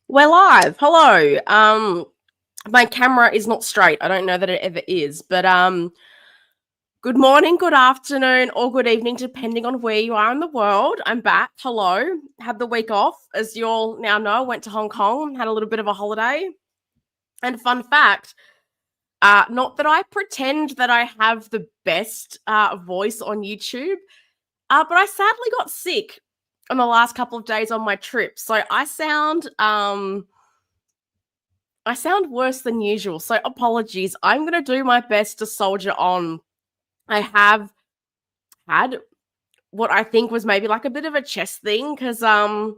We're live. Hello. My camera is not straight. I don't know that it ever is, but good morning, good afternoon, or good evening, depending on where you are in the world. I'm back. Hello. Had the week off, as you all now know. Went to Hong Kong, had a little bit of a holiday. And fun fact, not that I pretend that I have the best voice on YouTube, but I sadly got sick on the last couple of days on my trip, so I sound worse than usual, so apologies. I'm going to do my best to soldier on. I have had what I think was maybe like a bit of a chest thing because the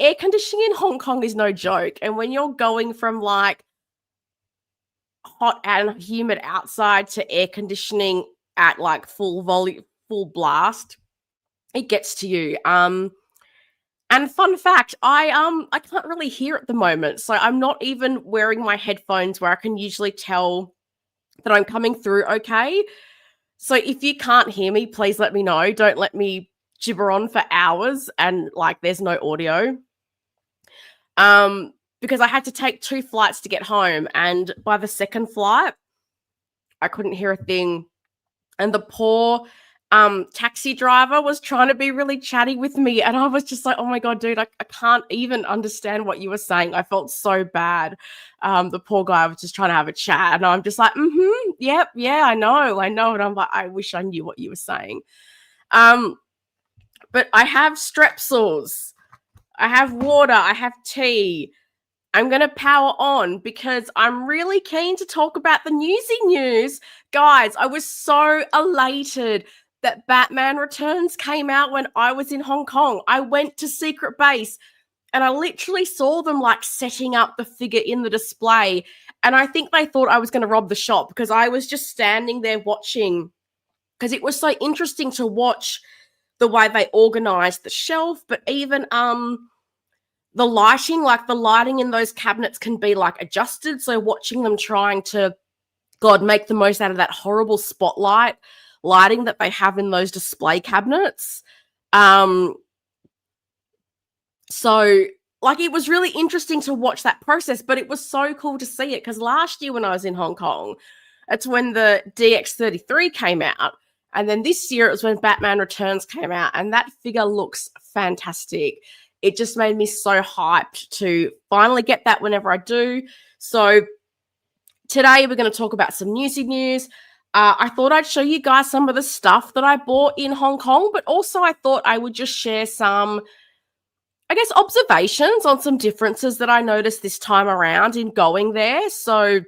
air conditioning in Hong Kong is no joke. And when you're going from like hot and humid outside to air conditioning at like full volume, full blast, it gets to you. And fun fact, I can't really hear at the moment, so I'm not even wearing my headphones where I can usually tell that I'm coming through okay. So if you can't hear me, please let me know. Don't let me gibber on for hours and like there's no audio. Because I had to take 2 flights to get home, and by the second flight, I couldn't hear a thing. And the poor taxi driver was trying to be really chatty with me, and I was just like, oh my god, dude, I can't even understand what you were saying. I felt so bad. The poor guy was just trying to have a chat, and I'm just like, yep, yeah, I know, and I'm like, I wish I knew what you were saying. But I have strepsils, I have water, I have tea. I'm going to power on because I'm really keen to talk about the newsy news. Guys, I was so elated that Batman Returns came out when I was in Hong Kong. I went to Secret Base and I literally saw them like setting up the figure in the display. And I think they thought I was going to rob the shop because I was just standing there watching, because it was so interesting to watch the way they organized the shelf, but even the lighting, like the lighting in those cabinets can be like adjusted. So watching them trying to, God, make the most out of that horrible spotlight lighting that they have in those display cabinets. So like it was really interesting to watch that process, but it was so cool to see it because last year when I was in Hong Kong, it's when the DX33 came out. And then this year it was when Batman Returns came out, and that figure looks fantastic. It just made me so hyped to finally get that whenever I do. So today we're going to talk about some newsy news. I thought I'd show you guys some of the stuff that I bought in Hong Kong, but also I thought I would just share some, I guess, observations on some differences that I noticed this time around in going there. So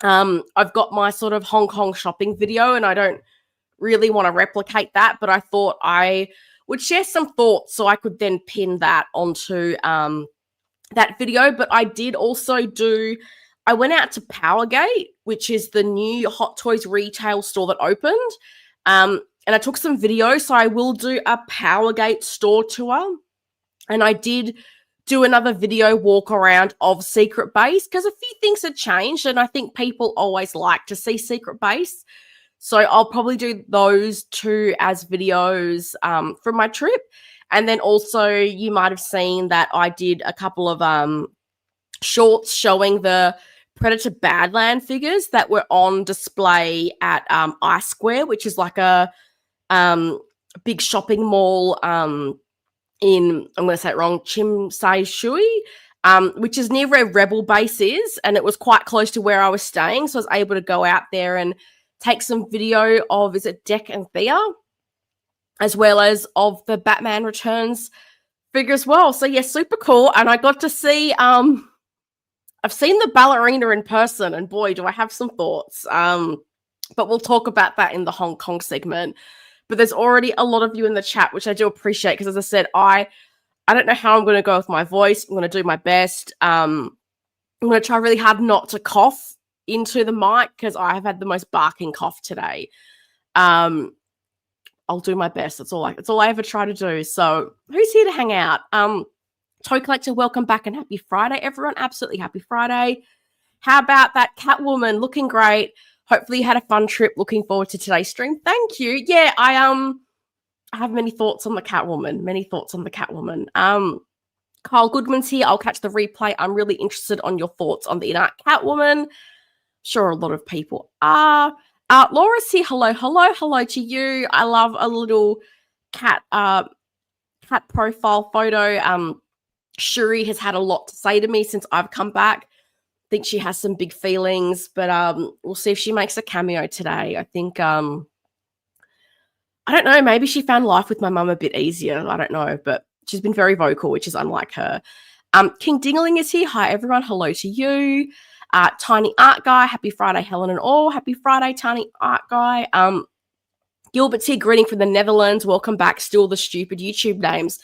I've got my sort of Hong Kong shopping video, and I don't really want to replicate that, but I thought I would share some thoughts so I could then pin that onto that video. But I did also I went out to Powergate, which is the new Hot Toys retail store that opened, and I took some videos, so I will do a Powergate store tour. And I did do another video walk around of Secret Base because a few things had changed, and I think people always like to see Secret Base. So I'll probably do those 2 as videos from my trip. And then also you might have seen that I did a couple of shorts showing the Predator Badlands figures that were on display at I Square, which is like a big shopping mall in, I'm going to say it wrong, Chim Sai Shui, which is near where Rebel Base is. And it was quite close to where I was staying. So I was able to go out there and take some video of, is it Deck and Thia, as well as of the Batman Returns figure as well. So yeah, super cool. And I got to see, I've seen the ballerina in person, and boy, do I have some thoughts. But we'll talk about that in the Hong Kong segment. But there's already a lot of you in the chat, which I do appreciate, because as I said, I don't know how I'm going to go with my voice. I'm going to do my best. I'm going to try really hard not to cough into the mic because I have had the most barking cough today. I'll do my best. That's all I ever try to do. So who's here to hang out? Toy Collector, welcome back and happy Friday, everyone. Absolutely happy Friday. How about that Catwoman? Looking great. Hopefully you had a fun trip. Looking forward to today's stream. Thank you. Yeah, I have many thoughts on the Catwoman. Kyle Goodman's here. I'll catch the replay. I'm really interested on your thoughts on the InArt Catwoman. Sure, a lot of people are. Laura's here. Hello to you. I love a little cat profile photo. Shuri has had a lot to say to me since I've come back. I think she has some big feelings, but we'll see if she makes a cameo today. I think I don't know, maybe she found life with my mum a bit easier. I don't know, but she's been very vocal, which is unlike her. King Dingling is here. Hi, everyone. Hello to you. Tiny Art Guy. Happy Friday, Helen and all. Happy Friday, Tiny Art Guy. Gilbert's here, greeting from the Netherlands. Welcome back. Still the stupid YouTube names.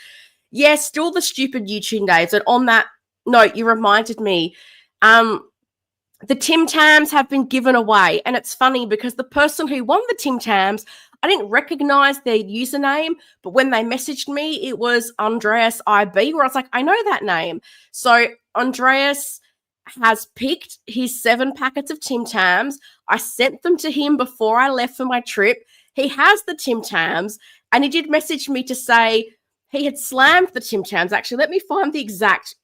Yes, still the stupid YouTube names. And on that note, you reminded me, the Tim Tams have been given away. And it's funny because the person who won the Tim Tams, I didn't recognize their username, but when they messaged me, it was Andreas IB, where I was like, I know that name. So Andreas has picked his 7 packets of Tim Tams. I sent them to him before I left for my trip. He has the Tim Tams, and he did message me to say he had slammed the Tim Tams. Actually, let me find the exact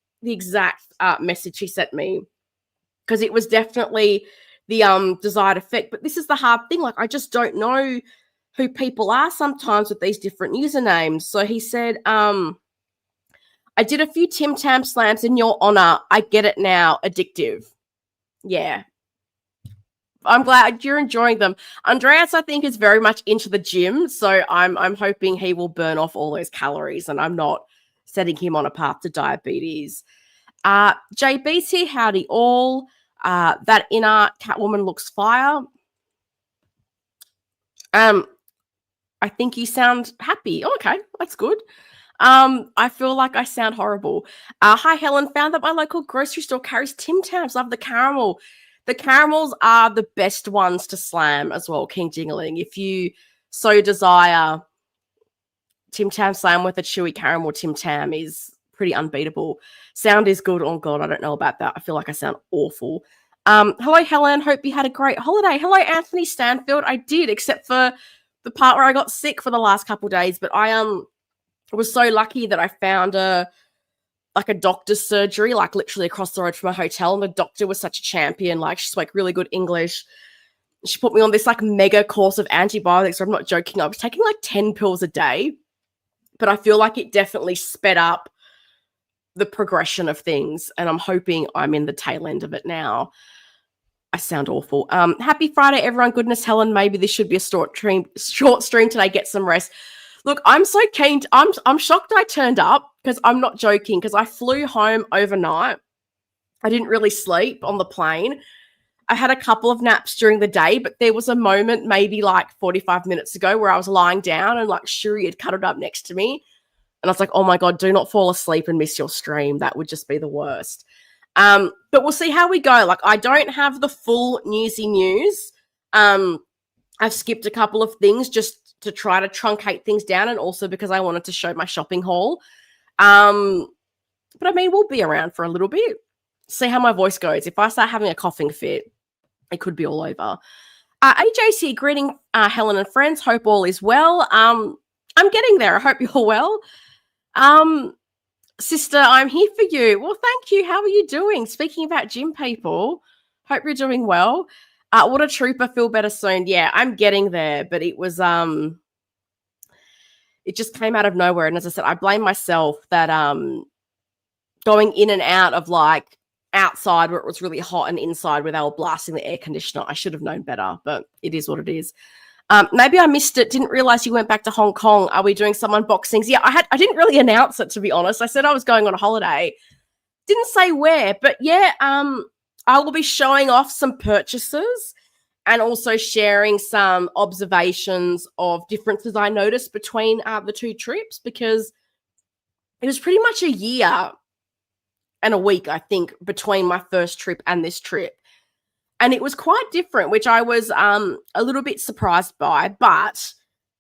message he sent me, because it was definitely the desired effect. But this is the hard thing. Like, I just don't know who people are sometimes with these different usernames. So he said, I did a few Tim Tam slams in your honor. I get it now. Addictive. Yeah. I'm glad you're enjoying them. Andreas, I think, is very much into the gym. So I'm hoping he will burn off all those calories and I'm not setting him on a path to diabetes. JB's here. Howdy all. That InArt Catwoman looks fire. I think you sound happy. Oh, okay, that's good. I feel like I sound horrible. Hi, Helen. Found that my local grocery store carries Tim Tams. Love the caramel. The caramels are the best ones to slam as well, King Jingling. If you so desire, Tim Tam slam with a chewy caramel Tim Tam is pretty unbeatable. Sound is good. Oh, God, I don't know about that. I feel like I sound awful. Hello, Helen. Hope you had a great holiday. Hello, Anthony Stanfield. I did, except for the part where I got sick for the last couple of days. But I was so lucky that I found a doctor's surgery, like literally across the road from my hotel. And the doctor was such a champion. Like, she spoke really good English. She put me on this like mega course of antibiotics. I'm not joking. I was taking like 10 pills a day, but I feel like it definitely sped up the progression of things. And I'm hoping I'm in the tail end of it now. I sound awful. Happy Friday, everyone. Goodness, Helen, maybe this should be a short stream today. Get some rest. Look, I'm so keen. I'm shocked I turned up, because I'm not joking, because I flew home overnight. I didn't really sleep on the plane. I had a couple of naps during the day, but there was a moment maybe like 45 minutes ago where I was lying down and like Shuri had cuddled up next to me. And I was like, oh my God, do not fall asleep and miss your stream. That would just be the worst. But we'll see how we go. Like, I don't have the full newsy news. I've skipped a couple of things just to try to truncate things down, and also because I wanted to show my shopping haul. But I mean, we'll be around for a little bit. See how my voice goes. If I start having a coughing fit, it could be all over. AJC, greeting Helen and friends. Hope all is well. I'm getting there. I hope you're well. Sister, I'm here for you. Well, thank you. How are you doing? Speaking about gym people, hope you're doing well. What a trooper. Feel better soon. Yeah, I'm getting there, but it was it just came out of nowhere. And as I said, I blame myself that going in and out of like outside where it was really hot and inside where they were blasting the air conditioner. I should have known better, but it is what it is. Maybe I missed it. Didn't realize you went back to Hong Kong. Are we doing some unboxings? Yeah, I didn't really announce it, to be honest. I said I was going on a holiday. Didn't say where, but yeah, I will be showing off some purchases and also sharing some observations of differences I noticed between the 2 trips, because it was pretty much a year and a week, I think, between my first trip and this trip. And it was quite different, which I was a little bit surprised by, but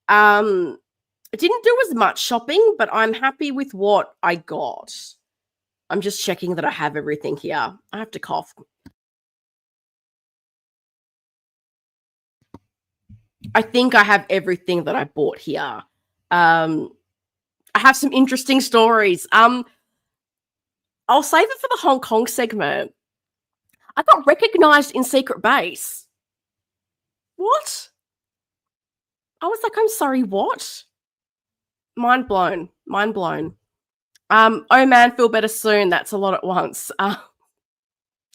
I didn't do as much shopping, but I'm happy with what I got. I'm just checking that I have everything here. I have to cough. I think I have everything that I bought here. I have some interesting stories. I'll save it for the Hong Kong segment. I got recognized in Secret Base. What? I was like, I'm sorry, what? Mind blown. Mind blown. Oh man, feel better soon. That's a lot at once.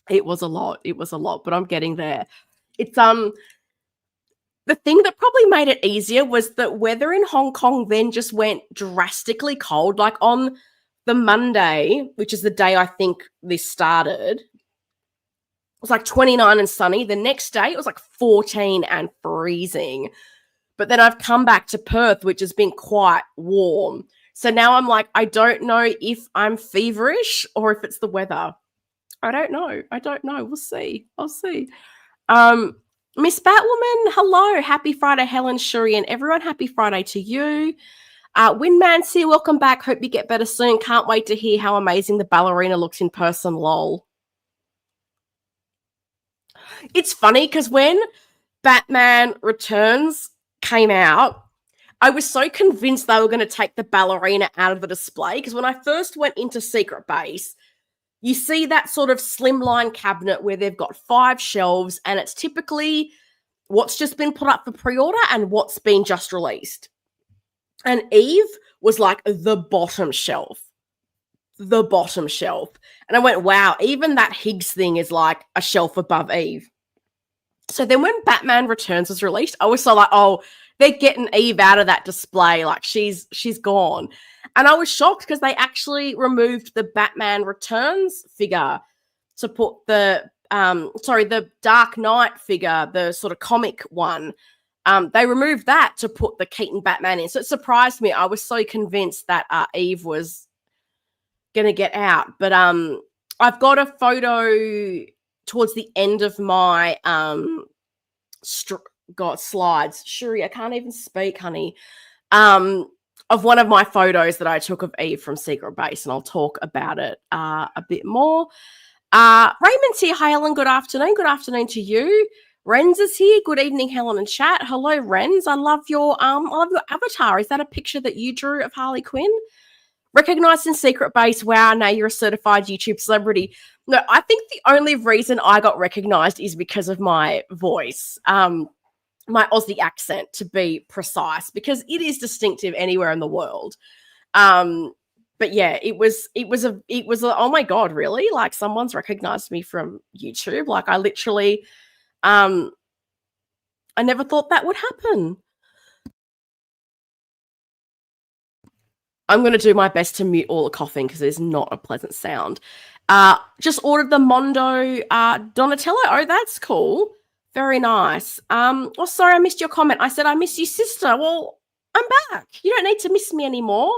It was a lot. It was a lot, but I'm getting there. It's the thing that probably made it easier was that weather in Hong Kong then just went drastically cold. Like on the Monday, which is the day I think this started, it was like 29 and sunny. The next day, it was like 14 and freezing. But then I've come back to Perth, which has been quite warm. So now I'm like, I don't know if I'm feverish or if it's the weather. I don't know. We'll see. I'll see. Miss Batwoman, hello. Happy Friday, Helen, Shuri, and everyone. Happy Friday to you. Winman's here. Welcome back. Hope you get better soon. Can't wait to hear how amazing the ballerina looks in person. Lol. It's funny because when Batman Returns came out, I was so convinced they were going to take the ballerina out of the display because when I first went into Secret Base, you see that sort of slimline cabinet where they've got 5 shelves and it's typically what's just been put up for pre-order and what's been just released. And Eve was like the bottom shelf. The bottom shelf. And I went, wow, even that Higgs thing is like a shelf above Eve. So then when Batman Returns was released, I was so like, oh, they're getting Eve out of that display. Like she's gone. And I was shocked because they actually removed the Batman Returns figure to put the Dark Knight figure, the sort of comic one. They removed that to put the Keaton Batman in. So it surprised me. I was so convinced that Eve was going to get out. But I've got a photo towards the end of my slides. Shuri, I can't even speak, honey. Of one of my photos that I took of Eve from Secret Base, and I'll talk about it a bit more. Raymond's here. Hi, Helen. Good afternoon. Good afternoon to you. Renz is here. Good evening, Helen and chat. Hello, Renz. I love your avatar. Is that a picture that you drew of Harley Quinn? Recognized in Secret Base. Wow, now you're a certified YouTube celebrity. No, I think the only reason I got recognized is because of my voice. My Aussie accent, to be precise, because it is distinctive anywhere in the world. But yeah, it was a oh my God, really? Like someone's recognized me from YouTube. Like I literally, I never thought that would happen. I'm going to do my best to mute all the coughing because it's not a pleasant sound. Just ordered the Mondo Donatello. Oh, that's cool. Very nice. Oh, sorry, I missed your comment. I said, I miss you, sister. Well, I'm back. You don't need to miss me anymore.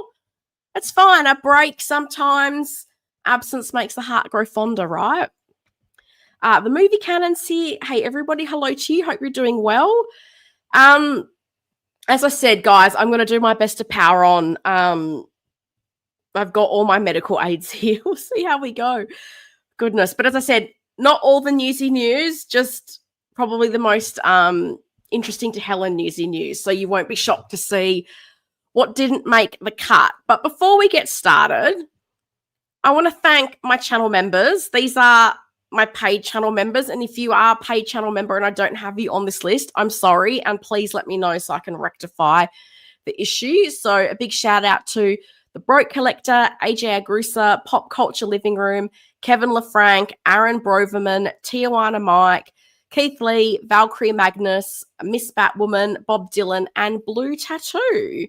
It's fine. A break sometimes. Absence makes the heart grow fonder, right? The movie canon's here. Hey, everybody. Hello to you. Hope you're doing well. As I said, guys, I'm going to do my best to power on. I've got all my medical aids here. We'll see how we go. Goodness. But as I said, not all the newsy news, just probably the most interesting to Helen newsy news. So you won't be shocked to see what didn't make the cut. But before we get started, I want to thank my channel members. These are my paid channel members. And if you are a paid channel member and I don't have you on this list, I'm sorry. And please let me know so I can rectify the issue. So a big shout out to The Broke Collector, AJ Agrusa, Pop Culture Living Room, Kevin LaFranc, Aaron Broverman, Tijuana Mike, Keith Lee, Valkyrie Magnus, Miss Batwoman, Bob Dylan, and Blue Tattoo.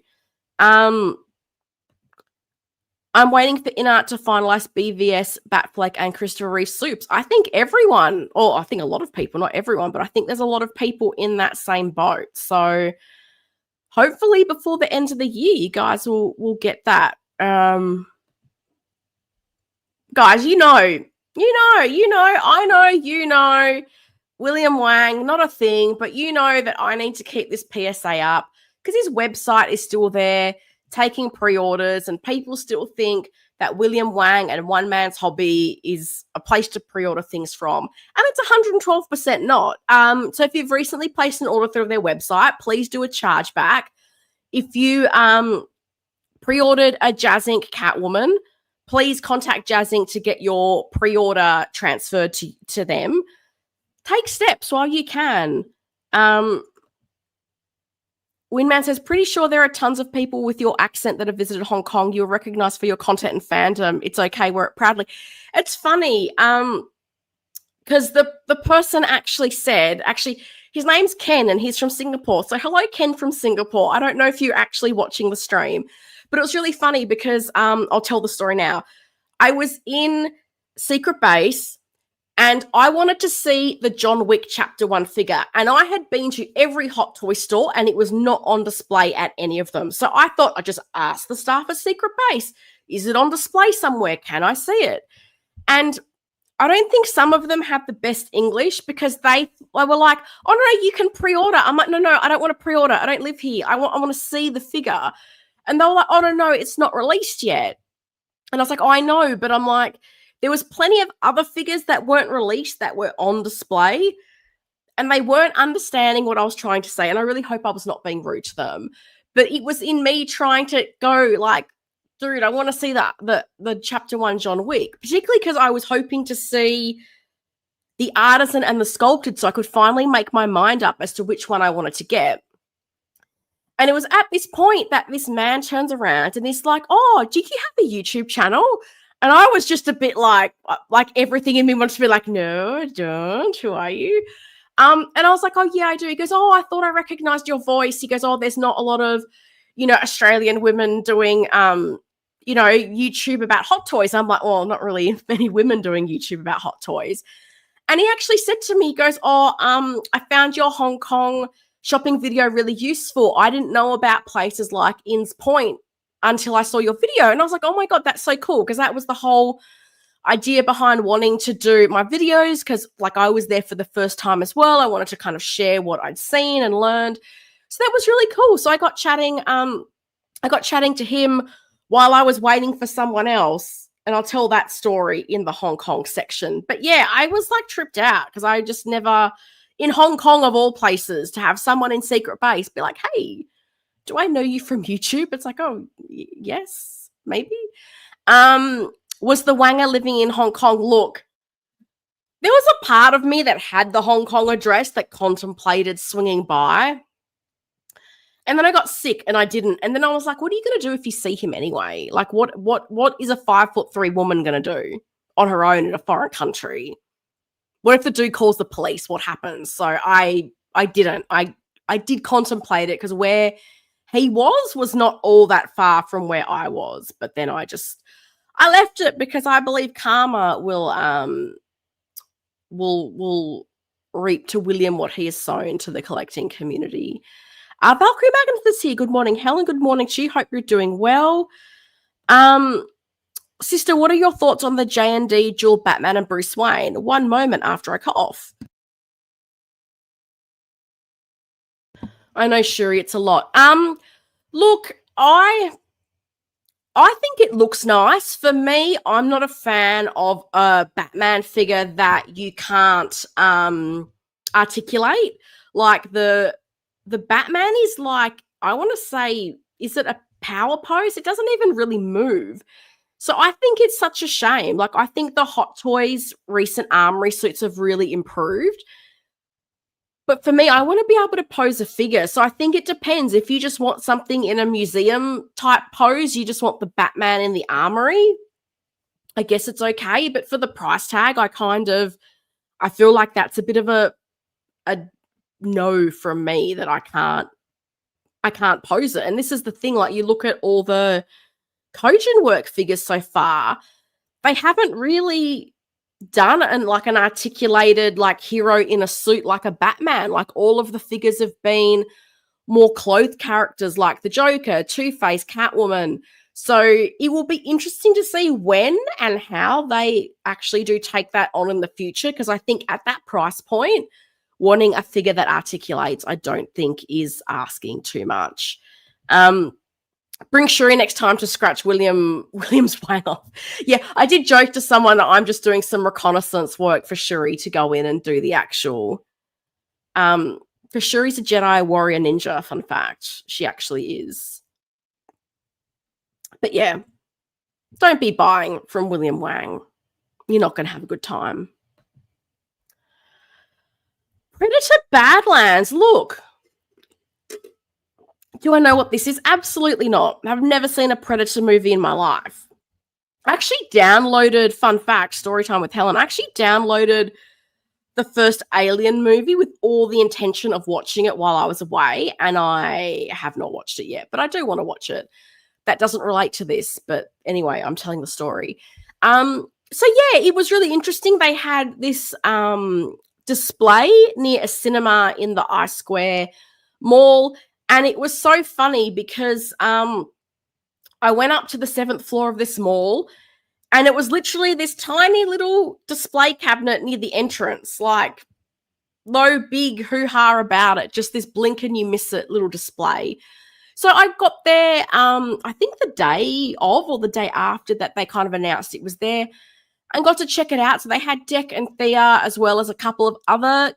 I'm waiting for InArt to finalize BVS, Batfleck, and Christopher Reeve Soups. I think everyone, or I think a lot of people, not everyone, but I think there's a lot of people in that same boat. So hopefully before the end of the year, you guys will get that. Guys, I know, William Wang, not a thing, but you know that I need to keep this PSA up because his website is still there taking pre-orders and people still think that William Wang and One Man's Hobby is a place to pre-order things from. And it's 112% not. So if you've recently placed an order through their website, please do a chargeback. If you pre-ordered a Jazz Inc. Catwoman, please contact Jazzing to get your pre-order transferred to them. Take steps while you can. Winman says, pretty sure there are tons of people with your accent that have visited Hong Kong. You're recognized for your content and fandom. It's okay. Wear it proudly. It's funny because the person actually said, his name's Ken and he's from Singapore. So hello, Ken from Singapore. I don't know if you're actually watching the stream, but it was really funny because I'll tell the story now. I was in Secret Base and I wanted to see the John Wick Chapter 1 figure. And I had been to every Hot Toy store and it was not on display at any of them. So I thought I'd just ask the staff at Secret Base, is it on display somewhere? Can I see it? And I don't think some of them have the best English because they were like, oh, no, you can pre-order. I'm like, no, I don't want to pre-order. I don't live here. I want to see the figure. And they were like, oh, no, it's not released yet. And I was like, oh, I know. But I'm like, there was plenty of other figures that weren't released that were on display and they weren't understanding what I was trying to say. And I really hope I was not being rude to them. But it was in me trying to go like, dude, I want to see the Chapter 1 John Wick, particularly because I was hoping to see the artisan and the sculpted so I could finally make my mind up as to which one I wanted to get. And it was at this point that this man turns around and he's like, oh, do you have a YouTube channel? And I was just a bit like everything in me wants to be like, no, I don't. Who are you? And I was like, oh, yeah, I do. He goes, oh, I thought I recognized your voice. He goes, oh, there's not a lot of, Australian women doing, YouTube about hot toys. I'm like, well, not really many women doing YouTube about hot toys. And he actually said to me, he goes, oh, I found your Hong Kong shopping video really useful. I didn't know about places like Inns Point until I saw your video. And I was like, oh my God, that's so cool. Because that was the whole idea behind wanting to do my videos. Because like I was there for the first time as well. I wanted to kind of share what I'd seen and learned. So that was really cool. So I got chatting to him while I was waiting for someone else. And I'll tell that story in the Hong Kong section. But yeah, I was like tripped out because I just never, in Hong Kong of all places, to have someone in Secret Base be like, hey, do I know you from YouTube? It's like, oh, yes, maybe. Was the Wanger living in Hong Kong? Look, there was a part of me that had the Hong Kong address that contemplated swinging by. And then I got sick and I didn't. And then I was like, what are you going to do if you see him anyway? Like, what is a 5'3" woman going to do on her own in a foreign country? What if the dude calls the police? What happens? So I didn't. I did contemplate it because where he was not all that far from where I was. But then I left it because I believe karma will reap to William what he has sown to the collecting community. Valkyrie Magnus is here. Good morning, Helen. Good morning to you. Hope you're doing well. Sister, what are your thoughts on the J&D dual Batman and Bruce Wayne? One moment after I cough. I know, Shuri, it's a lot. Look, I think it looks nice. For me, I'm not a fan of a Batman figure that you can't articulate. Like the Batman is like, I want to say, is it a power pose? It doesn't even really move. So I think it's such a shame. Like, I think the Hot Toys recent armory suits have really improved. But for me, I want to be able to pose a figure. So I think it depends. If you just want something in a museum type pose, you just want the Batman in the armory, I guess it's okay. But for the price tag, I feel like that's a bit of a no from me, that I can't pose it. And this is the thing, like, you look at all the Kojin work figures so far, they haven't really done an articulated like hero in a suit like a Batman. Like, all of the figures have been more clothed characters like the Joker, Two-Face, Catwoman. So it will be interesting to see when and how they actually do take that on in the future, because I think at that price point, wanting a figure that articulates, I don't think is asking too much. Bring Shuri next time to scratch William's wang off. Yeah, I did joke to someone that I'm just doing some reconnaissance work for Shuri to go in and do the actual. Because Shuri's a Jedi warrior ninja, fun fact. She actually is. But yeah. Don't be buying from William Wang. You're not going to have a good time. Predator Badlands. Look. Do I know what this is? Absolutely not. I've never seen a Predator movie in my life. I actually downloaded, fun fact, story time with Helen, I actually downloaded the first Alien movie with all the intention of watching it while I was away, and I have not watched it yet, but I do want to watch it. That doesn't relate to this, but anyway, I'm telling the story. So yeah, it was really interesting. They had this display near a cinema in the I Square Mall, and it was so funny because I went up to the 7th floor of this mall, and it was literally this tiny little display cabinet near the entrance, like no big hoo-ha about it, just this blink and you miss it little display. So I got there, I think the day of or the day after that they kind of announced it was there, and got to check it out. So they had Dec and Thia, as well as a couple of other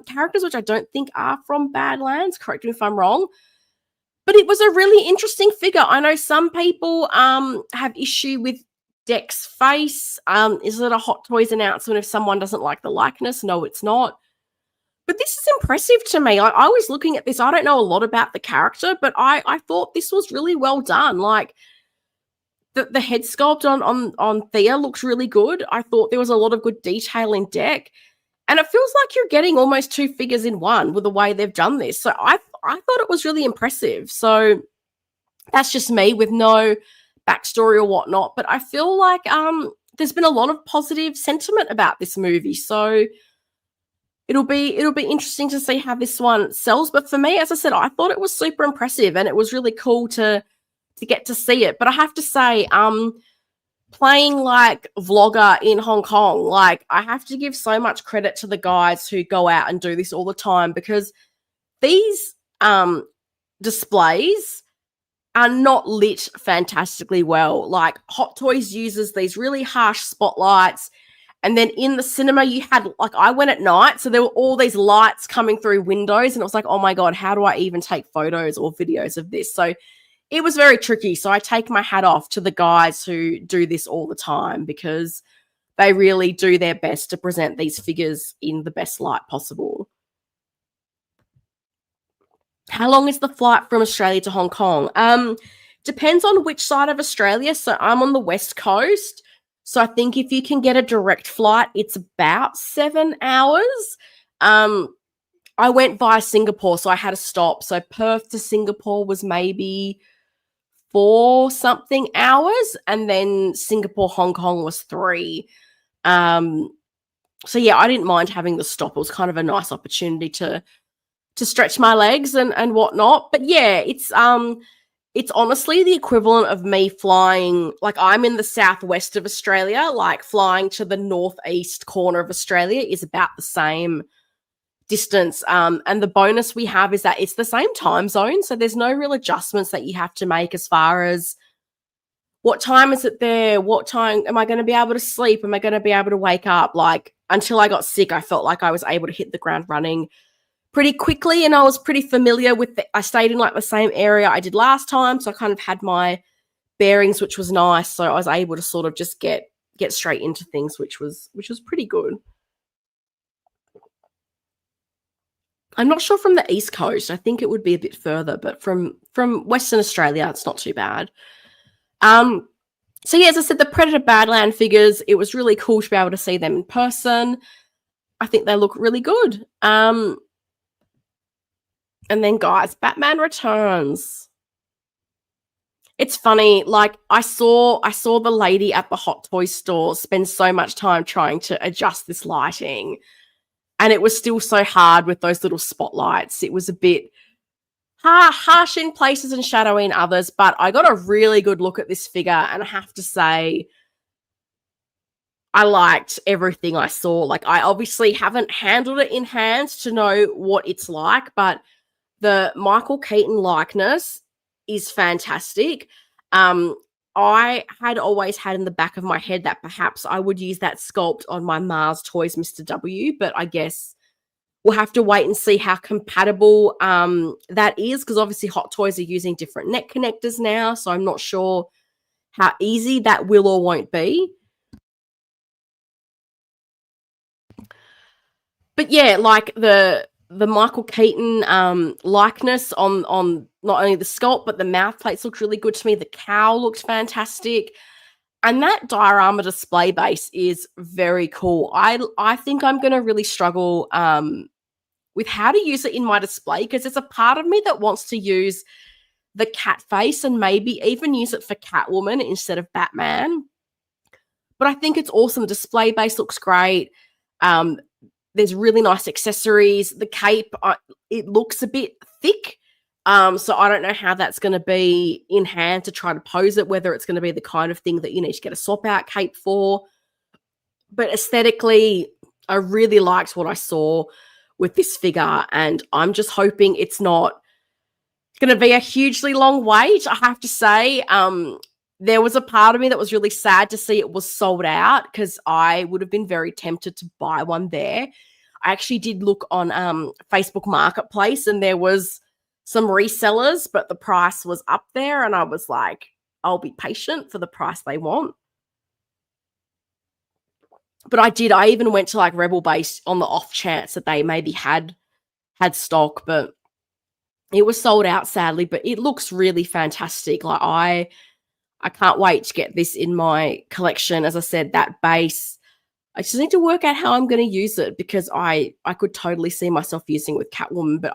characters, which I don't think are from Badlands. Correct me if I'm wrong. But it was a really interesting figure. I know some people have issue with Dec's face. Is it a Hot Toys announcement if someone doesn't like the likeness? No, it's not. But this is impressive to me. I was looking at this. I don't know a lot about the character, but I thought this was really well done. Like, the head sculpt on Thea looks really good. I thought there was a lot of good detail in Dec. And it feels like you're getting almost two figures in one with the way they've done this. So I thought it was really impressive. So that's just me with no backstory or whatnot. But I feel like there's been a lot of positive sentiment about this movie. So it'll be interesting to see how this one sells. But for me, as I said, I thought it was super impressive, and it was really cool to get to see it. But I have to say, playing like vlogger in Hong Kong, like I have to give so much credit to the guys who go out and do this all the time, because these displays are not lit fantastically well. Like Hot Toys uses these really harsh spotlights, and then in the cinema you had, like, I went at night, so there were all these lights coming through windows, and it was like, oh my God, how do I even take photos or videos of this? So it was very tricky. So I take my hat off to the guys who do this all the time, because they really do their best to present these figures in the best light possible. How long is the flight from Australia to Hong Kong? Depends on which side of Australia. So I'm on the West Coast. So I think if you can get a direct flight, it's about 7 hours. I went via Singapore, so I had a stop. So Perth to Singapore was maybe 4 something hours, and then Singapore, Hong Kong was 3. So yeah, I didn't mind having the stop. It was kind of a nice opportunity to stretch my legs and whatnot. But yeah, it's honestly the equivalent of me flying, like I'm in the southwest of Australia, like flying to the northeast corner of Australia is about the same distance. And the bonus we have is that it's the same time zone, so there's no real adjustments that you have to make as far as what time is it there, what time am I going to be able to sleep, am I going to be able to wake up. Like, until I got sick, I felt like I was able to hit the ground running pretty quickly, and I was pretty familiar with I stayed in like the same area I did last time, so I kind of had my bearings, which was nice. So I was able to sort of just get straight into things, which was pretty good. I'm not sure from the East Coast. I think it would be a bit further, but from Western Australia, it's not too bad. So yeah, as I said, the Predator Badland figures, it was really cool to be able to see them in person. I think they look really good. And then, guys, Batman Returns. It's funny, like I saw the lady at the Hot Toy store spend so much time trying to adjust this lighting, and it was still so hard with those little spotlights. It was a bit harsh in places and shadowy in others, but I got a really good look at this figure, and I have to say, I liked everything I saw. Like, I obviously haven't handled it in hand to know what it's like, but the Michael Keaton likeness is fantastic. I had always had in the back of my head that perhaps I would use that sculpt on my Mars Toys Mr. W, but I guess we'll have to wait and see how compatible that is, because obviously Hot Toys are using different neck connectors now, so I'm not sure how easy that will or won't be. But yeah, like the Michael Keaton likeness on not only the sculpt but the mouth plates looked really good to me. The cowl looked fantastic. And that diorama display base is very cool. I think I'm going to really struggle with how to use it in my display, because there's a part of me that wants to use the cat face and maybe even use it for Catwoman instead of Batman. But I think it's awesome. The display base looks great. There's really nice accessories. The cape, it looks a bit thick. So I don't know how that's going to be in hand to try to pose it, whether it's going to be the kind of thing that you need to get a swap out cape for. But aesthetically, I really liked what I saw with this figure, and I'm just hoping it's not going to be a hugely long wait. I have to say, there was a part of me that was really sad to see it was sold out, because I would have been very tempted to buy one there. I actually did look on Facebook Marketplace, and there was some resellers, but the price was up there, and I was like, I'll be patient for the price they want. But I even went to like Rebel Base on the off chance that they maybe had stock, but it was sold out, sadly. But it looks really fantastic. Like I can't wait to get this in my collection. As I said, that base, I just need to work out how I'm going to use it, because I could totally see myself using it with Catwoman. But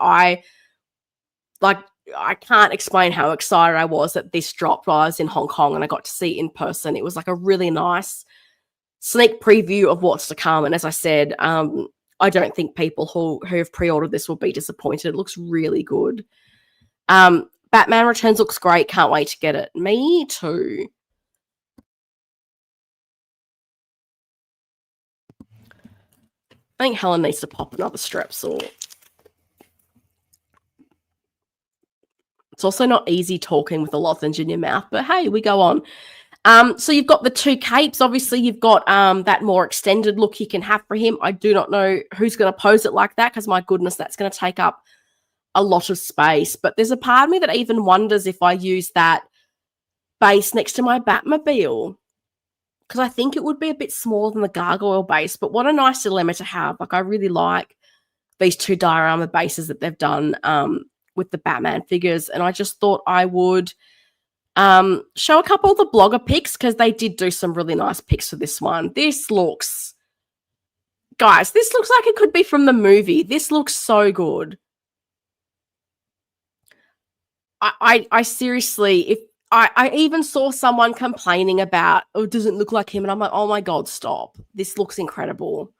I can't explain how excited I was that this dropped while I was in Hong Kong and I got to see it in person. It was like a really nice sneak preview of what's to come. And as I said, I don't think people who have pre-ordered this will be disappointed. It looks really good. Batman Returns looks great. Can't wait to get it. Me too. I think Helen needs to pop another Strepsil. It's also not easy talking with a lozenge in your mouth, but hey, we go on. So you've got the two capes. Obviously, you've got that more extended look you can have for him. I do not know who's going to pose it like that, because my goodness, that's going to take up a lot of space. But there's a part of me that even wonders if I use that base next to my Batmobile, because I think it would be a bit smaller than the Gargoyle base. But what a nice dilemma to have. Like, I really like these two diorama bases that they've done with the Batman figures. And I just thought I would show a couple of the blogger pics, because they did do some really nice pics for this one. This looks, guys, this looks like it could be from the movie. This looks so good. I seriously, if I even saw someone complaining about, oh, it doesn't look like him, and I'm like, oh my God, stop. This looks incredible.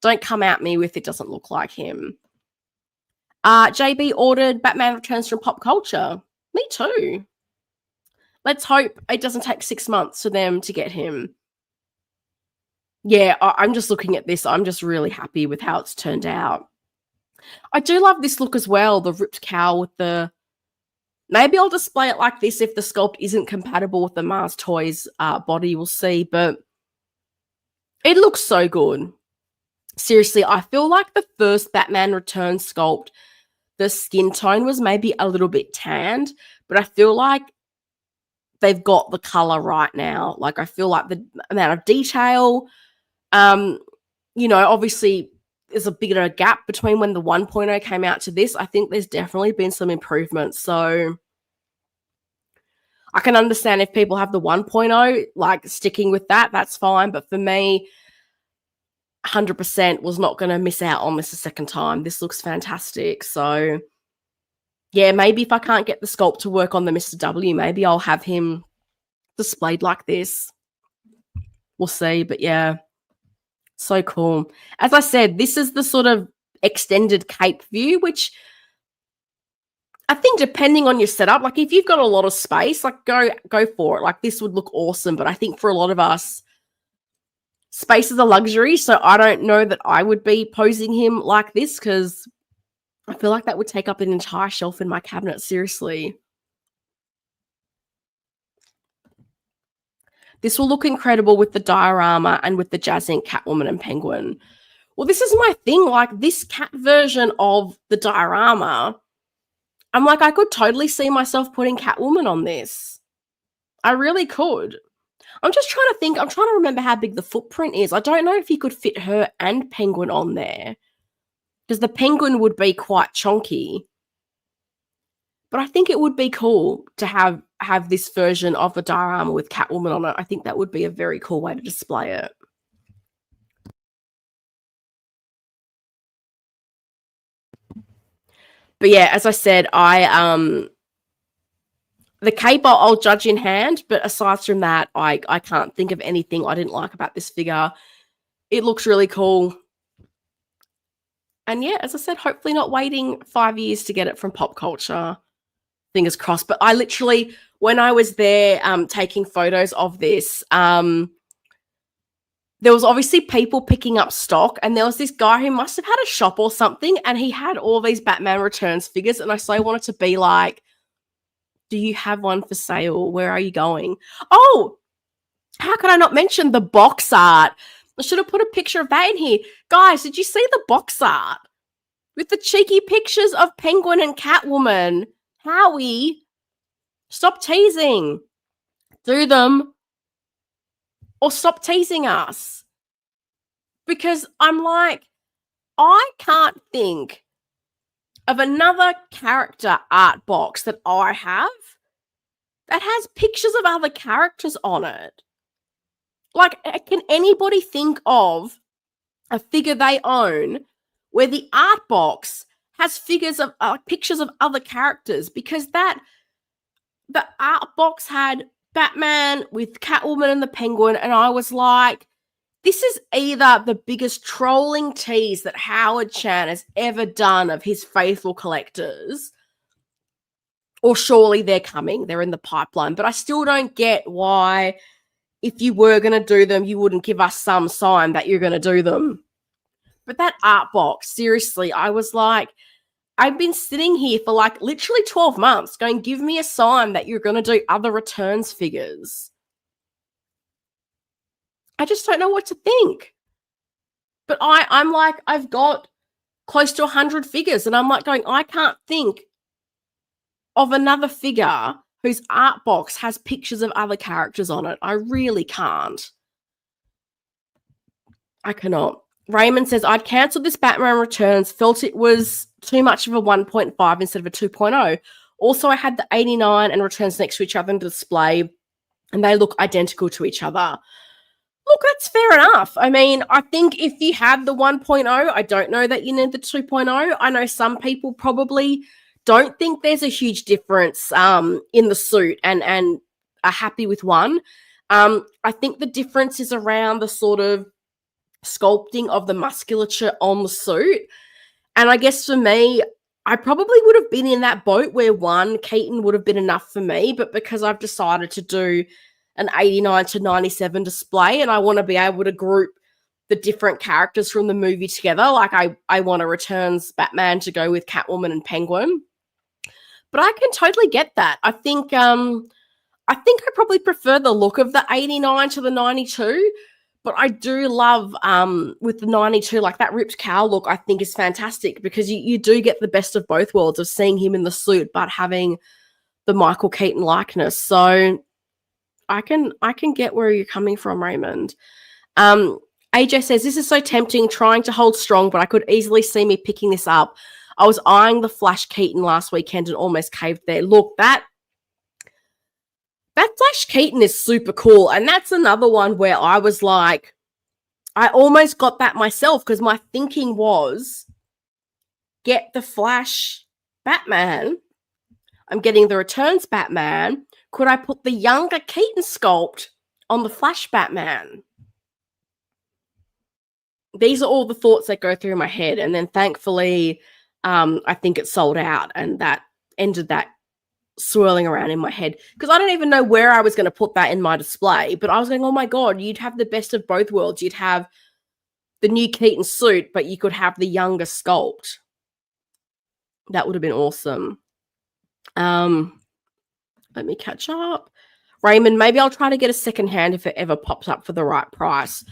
Don't come at me with it doesn't look like him. JB ordered Batman Returns from Pop Culture. Me too. Let's hope it doesn't take 6 months for them to get him. Yeah, I'm just looking at this. I'm just really happy with how it's turned out. I do love this look as well, the ripped cowl with the... Maybe I'll display it like this if the sculpt isn't compatible with the Mars Toys body. We'll see, but it looks so good. Seriously, I feel like the first Batman Returns sculpt, the skin tone was maybe a little bit tanned, but I feel like they've got the color right now. Like, I feel like the amount of detail, obviously there's a bit of a gap between when the 1.0 came out to this. I think there's definitely been some improvements. So I can understand if people have the 1.0, like sticking with that, that's fine. But for me, 100% was not going to miss out on this a second time. This looks fantastic. So yeah, maybe if I can't get the sculpt to work on the Mr. W, maybe I'll have him displayed like this. We'll see. But yeah, so cool. As I said, this is the sort of extended cape view, which I think depending on your setup, like if you've got a lot of space, like go for it. Like this would look awesome. But I think for a lot of us, space is a luxury. So I don't know that I would be posing him like this, because I feel like that would take up an entire shelf in my cabinet, seriously. This will look incredible with the diorama and with the Jazz Inc. Catwoman and Penguin. Well, this is my thing. Like, this cat version of the diorama, I'm like, I could totally see myself putting Catwoman on this. I really could. I'm just trying to think. I'm trying to remember how big the footprint is. I don't know if you could fit her and Penguin on there, because the Penguin would be quite chunky. But I think it would be cool to have this version of the diorama with Catwoman on it. I think that would be a very cool way to display it. But yeah, as I said, the cape I'll judge in hand, but aside from that, I can't think of anything I didn't like about this figure. It looks really cool. And yeah, as I said, hopefully not waiting 5 years to get it from Pop Culture. Fingers crossed. But I literally, when I was there taking photos of this, there was obviously people picking up stock, and there was this guy who must have had a shop or something, and he had all these Batman Returns figures, and I so wanted to be like, do you have one for sale? Where are you going? Oh, how could I not mention the box art? I should have put a picture of that in here. Guys, did you see the box art? With the cheeky pictures of Penguin and Catwoman. Howie, stop teasing. Do them. Or stop teasing us. Because I'm like, I can't think of another character art box that I have that has pictures of other characters on it. Like, can anybody think of a figure they own where the art box has figures of pictures of other characters? Because the art box had Batman with Catwoman and the Penguin, and I was like, this is either the biggest trolling tease that Howard Chan has ever done of his faithful collectors, or surely they're coming, they're in the pipeline. But I still don't get why, if you were going to do them, you wouldn't give us some sign that you're going to do them. But that art box, seriously, I was like, I've been sitting here for like literally 12 months going, give me a sign that you're going to do other Returns figures. I just don't know what to think. But I'm like, I've got close to 100 figures, and I'm like going, I can't think of another figure whose art box has pictures of other characters on it. I really can't. I cannot. Raymond says, I'd cancelled this Batman Returns, felt it was too much of a 1.5 instead of a 2.0. Also, I had the 89 and Returns next to each other in the display, and they look identical to each other. Look, that's fair enough. I mean, I think if you had the 1.0, I don't know that you need the 2.0. I know some people probably don't think there's a huge difference in the suit and are happy with one. I think the difference is around the sort of sculpting of the musculature on the suit. And I guess for me, I probably would have been in that boat where one Keaton would have been enough for me, but because I've decided to do an 89 to 97 display, and I want to be able to group the different characters from the movie together. Like I want a Returns Batman to go with Catwoman and Penguin. But I can totally get that. I think I probably prefer the look of the 89 to the 92. But I do love with the 92, like that ripped cow look, I think is fantastic, because you do get the best of both worlds of seeing him in the suit but having the Michael Keaton likeness. So I can get where you're coming from, Raymond. AJ says, this is so tempting, trying to hold strong, but I could easily see me picking this up. I was eyeing the Flash Keaton last weekend and almost caved there. Look, that Flash Keaton is super cool. And that's another one where I was like, I almost got that myself, because my thinking was, get the Flash Batman. I'm getting the Returns Batman. Could I put the younger Keaton sculpt on the Flash Batman? These are all the thoughts that go through my head. And then thankfully, I think it sold out, and that ended that swirling around in my head, because I don't even know where I was going to put that in my display. But I was going, oh my God, you'd have the best of both worlds. You'd have the new Keaton suit, but you could have the younger sculpt. That would have been awesome. Let me catch up. Raymond, maybe I'll try to get a second hand if it ever pops up for the right price.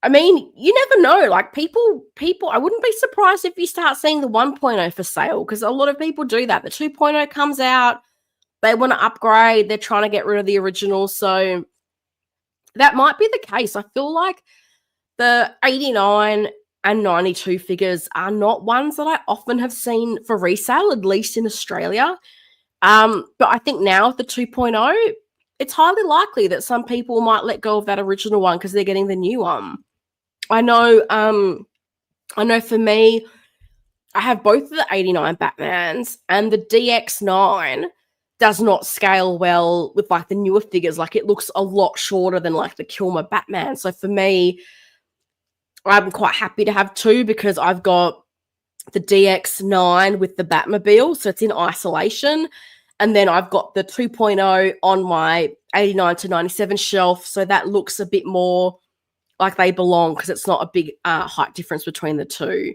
I mean, you never know. Like people, I wouldn't be surprised if you start seeing the 1.0 for sale, because a lot of people do that. The 2.0 comes out, They want to upgrade. They're trying to get rid of the original. So that might be the case. I feel like the 89 and 92 figures are not ones that I often have seen for resale, at least in Australia. But I think now with the 2.0, it's highly likely that some people might let go of that original one because they're getting the new one. I know for me, I have both of the 89 Batmans, and the DX9 does not scale well with like the newer figures. Like it looks a lot shorter than like the Kilmer Batman. So for me, I'm quite happy to have two because I've got the DX9 with the Batmobile, so it's in isolation. And then I've got the 2.0 on my 89 to 97 shelf, so that looks a bit more like they belong because it's not a big height difference between the two.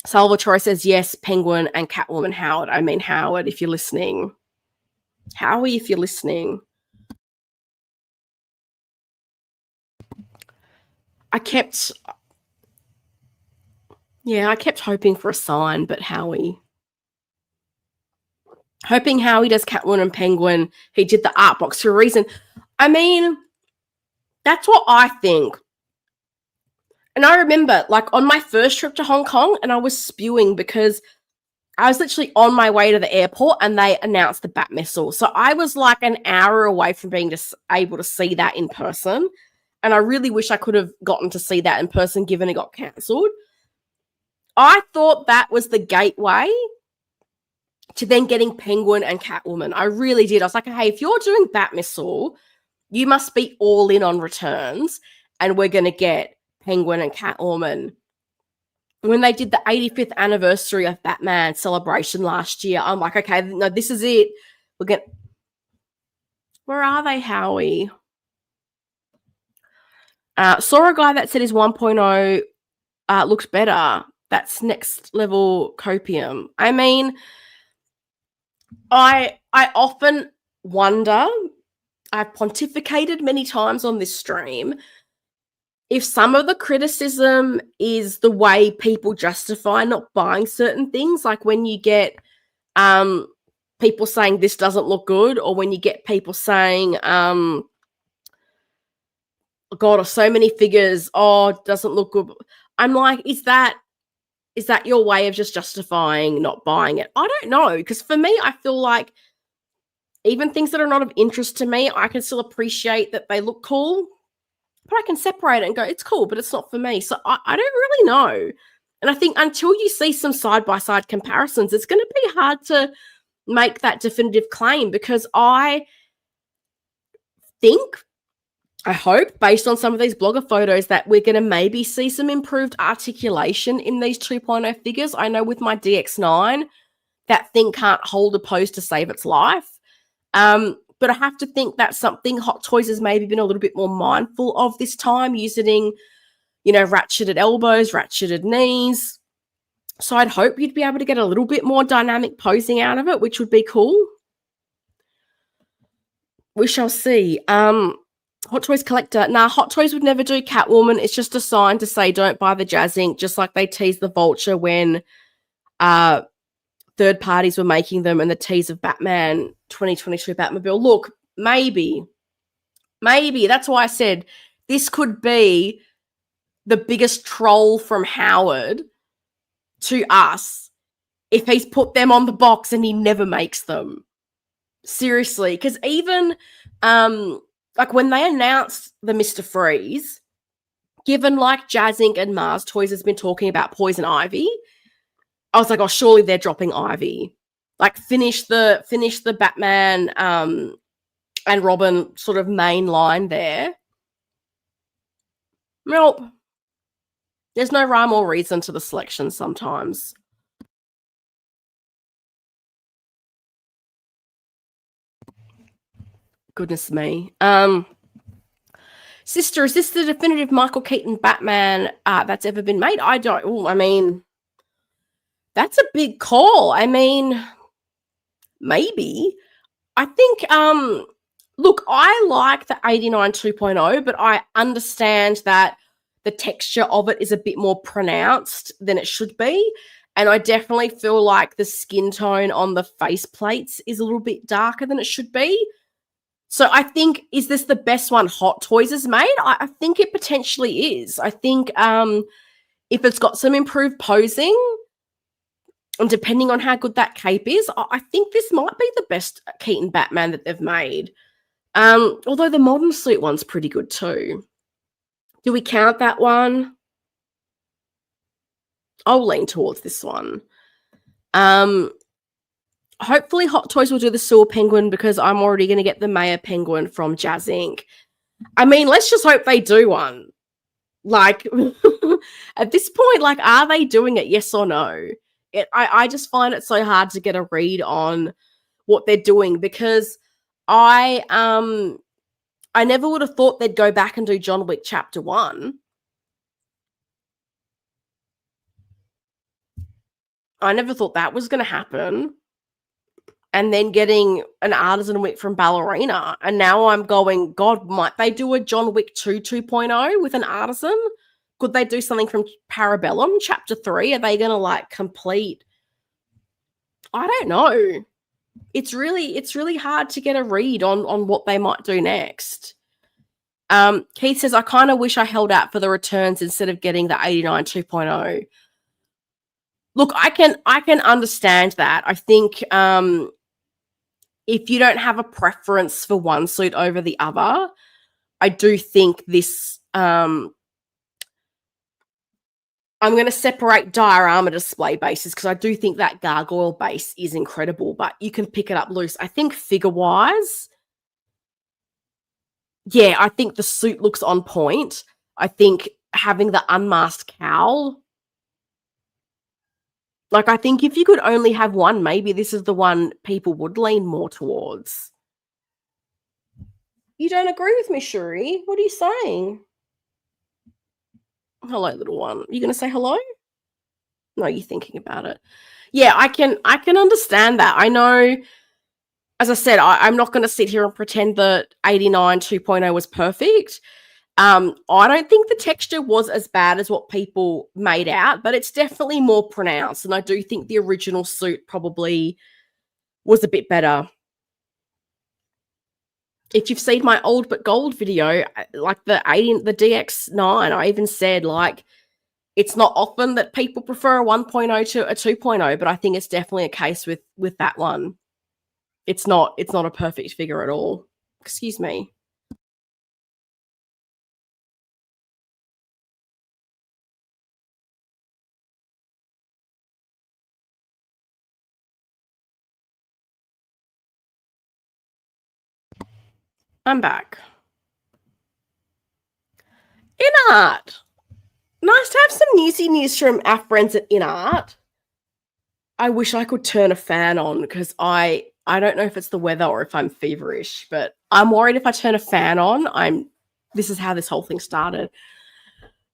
Salvatore says, yes, Penguin and Catwoman. Howard. I mean, Howard, if you're listening. Howie, if you're listening. I kept hoping for a sign, but Howie. Hoping Howie does Catwoman and Penguin. He did the art box for a reason. I mean, that's what I think. And I remember, like, on my first trip to Hong Kong, and I was spewing because I was literally on my way to the airport and they announced the Bat Missile. So I was like an hour away from being just able to see that in person. And I really wish I could have gotten to see that in person, given it got cancelled. I thought that was the gateway to then getting Penguin and Catwoman. I really did. I was like, hey, if you're doing Bat Missile, you must be all in on returns, and we're going to get Penguin and Catwoman. When they did the 85th anniversary of Batman celebration last year, I'm like, okay, no, this is it. We're going. Where are they, Howie? Saw a guy that said his 1.0 looks better. That's next level copium. I mean, I often wonder, I've pontificated many times on this stream, if some of the criticism is the way people justify not buying certain things, like when you get people saying this doesn't look good, or when you get people saying, God, or so many figures, it doesn't look good. I'm like, is that your way of just justifying not buying it? I don't know, because for me, I feel like even things that are not of interest to me, I can still appreciate that they look cool, but I can separate it and go, it's cool, but it's not for me. So I don't really know. And I think until you see some side-by-side comparisons, it's going to be hard to make that definitive claim, because I hope, based on some of these blogger photos, that we're going to maybe see some improved articulation in these 2.0 figures. I know with my DX9, that thing can't hold a pose to save its life. But I have to think that's something Hot Toys has maybe been a little bit more mindful of this time, using, ratcheted elbows, ratcheted knees. So I'd hope you'd be able to get a little bit more dynamic posing out of it, which would be cool. We shall see. Hot Toys collector. Nah, Hot Toys would never do Catwoman. It's just a sign to say don't buy the Jazz Ink, just like they teased the Vulture when third parties were making them, and the tease of Batman 2022 Batmobile. Look, maybe. That's why I said this could be the biggest troll from Howard to us if he's put them on the box and he never makes them. Seriously, because even like when they announced the Mr. Freeze, given like Jazz Ink and Mars Toys has been talking about Poison Ivy, I was like, oh, surely they're dropping Ivy. Like finish the Batman and Robin sort of main line there. Nope. There's no rhyme or reason to the selection sometimes. Goodness me. Sister, is this the definitive Michael Keaton Batman that's ever been made? That's a big call. I mean, maybe. I think, look, I like the 89 2.0, but I understand that the texture of it is a bit more pronounced than it should be. And I definitely feel like the skin tone on the face plates is a little bit darker than it should be. So I think, is this the best one Hot Toys has made? I think it potentially is. I think if it's got some improved posing, and depending on how good that cape is, I think this might be the best Keaton Batman that they've made. Although the modern suit one's pretty good too. Do we count that one? I'll lean towards this one. Hopefully Hot Toys will do the Sewer Penguin because I'm already going to get the Mayor Penguin from Jazz Inc. I mean, let's just hope they do one. Like, at this point, like, are they doing it? Yes or no? I just find it so hard to get a read on what they're doing because I never would have thought they'd go back and do John Wick Chapter 1. I never thought that was going to happen. And then getting an Artisan Wick from Ballerina. And now I'm going, God, might they do a John Wick 2 2.0 with an Artisan? Could they do something from Parabellum Chapter 3? Are they going to like complete? I don't know. It's really hard to get a read on what they might do next. Keith says, I kind of wish I held out for the returns instead of getting the 89 2.0. Look, I can understand that. I think if you don't have a preference for one suit over the other, I do think this I'm going to separate diorama display bases because I do think that gargoyle base is incredible, but you can pick it up loose. I think figure-wise, yeah, I think the suit looks on point. I think having the unmasked cowl, like, I think if you could only have one, maybe this is the one people would lean more towards. You don't agree with me, Shuri? What are you saying? Hello, little one. You going to say hello? No, you're thinking about it. Yeah, I can understand that. I know, as I said, I'm not going to sit here and pretend that 89 2.0 was perfect. I don't think the texture was as bad as what people made out, but it's definitely more pronounced. And I do think the original suit probably was a bit better. If you've seen my old but gold video, like the DX9, I even said, like, it's not often that people prefer a 1.0 to a 2.0, but I think it's definitely a case with that one. It's not a perfect figure at all. Excuse me. I'm back. InArt. Nice to have some newsy news from our friends at InArt. I wish I could turn a fan on because I don't know if it's the weather or if I'm feverish, but I'm worried if I turn a fan on, this is how this whole thing started.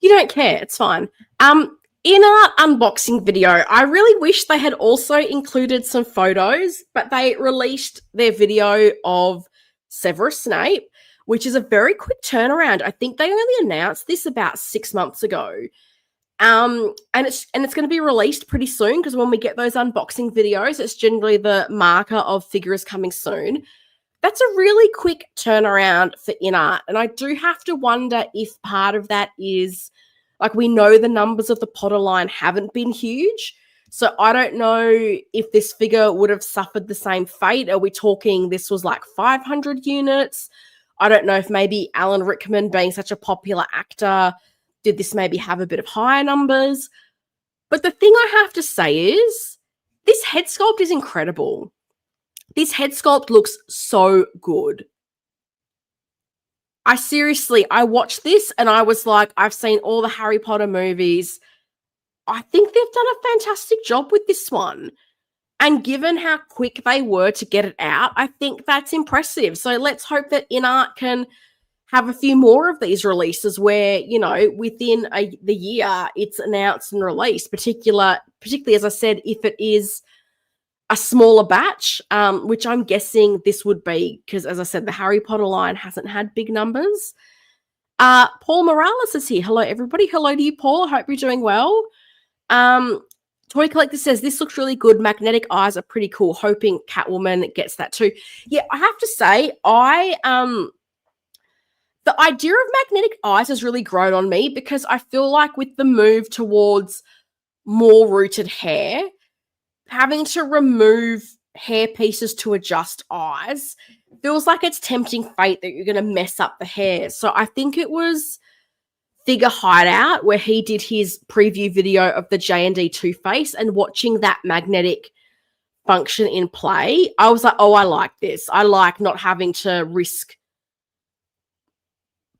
You don't care, it's fine. InArt unboxing video. I really wish they had also included some photos, but they released their video of Severus Snape, which is a very quick turnaround. I think they only announced this about 6 months ago. And it's going to be released pretty soon because when we get those unboxing videos, it's generally the marker of figures coming soon. That's a really quick turnaround for InArt. And I do have to wonder if part of that is, like, we know the numbers of the Potter line haven't been huge. So I don't know if this figure would have suffered the same fate. Are we talking this was like 500 units? I don't know if maybe Alan Rickman, being such a popular actor, did this maybe have a bit of higher numbers? But the thing I have to say is this head sculpt is incredible. This head sculpt looks so good. I watched this and I was like, I've seen all the Harry Potter movies. I think they've done a fantastic job with this one. And given how quick they were to get it out, I think that's impressive. So let's hope that InArt can have a few more of these releases where, you know, within the year it's announced and released, particularly, as I said, if it is a smaller batch, which I'm guessing this would be because, as I said, the Harry Potter line hasn't had big numbers. Paul Morales is here. Hello, everybody. Hello to you, Paul. I hope you're doing well. Toy Collector says, this looks really good. Magnetic eyes are pretty cool. Hoping Catwoman gets that too. Yeah, I have to say, the idea of magnetic eyes has really grown on me because I feel like with the move towards more rooted hair, having to remove hair pieces to adjust eyes feels like it's tempting fate that you're going to mess up the hair. So I think it was Figure Hideout where he did his preview video of the J&D Two-Face, and watching that magnetic function in play, I was like, oh, I like this. I like not having to risk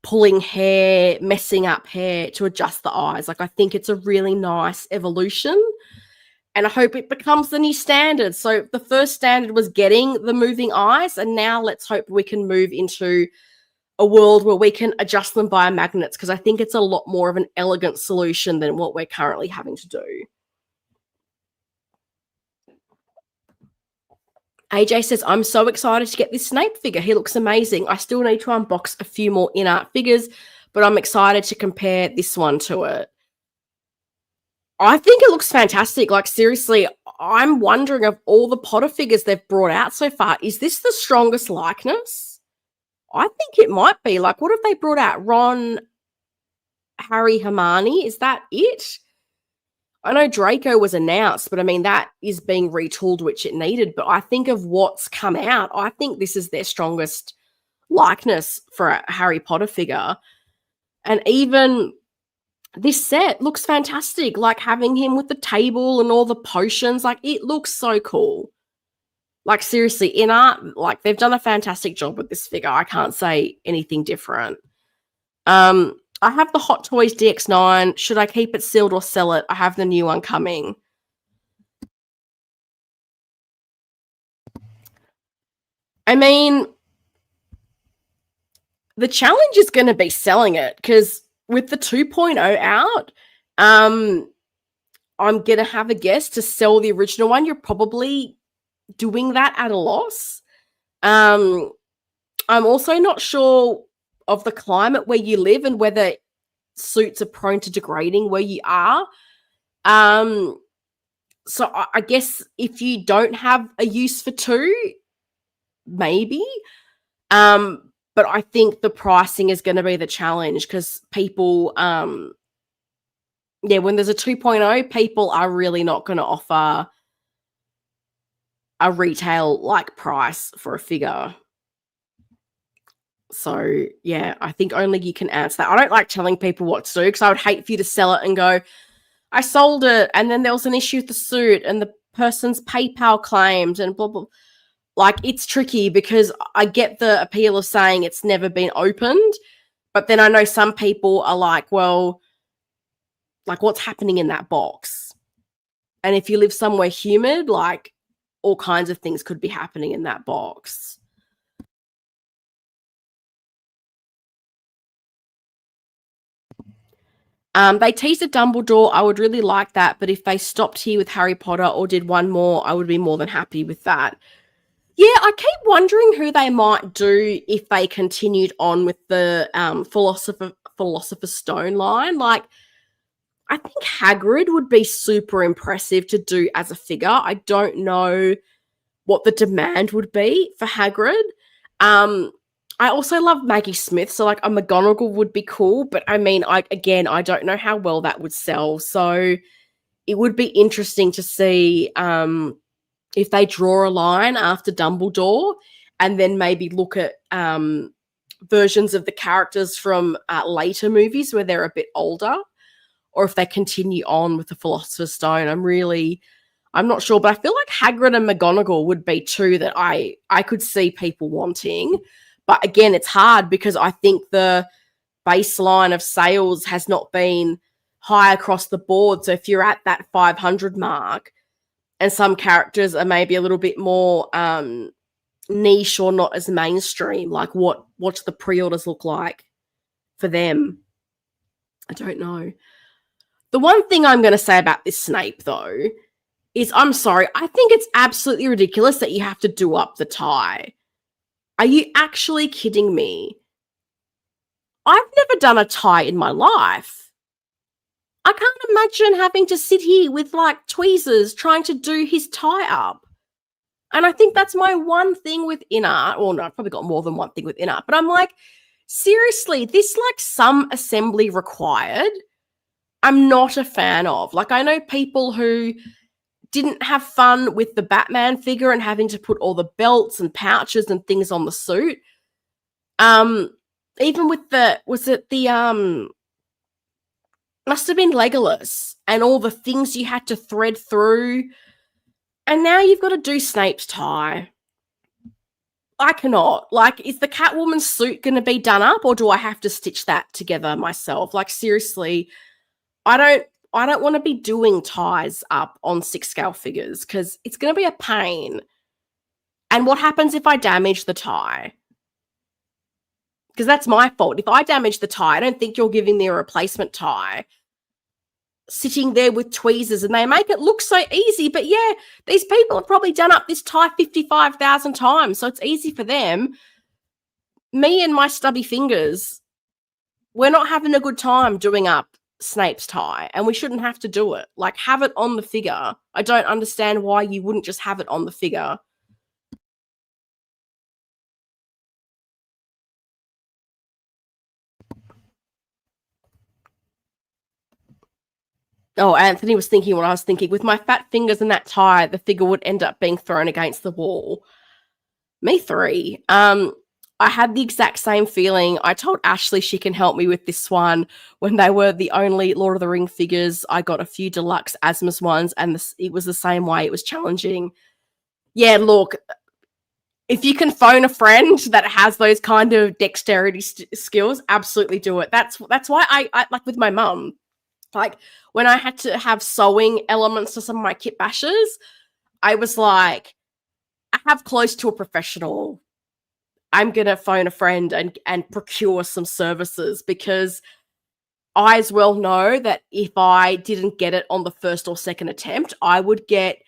pulling hair, messing up hair to adjust the eyes. Like, I think it's a really nice evolution, and I hope it becomes the new standard. So the first standard was getting the moving eyes, and now let's hope we can move into a world where we can adjust them via magnets, because I think it's a lot more of an elegant solution than what we're currently having to do. AJ says, I'm so excited to get this Snape figure. He looks amazing. I still need to unbox a few more InArt figures, but I'm excited to compare this one to it. I think it looks fantastic. Like, seriously, I'm wondering, of all the Potter figures they've brought out so far, is this the strongest likeness? I think it might be. Like, what have they brought out? Ron, Harry, Hermione? Is that it? I know Draco was announced, but I mean, that is being retooled, which it needed. But I think of what's come out, I think this is their strongest likeness for a Harry Potter figure. And even this set looks fantastic. Like, having him with the table and all the potions, like, it looks so cool. Like, seriously, InArt, like, they've done a fantastic job with this figure. I can't say anything different. I have the Hot Toys DX9. Should I keep it sealed or sell it? I have the new one coming. I mean, the challenge is going to be selling it, because with the 2.0 out, I'm going to have a guess, to sell the original one, you're probably doing that at a loss. I'm also not sure of the climate where you live and whether suits are prone to degrading where you are. So I guess if you don't have a use for two, maybe. But I think the pricing is going to be the challenge, because people, when there's a 2.0, people are really not going to offer a retail like price for a figure. So yeah, I think only you can answer that. I don't like telling people what to do, because I would hate for you to sell it and go, I sold it, and then there was an issue with the suit and the person's PayPal claimed and blah, blah. Like, it's tricky, because I get the appeal of saying it's never been opened, but then I know some people are like, well, like, what's happening in that box? And if you live somewhere humid, like, all kinds of things could be happening in that box. They teased a Dumbledore. I would really like that, but if they stopped here with Harry Potter or did one more, I would be more than happy with that. Yeah, I keep wondering who they might do if they continued on with the Philosopher's Stone line. Like, I think Hagrid would be super impressive to do as a figure. I don't know what the demand would be for Hagrid. I also love Maggie Smith, so like a McGonagall would be cool, but I mean, I don't know how well that would sell. So it would be interesting to see if they draw a line after Dumbledore, and then maybe look at versions of the characters from later movies where they're a bit older, or if they continue on with the Philosopher's Stone. I'm not sure, but I feel like Hagrid and McGonagall would be two that I could see people wanting. But again, it's hard, because I think the baseline of sales has not been high across the board. So if you're at that 500 mark, and some characters are maybe a little bit more niche or not as mainstream, like what's the pre-orders look like for them? I don't know. The one thing I'm going to say about this Snape, though, is, I'm sorry, I think it's absolutely ridiculous that you have to do up the tie. Are you actually kidding me? I've never done a tie in my life. I can't imagine having to sit here with like tweezers trying to do his tie up. And I think that's my one thing with InArt. Well, no, I've probably got more than one thing with InArt, but I'm like, seriously, this like some assembly required, I'm not a fan of. Like, I know people who didn't have fun with the Batman figure and having to put all the belts and pouches and things on the suit. Even with must have been Legolas and all the things you had to thread through. And now you've got to do Snape's tie. I cannot. Like, is the Catwoman suit going to be done up, or do I have to stitch that together myself? Like, seriously, I don't want to be doing ties up on 6-scale figures because it's going to be a pain. And what happens if I damage the tie? Because that's my fault. If I damage the tie, I don't think you're giving me a replacement tie. Sitting there with tweezers, and they make it look so easy. But yeah, these people have probably done up this tie 55,000 times, so it's easy for them. Me and my stubby fingers, we're not having a good time doing up Snape's tie, and we shouldn't have to do it. Like, have it on the figure. I don't understand why you wouldn't just have it on the figure. Oh, Anthony was thinking what I was thinking. With my fat fingers and that tie, the figure would end up being thrown against the wall. Me three. I had the exact same feeling. I told Ashley she can help me with this one. When they were the only Lord of the Ring figures, I got a few deluxe Asmus ones, and it was the same way. It was challenging. Yeah, look, if you can phone a friend that has those kind of dexterity skills, absolutely do it. That's why I like with my mum. Like, when I had to have sewing elements to some of my kit bashes, I was like, I have close to a professional. I'm going to phone a friend and procure some services, because I as well know that if I didn't get it on the first or second attempt, I would get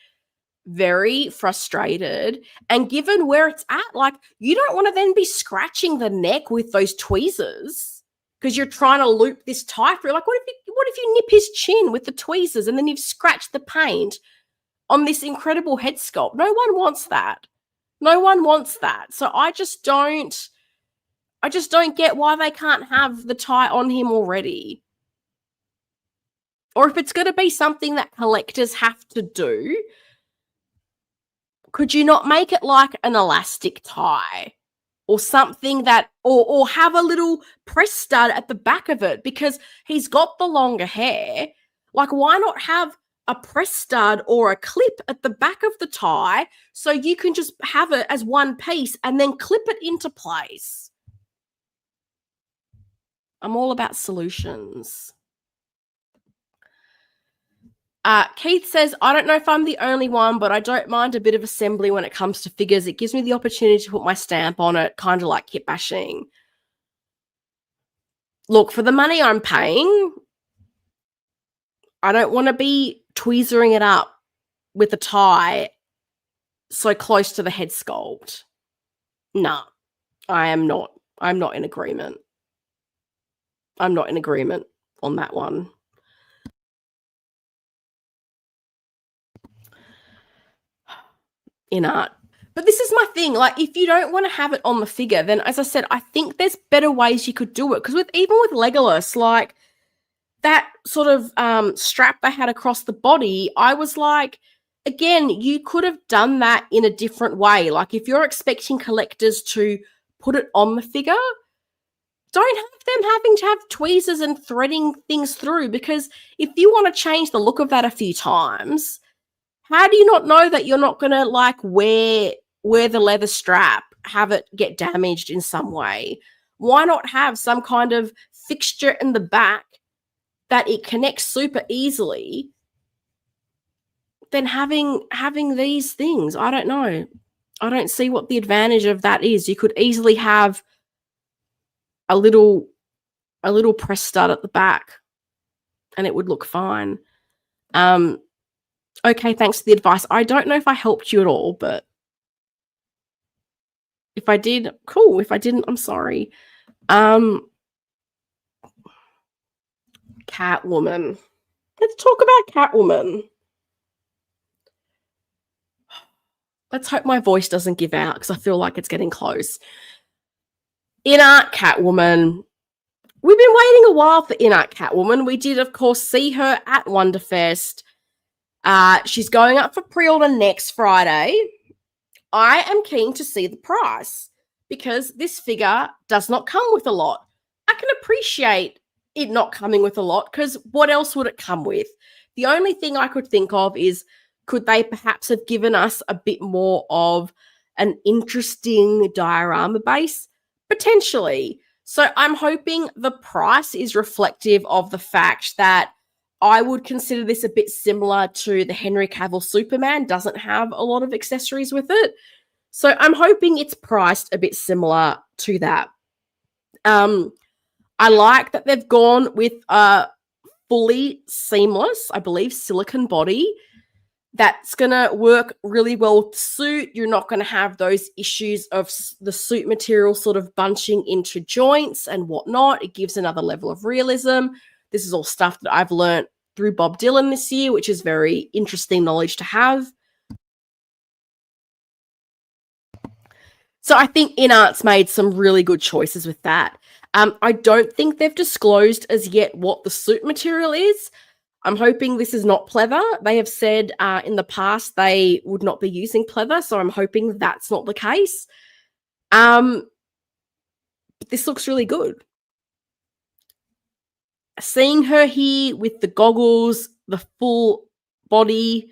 very frustrated. And given where it's at, like, you don't want to then be scratching the neck with those tweezers because you're trying to loop this tie through. Like, what if you nip his chin with the tweezers and then you've scratched the paint on this incredible head sculpt? No one wants that. No one wants that. So I just don't get why they can't have the tie on him already. Or if it's going to be something that collectors have to do, could you not make it like an elastic tie or something that, or have a little press stud at the back of it, because he's got the longer hair. Like, why not have a press stud or a clip at the back of the tie so you can just have it as one piece and then clip it into place? I'm all about solutions. Keith says, I don't know if I'm the only one, but I don't mind a bit of assembly when it comes to figures. It gives me the opportunity to put my stamp on it, kind of like kit bashing. Look, for the money I'm paying, I don't want to be tweezering it up with a tie so close to the head sculpt. Nah, I'm not in agreement. I'm not in agreement on that one. InArt. But this is my thing. Like, if you don't want to have it on the figure, then, as I said, I think there's better ways you could do it. Because even with Legolas, like, that sort of strap they had across the body, I was like, again, you could have done that in a different way. Like, if you're expecting collectors to put it on the figure, don't have them having to have tweezers and threading things through. Because if you want to change the look of that a few times, how do you not know that you're not going to, like, wear the leather strap, have it get damaged in some way? Why not have some kind of fixture in the back that it connects super easily than having these things? I don't know. I don't see what the advantage of that is. You could easily have a little press stud at the back and it would look fine. Okay, thanks for the advice. I don't know if I helped you at all, but if I did, cool. If I didn't, I'm sorry. Catwoman. let's talk about Catwoman. Let's hope my voice doesn't give out because I feel like it's getting close. InArt Catwoman. We've been waiting a while for InArt Catwoman. We did, of course, see her at Wonderfest. She's going up for pre-order next Friday. I am keen to see the price because this figure does not come with a lot. I can appreciate it not coming with a lot because what else would it come with? The only thing I could think of is, could they perhaps have given us a bit more of an interesting diorama base? Potentially. So I'm hoping the price is reflective of the fact that I would consider this a bit similar to the Henry Cavill Superman, doesn't have a lot of accessories with it. So I'm hoping it's priced a bit similar to that. I like that they've gone with a fully seamless, I believe, silicone body. That's going to work really well with the suit. You're not going to have those issues of the suit material sort of bunching into joints and whatnot. It gives another level of realism. This is all stuff that I've learned through Bob Dylan this year, which is very interesting knowledge to have. So I think InArt's made some really good choices with that. I don't think they've disclosed as yet what the suit material is. I'm hoping this is not pleather. They have said in the past they would not be using pleather, so I'm hoping that's not the case. But this looks really good. Seeing her here with the goggles, the full body,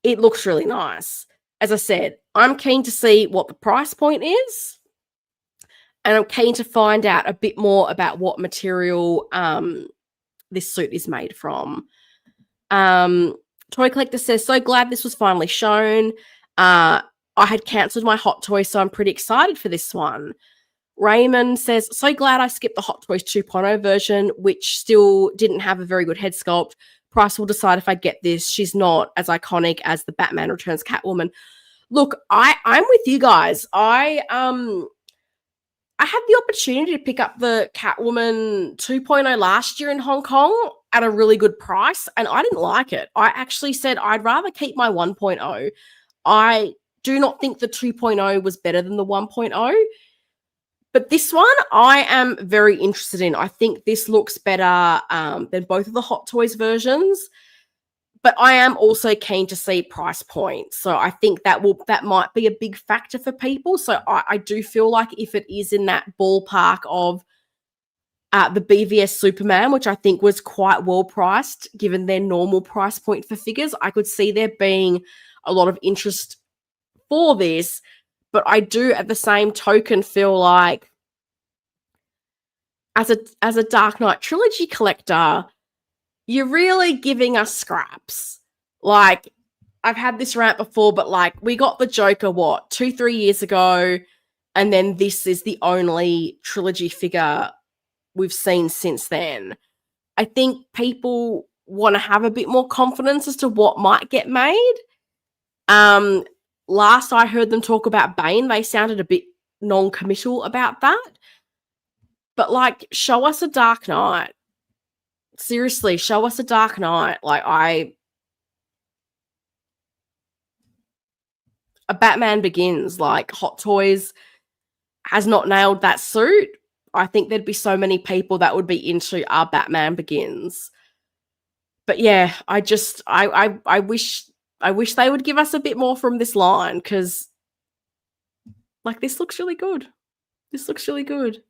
it looks really nice. As I said, I'm keen to see what the price point is, and I'm keen to find out a bit more about what material this suit is made from. Toy Collector says, so glad this was finally shown. I had cancelled my Hot Toys, so I'm pretty excited for this one. Raymond says, so glad I skipped the Hot Toys 2.0 version, which still didn't have a very good head sculpt. Price will decide if I get this. She's not as iconic as the Batman Returns Catwoman. Look, I'm with you guys. I had the opportunity to pick up the Catwoman 2.0 last year in Hong Kong at a really good price, and I didn't like it. I actually said I'd rather keep my 1.0. I do not think the 2.0 was better than the 1.0. But this one I am very interested in. I think this looks better than both of the Hot Toys versions. But I am also keen to see price point. So I think that might be a big factor for people. So I do feel like if it is in that ballpark of the BVS Superman, which I think was quite well priced given their normal price point for figures, I could see there being a lot of interest for this. But I do at the same token feel like as a Dark Knight trilogy collector, you're really giving us scraps. Like, I've had this rant before, but like, we got the Joker, 2-3 years ago, and then this is the only trilogy figure we've seen since then. I think people want to have a bit more confidence as to what might get made. Last I heard them talk about Bane, they sounded a bit non-committal about that. But like, show us a Dark Knight. Seriously, show us a Dark Knight. Like, a Batman Begins, like Hot Toys has not nailed that suit. I think there'd be so many people that would be into our Batman Begins. But yeah, I wish they would give us a bit more from this line, because like, this looks really good. This looks really good.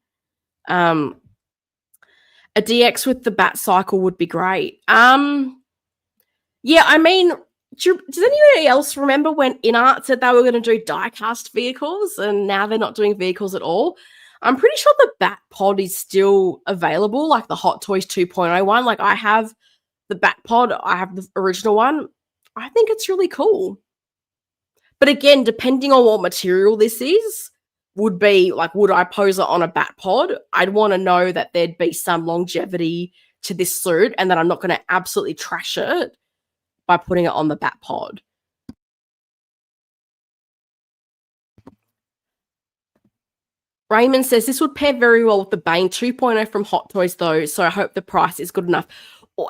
A DX with the Bat Cycle would be great. Yeah, I mean, does anybody else remember when InArt said they were going to do die-cast vehicles and now they're not doing vehicles at all? I'm pretty sure the Bat Pod is still available, like the Hot Toys 2.0 one. Like, I have the Bat Pod. I have the original one. I think it's really cool. But again, depending on what material this is, would be like, would I pose it on a Bat Pod? I'd want to know that there'd be some longevity to this suit and that I'm not going to absolutely trash it by putting it on the Bat Pod. Raymond says, this would pair very well with the Bane 2.0 from Hot Toys though, so I hope the price is good enough.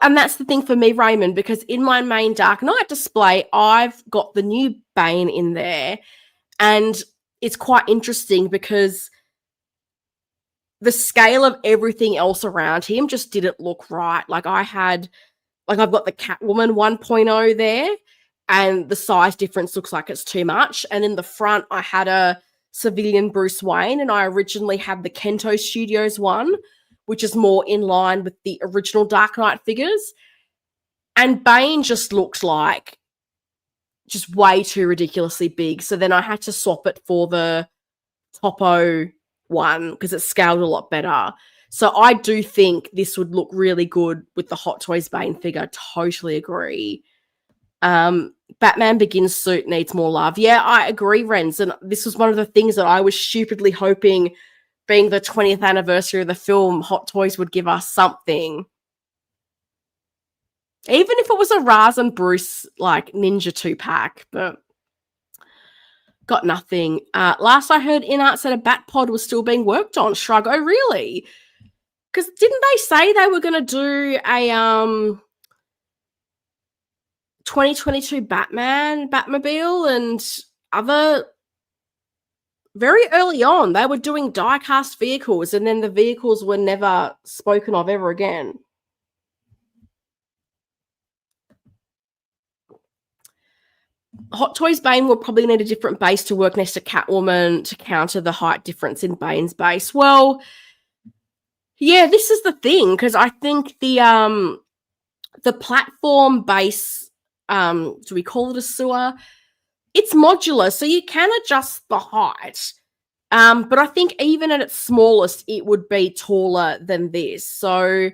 And that's the thing for me, Raymond, because in my main Dark Knight display, I've got the new Bane in there. And it's quite interesting because the scale of everything else around him just didn't look right. Like I've got the Catwoman 1.0 there, and the size difference looks like it's too much. And in the front, I had a civilian Bruce Wayne, and I originally had the Kento Studios one, which is more in line with the original Dark Knight figures. And Bane just looked like just way too ridiculously big. So then I had to swap it for the Topo one because it scaled a lot better. So I do think this would look really good with the Hot Toys Bane figure. Totally agree. Batman Begins suit needs more love. Yeah, I agree, Renz. And this was one of the things that I was stupidly hoping, being the 20th anniversary of the film, Hot Toys would give us something. Even if it was a Raz and Bruce, like, Ninja 2-pack, but got nothing. Last I heard, InArt said a Bat Pod was still being worked on. Shrug. Oh, really? Because didn't they say they were going to do a 2022 Batmobile and other... Very early on, they were doing die-cast vehicles, and then the vehicles were never spoken of ever again. Hot Toys Bane will probably need a different base to work next to Catwoman to counter the height difference in Bane's base. Well, yeah, this is the thing, because I think the platform base, do we call it a sewer? It's modular, so you can adjust the height. But I think even at its smallest, it would be taller than this. So,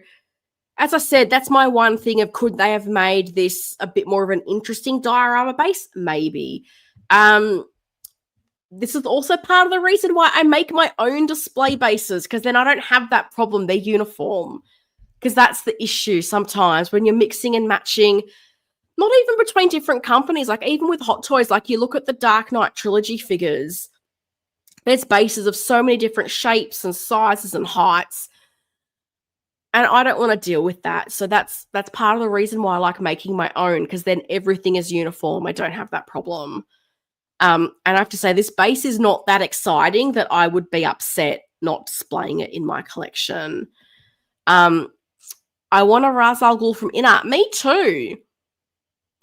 as I said, that's my one thing of, could they have made this a bit more of an interesting diorama base? Maybe. This is also part of the reason why I make my own display bases, because then I don't have that problem. They're uniform. Because that's the issue sometimes when you're mixing and matching, not even between different companies, like even with Hot Toys, like you look at the Dark Knight trilogy figures, there's bases of so many different shapes and sizes and heights. And I don't want to deal with that. So that's part of the reason why I like making my own, because then everything is uniform. I don't have that problem. And I have to say, this base is not that exciting that I would be upset not displaying it in my collection. I want a Ra's al Ghul from InArt. Me too.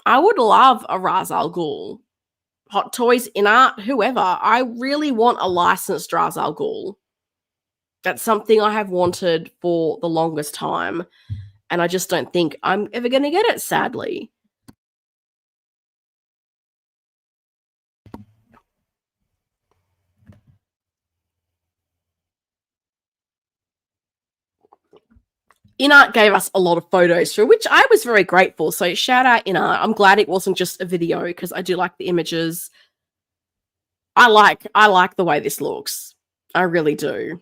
I would love a Ra's al Ghul. Hot Toys, InArt, whoever. I really want a licensed Ra's al Ghul. That's something I have wanted for the longest time, and I just don't think I'm ever going to get it, sadly. InArt gave us a lot of photos for which I was very grateful. So shout out InArt. I'm glad it wasn't just a video, because I do like the images. I like the way this looks. I really do.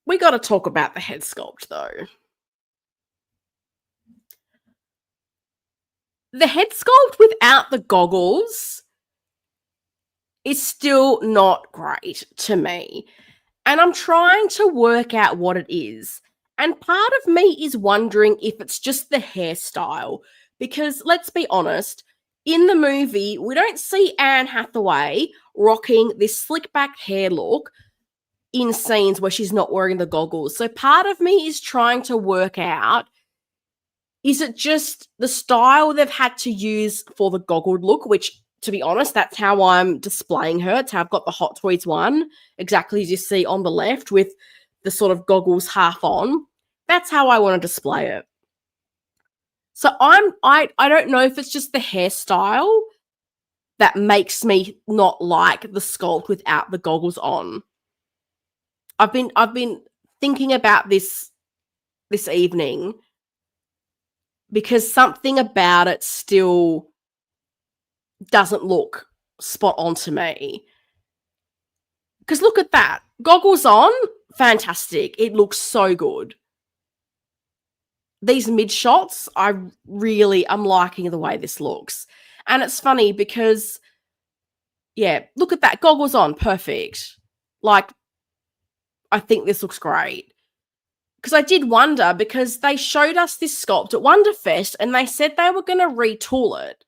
We got to talk about the head sculpt, though. The head sculpt without the goggles is still not great to me. And I'm trying to work out what it is. And part of me is wondering if it's just the hairstyle. Because let's be honest, in the movie, we don't see Anne Hathaway rocking this slick back hair look in scenes where she's not wearing the goggles. So part of me is trying to work out, is it just the style they've had to use for the goggled look, which, to be honest, that's how I'm displaying her. It's how I've got the Hot Toys one, exactly as you see on the left, with the sort of goggles half on. That's how I want to display it. So I don't know if it's just the hairstyle that makes me not like the sculpt without the goggles on. I've been thinking about this evening, because something about it still doesn't look spot on to me. Because look at that. Goggles on, fantastic. It looks so good. These mid shots, I'm liking the way this looks. And it's funny because, yeah, look at that. Goggles on, perfect. Like, I think this looks great. because I did wonder, because they showed us this sculpt at Wonderfest and they said they were going to retool it.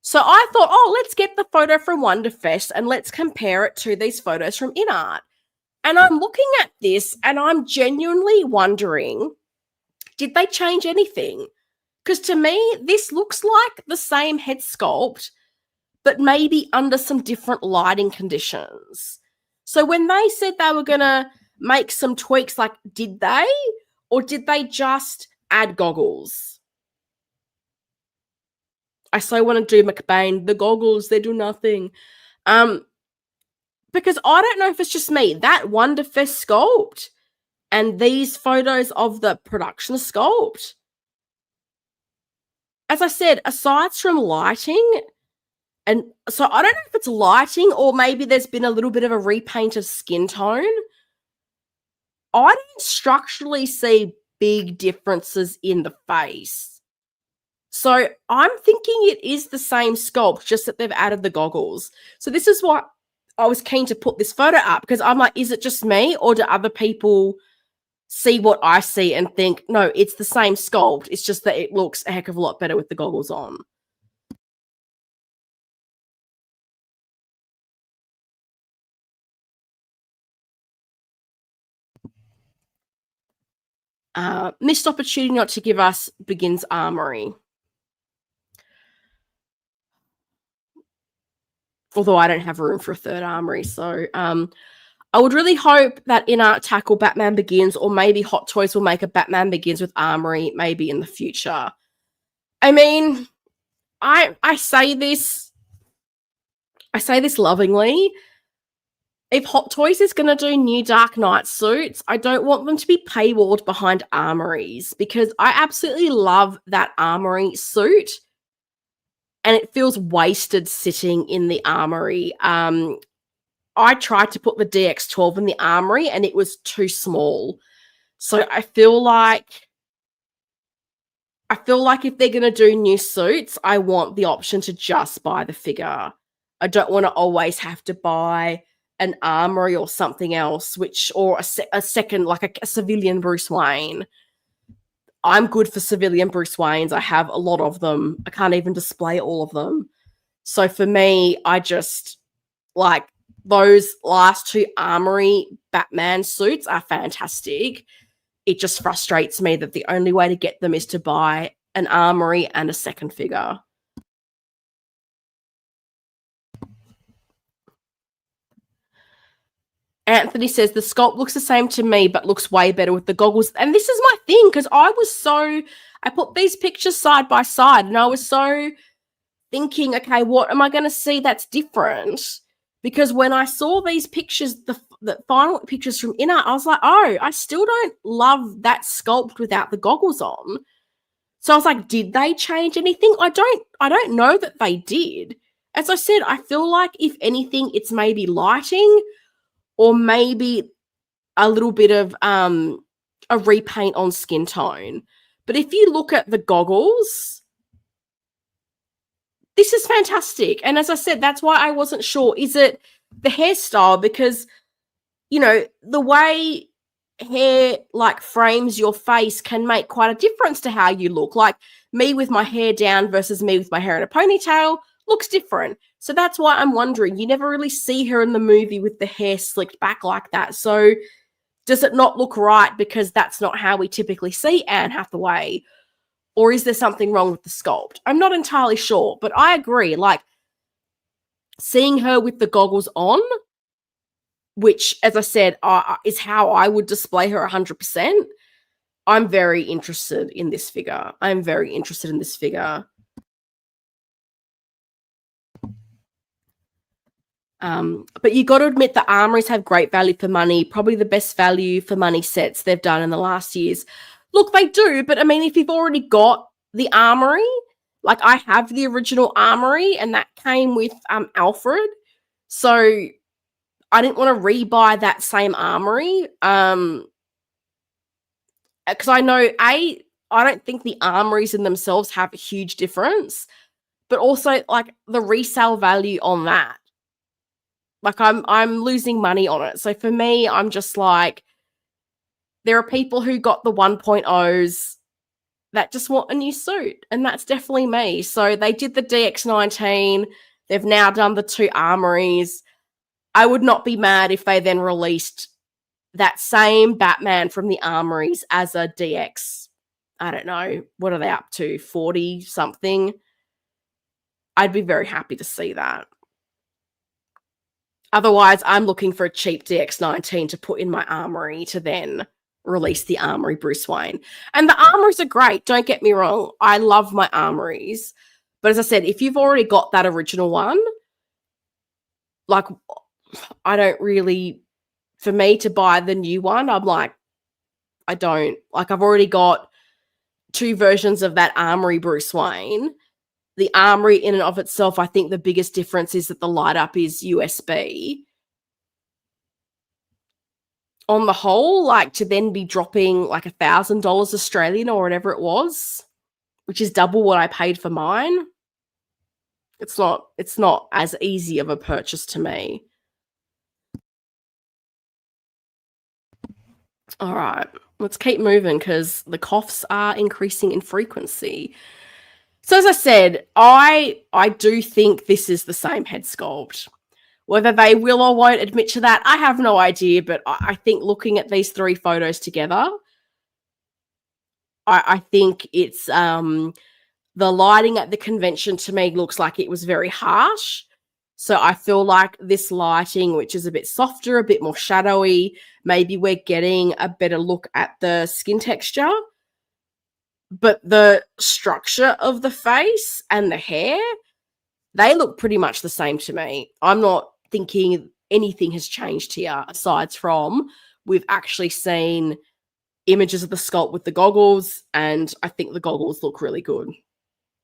So I thought, oh, let's get the photo from Wonderfest and let's compare it to these photos from InArt. And I'm looking at this and I'm genuinely wondering, did they change anything? Because to me, this looks like the same head sculpt, but maybe under some different lighting conditions. So when they said they were going to make some tweaks, like, did they? Or did they just add goggles? I so want to do McBain, the goggles, they do nothing. Because I don't know if it's just me. That Wonderfest sculpt and these photos of the production sculpt, as I said, aside from lighting, and so I don't know if it's lighting or maybe there's been a little bit of a repaint of skin tone. I don't structurally see big differences in the face. So I'm thinking it is the same sculpt, just that they've added the goggles. So this is why I was keen to put this photo up, because I'm like, is it just me or do other people see what I see and think, no, it's the same sculpt. It's just that it looks a heck of a lot better with the goggles on. Missed opportunity not to give us Begins Armory. Although I don't have room for a third armory. So I would really hope that InArt tackle Batman Begins, or maybe Hot Toys will make a Batman Begins with armory maybe in the future. I mean, I say this lovingly. If Hot Toys is going to do new Dark Knight suits, I don't want them to be paywalled behind armories, because I absolutely love that armory suit. And it feels wasted sitting in the armory. I tried to put the DX12 in the armory and it was too small. So I feel like if they're going to do new suits, I want the option to just buy the figure. I don't want to always have to buy an armory or something else, or a second, like a civilian Bruce Wayne. I'm good for civilian Bruce Waynes. I have a lot of them. I can't even display all of them. So for me, I just like those last two armory Batman suits are fantastic. It just frustrates me that the only way to get them is to buy an armory and a second figure. Anthony says the sculpt looks the same to me, but looks way better with the goggles. And this is my thing, because I put these pictures side by side and I was so thinking, okay, what am I going to see that's different? Because when I saw these pictures, the final pictures from InArt, I was like, oh, I still don't love that sculpt without the goggles on. So I was like, did they change anything? I don't know that they did. As I said, I feel like if anything, it's maybe lighting, or maybe a little bit of a repaint on skin tone. But if you look at the goggles, this is fantastic. And as I said, that's why I wasn't sure. Is it the hairstyle? Because, you know, the way hair like frames your face can make quite a difference to how you look. Like me with my hair down versus me with my hair in a ponytail looks different. So that's why I'm wondering, you never really see her in the movie with the hair slicked back like that. So does it not look right because that's not how we typically see Anne Hathaway? Or is there something wrong with the sculpt? I'm not entirely sure, but I agree. Like, seeing her with the goggles on, which, as I said, is how I would display her 100%. I'm very interested in this figure. I'm very interested in this figure. But you got to admit the armories have great value for money, probably the best value for money sets they've done in the last years. Look, they do, but I mean, if you've already got the armory, like I have the original armory and that came with Alfred, so I didn't want to rebuy that same armory because I know I don't think the armories in themselves have a huge difference, but also like the resale value on that. Like I'm losing money on it. So for me, I'm just like, there are people who got the 1.0s that just want a new suit, and that's definitely me. So they did the DX19. They've now done the 2 armories. I would not be mad if they then released that same Batman from the armories as a DX. I don't know. What are they up to? 40 something? I'd be very happy to see that. Otherwise, I'm looking for a cheap DX19 to put in my armory to then release the armory Bruce Wayne. And the armories are great. Don't get me wrong. I love my armories. But as I said, if you've already got that original one, like, I don't really, for me to buy the new one, I'm like, I don't. Like, I've already got 2 versions of that armory Bruce Wayne. The armory in and of itself, I think the biggest difference is that the light up is USB. On the whole, like, to then be dropping like $1,000 Australian or whatever it was, which is double what I paid for mine, it's not as easy of a purchase to me. All right, let's keep moving because the coughs are increasing in frequency. So as I said, I do think this is the same head sculpt. Whether they will or won't admit to that, I have no idea. But I think looking at these 3 photos together, I think it's the lighting at the convention to me looks like it was very harsh. So I feel like this lighting, which is a bit softer, a bit more shadowy, maybe we're getting a better look at the skin texture. But the structure of the face and the hair, they look pretty much the same to me. I'm not thinking anything has changed here, aside from we've actually seen images of the sculpt with the goggles, and I think the goggles look really good.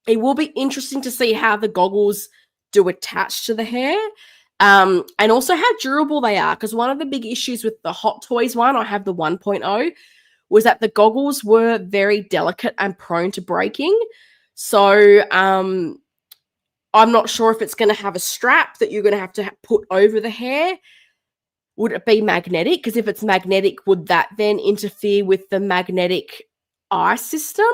It will be interesting to see how the goggles do attach to the hair, and also how durable they are, because one of the big issues with the Hot Toys one, I have the 1.0, was that the goggles were very delicate and prone to breaking. So I'm not sure if it's going to have a strap that you're going to have to put over the hair. Would it be magnetic? Because if it's magnetic, would that then interfere with the magnetic eye system?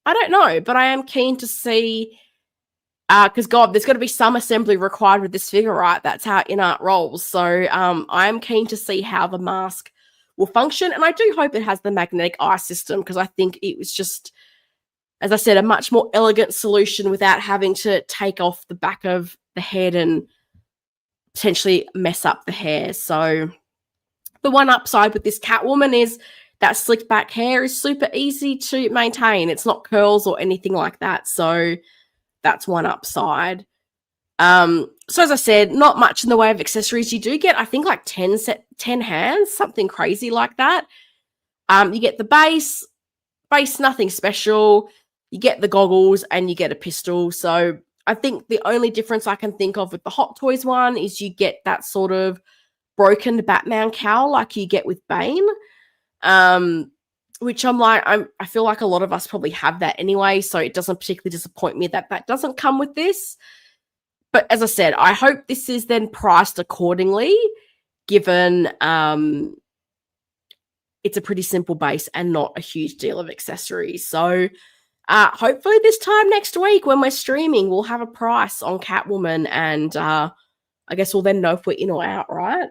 I don't know, but I am keen to see, because God, there's got to be some assembly required with this figure, right? That's how InArt rolls. So I am keen to see how the mask will function, and I do hope it has the magnetic eye system, because I think it was just, as I said, a much more elegant solution without having to take off the back of the head and potentially mess up the hair. So the one upside with this Catwoman is that slick back hair is super easy to maintain. It's not curls or anything like that. So that's one upside. So as I said, not much in the way of accessories. You do get, I think, like 10 hands, something crazy like that. You get the base, nothing special. You get the goggles and you get a pistol. So I think the only difference I can think of with the Hot Toys one is you get that sort of broken Batman cowl like you get with Bane. Which I'm like, I feel like a lot of us probably have that anyway. So it doesn't particularly disappoint me that that doesn't come with this. But as I said, I hope this is then priced accordingly, given it's a pretty simple base and not a huge deal of accessories. So hopefully this time next week when we're streaming, we'll have a price on Catwoman, and I guess we'll then know if we're in or out, right?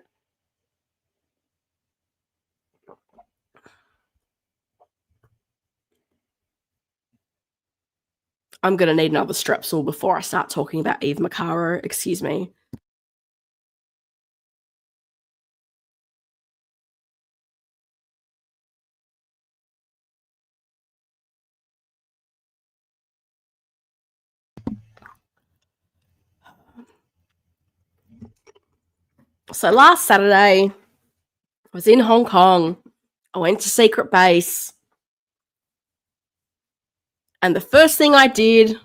I'm going to need another Strepsil before I start talking about Eve Macaro. Excuse me. So last Saturday, I was in Hong Kong. I went to Secret Base. And the first thing I did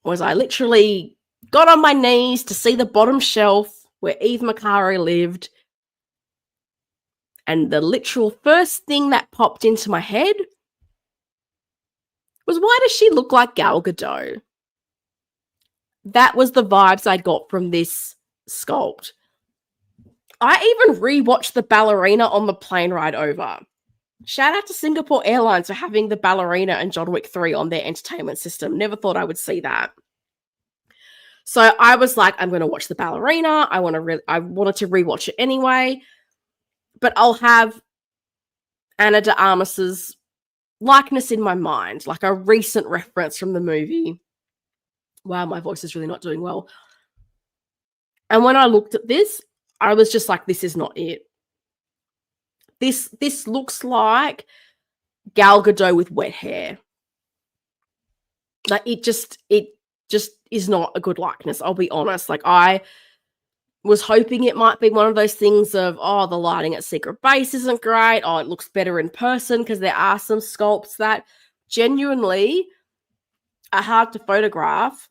was I literally got on my knees to see the bottom shelf where Eve Macaro lived. And the literal first thing that popped into my head was, why does she look like Gal Gadot? That was the vibes I got from this sculpt. I even rewatched the ballerina on the plane ride over. Shout out to Singapore Airlines for having the ballerina and John Wick 3 on their entertainment system. Never thought I would see that. So I was like, I'm going to watch the ballerina. I wanted to rewatch it anyway. But I'll have Anna de Armas's likeness in my mind, like a recent reference from the movie. Wow, my voice is really not doing well. And when I looked at this, I was just like, this is not it. This looks like Gal Gadot with wet hair. Like it just is not a good likeness. I'll be honest. Like I was hoping it might be one of those things of, oh, the lighting at Secret Base isn't great. Oh, it looks better in person, because there are some sculpts that genuinely are hard to photograph.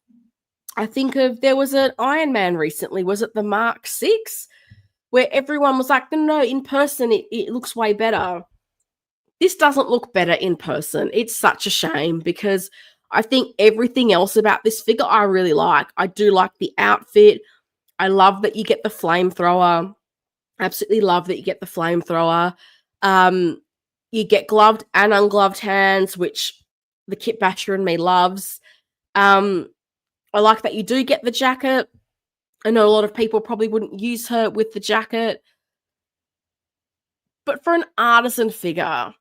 I think there was an Iron Man recently. Was it the Mark 6? Where everyone was like, no, in person, it looks way better. This doesn't look better in person. It's such a shame, because I think everything else about this figure I really like. I do like the outfit. I love that you get the flamethrower. Absolutely love that you get the flamethrower. You get gloved and ungloved hands, which the Kit Basher in me loves. I like that you do get the jacket. I know a lot of people probably wouldn't use her with the jacket. But for an artisan figure,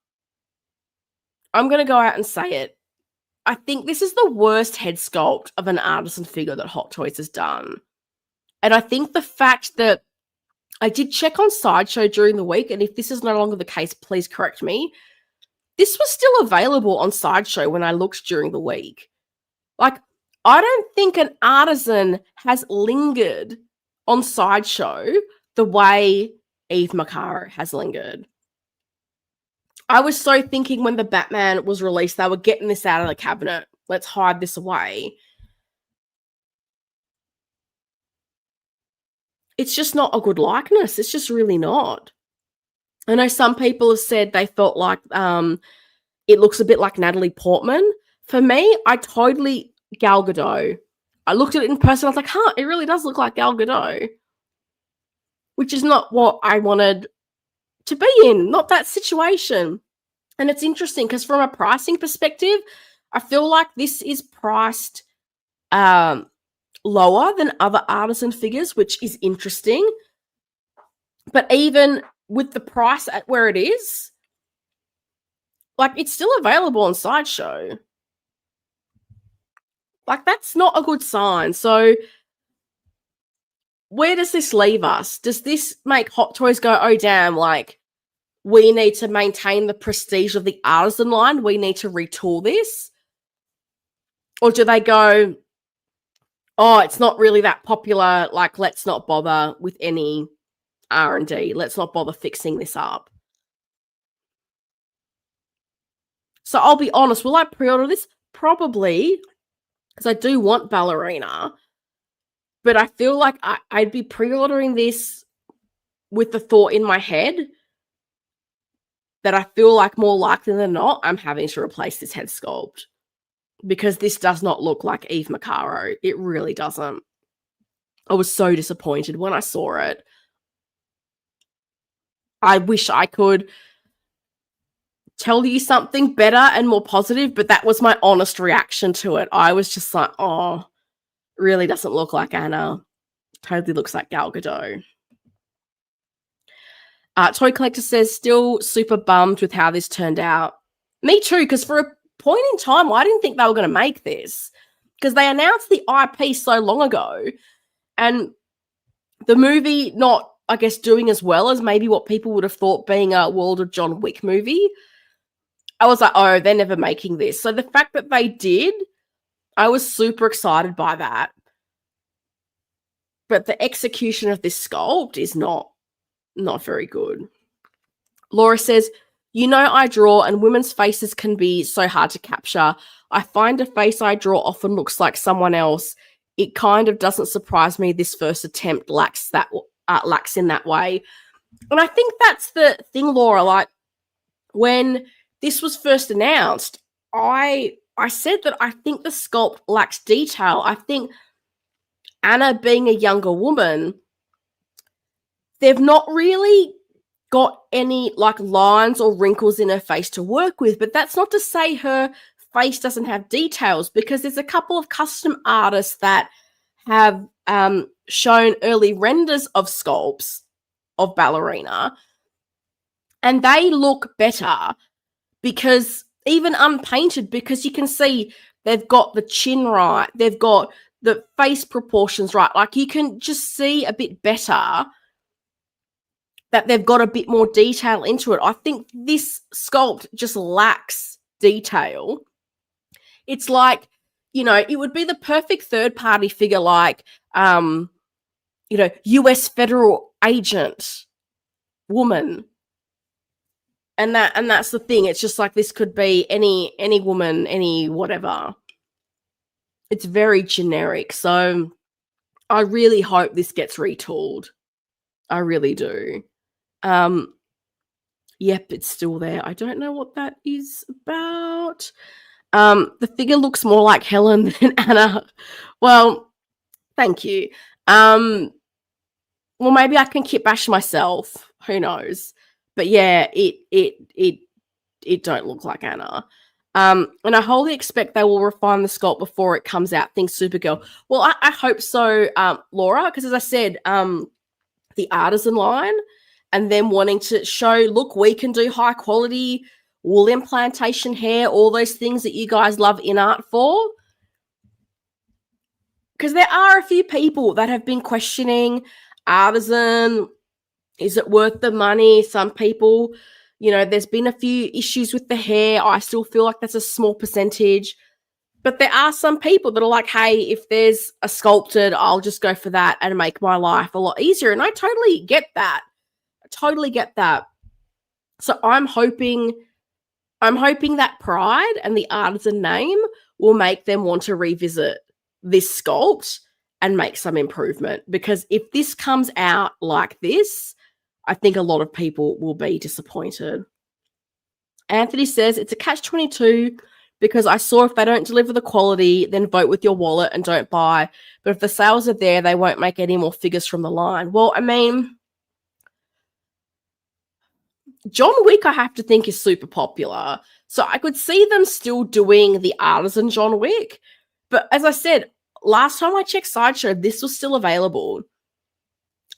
I'm going to go out and say it. I think this is the worst head sculpt of an artisan figure that Hot Toys has done. And I think the fact that I did check on Sideshow during the week, and if this is no longer the case, please correct me. This was still available on Sideshow when I looked during the week. Like, I don't think an artisan has lingered on Sideshow the way Eve Macaro has lingered. I was so thinking when the Batman was released, they were getting this out of the cabinet. Let's hide this away. It's just not a good likeness. It's just really not. I know some people have said they felt like it looks a bit like Natalie Portman. For me, I totally Gal Gadot. I looked at it in person. I was like, it really does look like Gal Gadot. Which is not what I wanted to be in. Not that situation. And it's interesting because from a pricing perspective, I feel like this is priced lower than other artisan figures, which is interesting. But even with the price at where it is, like, it's still available on Sideshow. Like, that's not a good sign. So where does this leave us? Does this make Hot Toys go, oh, damn, like, we need to maintain the prestige of the artisan line, we need to retool this? Or do they go, oh, it's not really that popular, like, let's not bother with any R&D. Let's not bother fixing this up. So I'll be honest, will I pre-order this? Probably, because I do want Ballerina. But I feel like I'd be pre-ordering this with the thought in my head that I feel like more likely than not, I'm having to replace this head sculpt. Because this does not look like Eve Macaro. It really doesn't. I was so disappointed when I saw it. I wish I could tell you something better and more positive, but that was my honest reaction to it. I was just like, oh, really doesn't look like Anna. Totally looks like Gal Gadot. Toy Collector says, still super bummed with how this turned out. Me too, because for a point in time, I didn't think they were going to make this. Because they announced the IP so long ago. And the movie not, I guess, doing as well as maybe what people would have thought being a World of John Wick movie. I was like, oh, they're never making this. So the fact that they did, I was super excited by that. But the execution of this sculpt is not very good. Laura says, you know I draw and women's faces can be so hard to capture. I find a face I draw often looks like someone else. It kind of doesn't surprise me this first attempt lacks in that way. And I think that's the thing, Laura. Like, when this was first announced, I said that I think the sculpt lacks detail. I think Anna, being a younger woman, they've not really got any like lines or wrinkles in her face to work with, but that's not to say her face doesn't have details, because there's a couple of custom artists that have shown early renders of sculpts of Ballerina, and they look better because even unpainted, because you can see they've got the chin right, they've got the face proportions right. Like, you can just see a bit better that they've got a bit more detail into it. I think this sculpt just lacks detail. It's like, it would be the perfect third-party figure, like, US federal agent woman. And that's the thing. It's just like, this could be any woman, any whatever. It's very generic. So I really hope this gets retooled. I really do. Yep, it's still there. I don't know what that is about. The figure looks more like Helen than Anna. Well, thank you. Well, maybe I can kit bash myself. Who knows? But yeah, it don't look like Anna. And I wholly expect they will refine the sculpt before it comes out. Think Supergirl. Well, I hope so, Laura, because as I said, the artisan line and them wanting to show, look, we can do high quality wool implantation hair, all those things that you guys love InArt for. Because there are a few people that have been questioning artisan. Is it worth the money? Some people, there's been a few issues with the hair. I still feel like that's a small percentage. But there are some people that are like, hey, if there's a sculpted, I'll just go for that and make my life a lot easier. And I totally get that. So I'm hoping that pride and the artisan name will make them want to revisit this sculpt and make some improvement. Because if this comes out like this, I think a lot of people will be disappointed. Anthony says it's a catch-22 because I saw if they don't deliver the quality, then vote with your wallet and don't buy. But if the sales are there, they won't make any more figures from the line. Well, I mean, John Wick, I have to think, is super popular. So I could see them still doing the artisan John Wick. But as I said, last time I checked Sideshow, this was still available.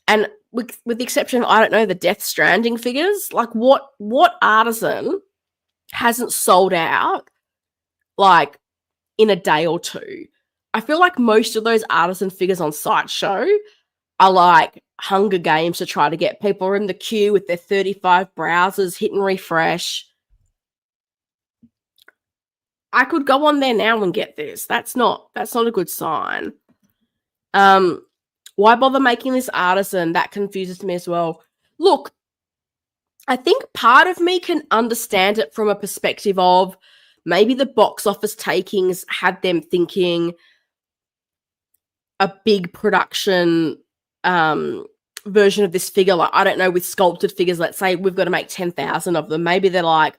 And with the exception of, I don't know, the Death Stranding figures, like what artisan hasn't sold out like in a day or two? I feel like most of those artisan figures on Sideshow are like Hunger Games to try to get people in the queue with their 35 browsers, hit and refresh. I could go on there now and get this. That's not a good sign. Why bother making this artisan? That confuses me as well. Look, I think part of me can understand it from a perspective of maybe the box office takings had them thinking a big production version of this figure. Like, I don't know, with sculpted figures, let's say we've got to make 10,000 of them. Maybe they're like,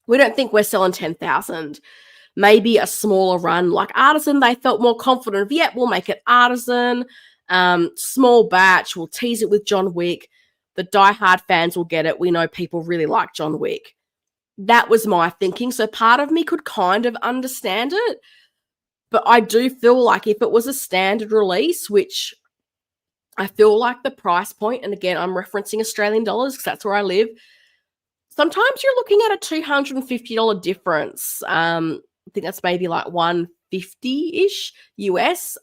we don't think we're selling 10,000. Maybe a smaller run like artisan, they felt more confident of, we'll make it artisan. Small batch, we'll tease it with John Wick. The diehard fans will get it. We know people really like John Wick. That was my thinking. So part of me could kind of understand it. But I do feel like if it was a standard release, which I feel like the price point, and again, I'm referencing Australian dollars because that's where I live, sometimes you're looking at a $250 difference. I think that's maybe like $150-ish US.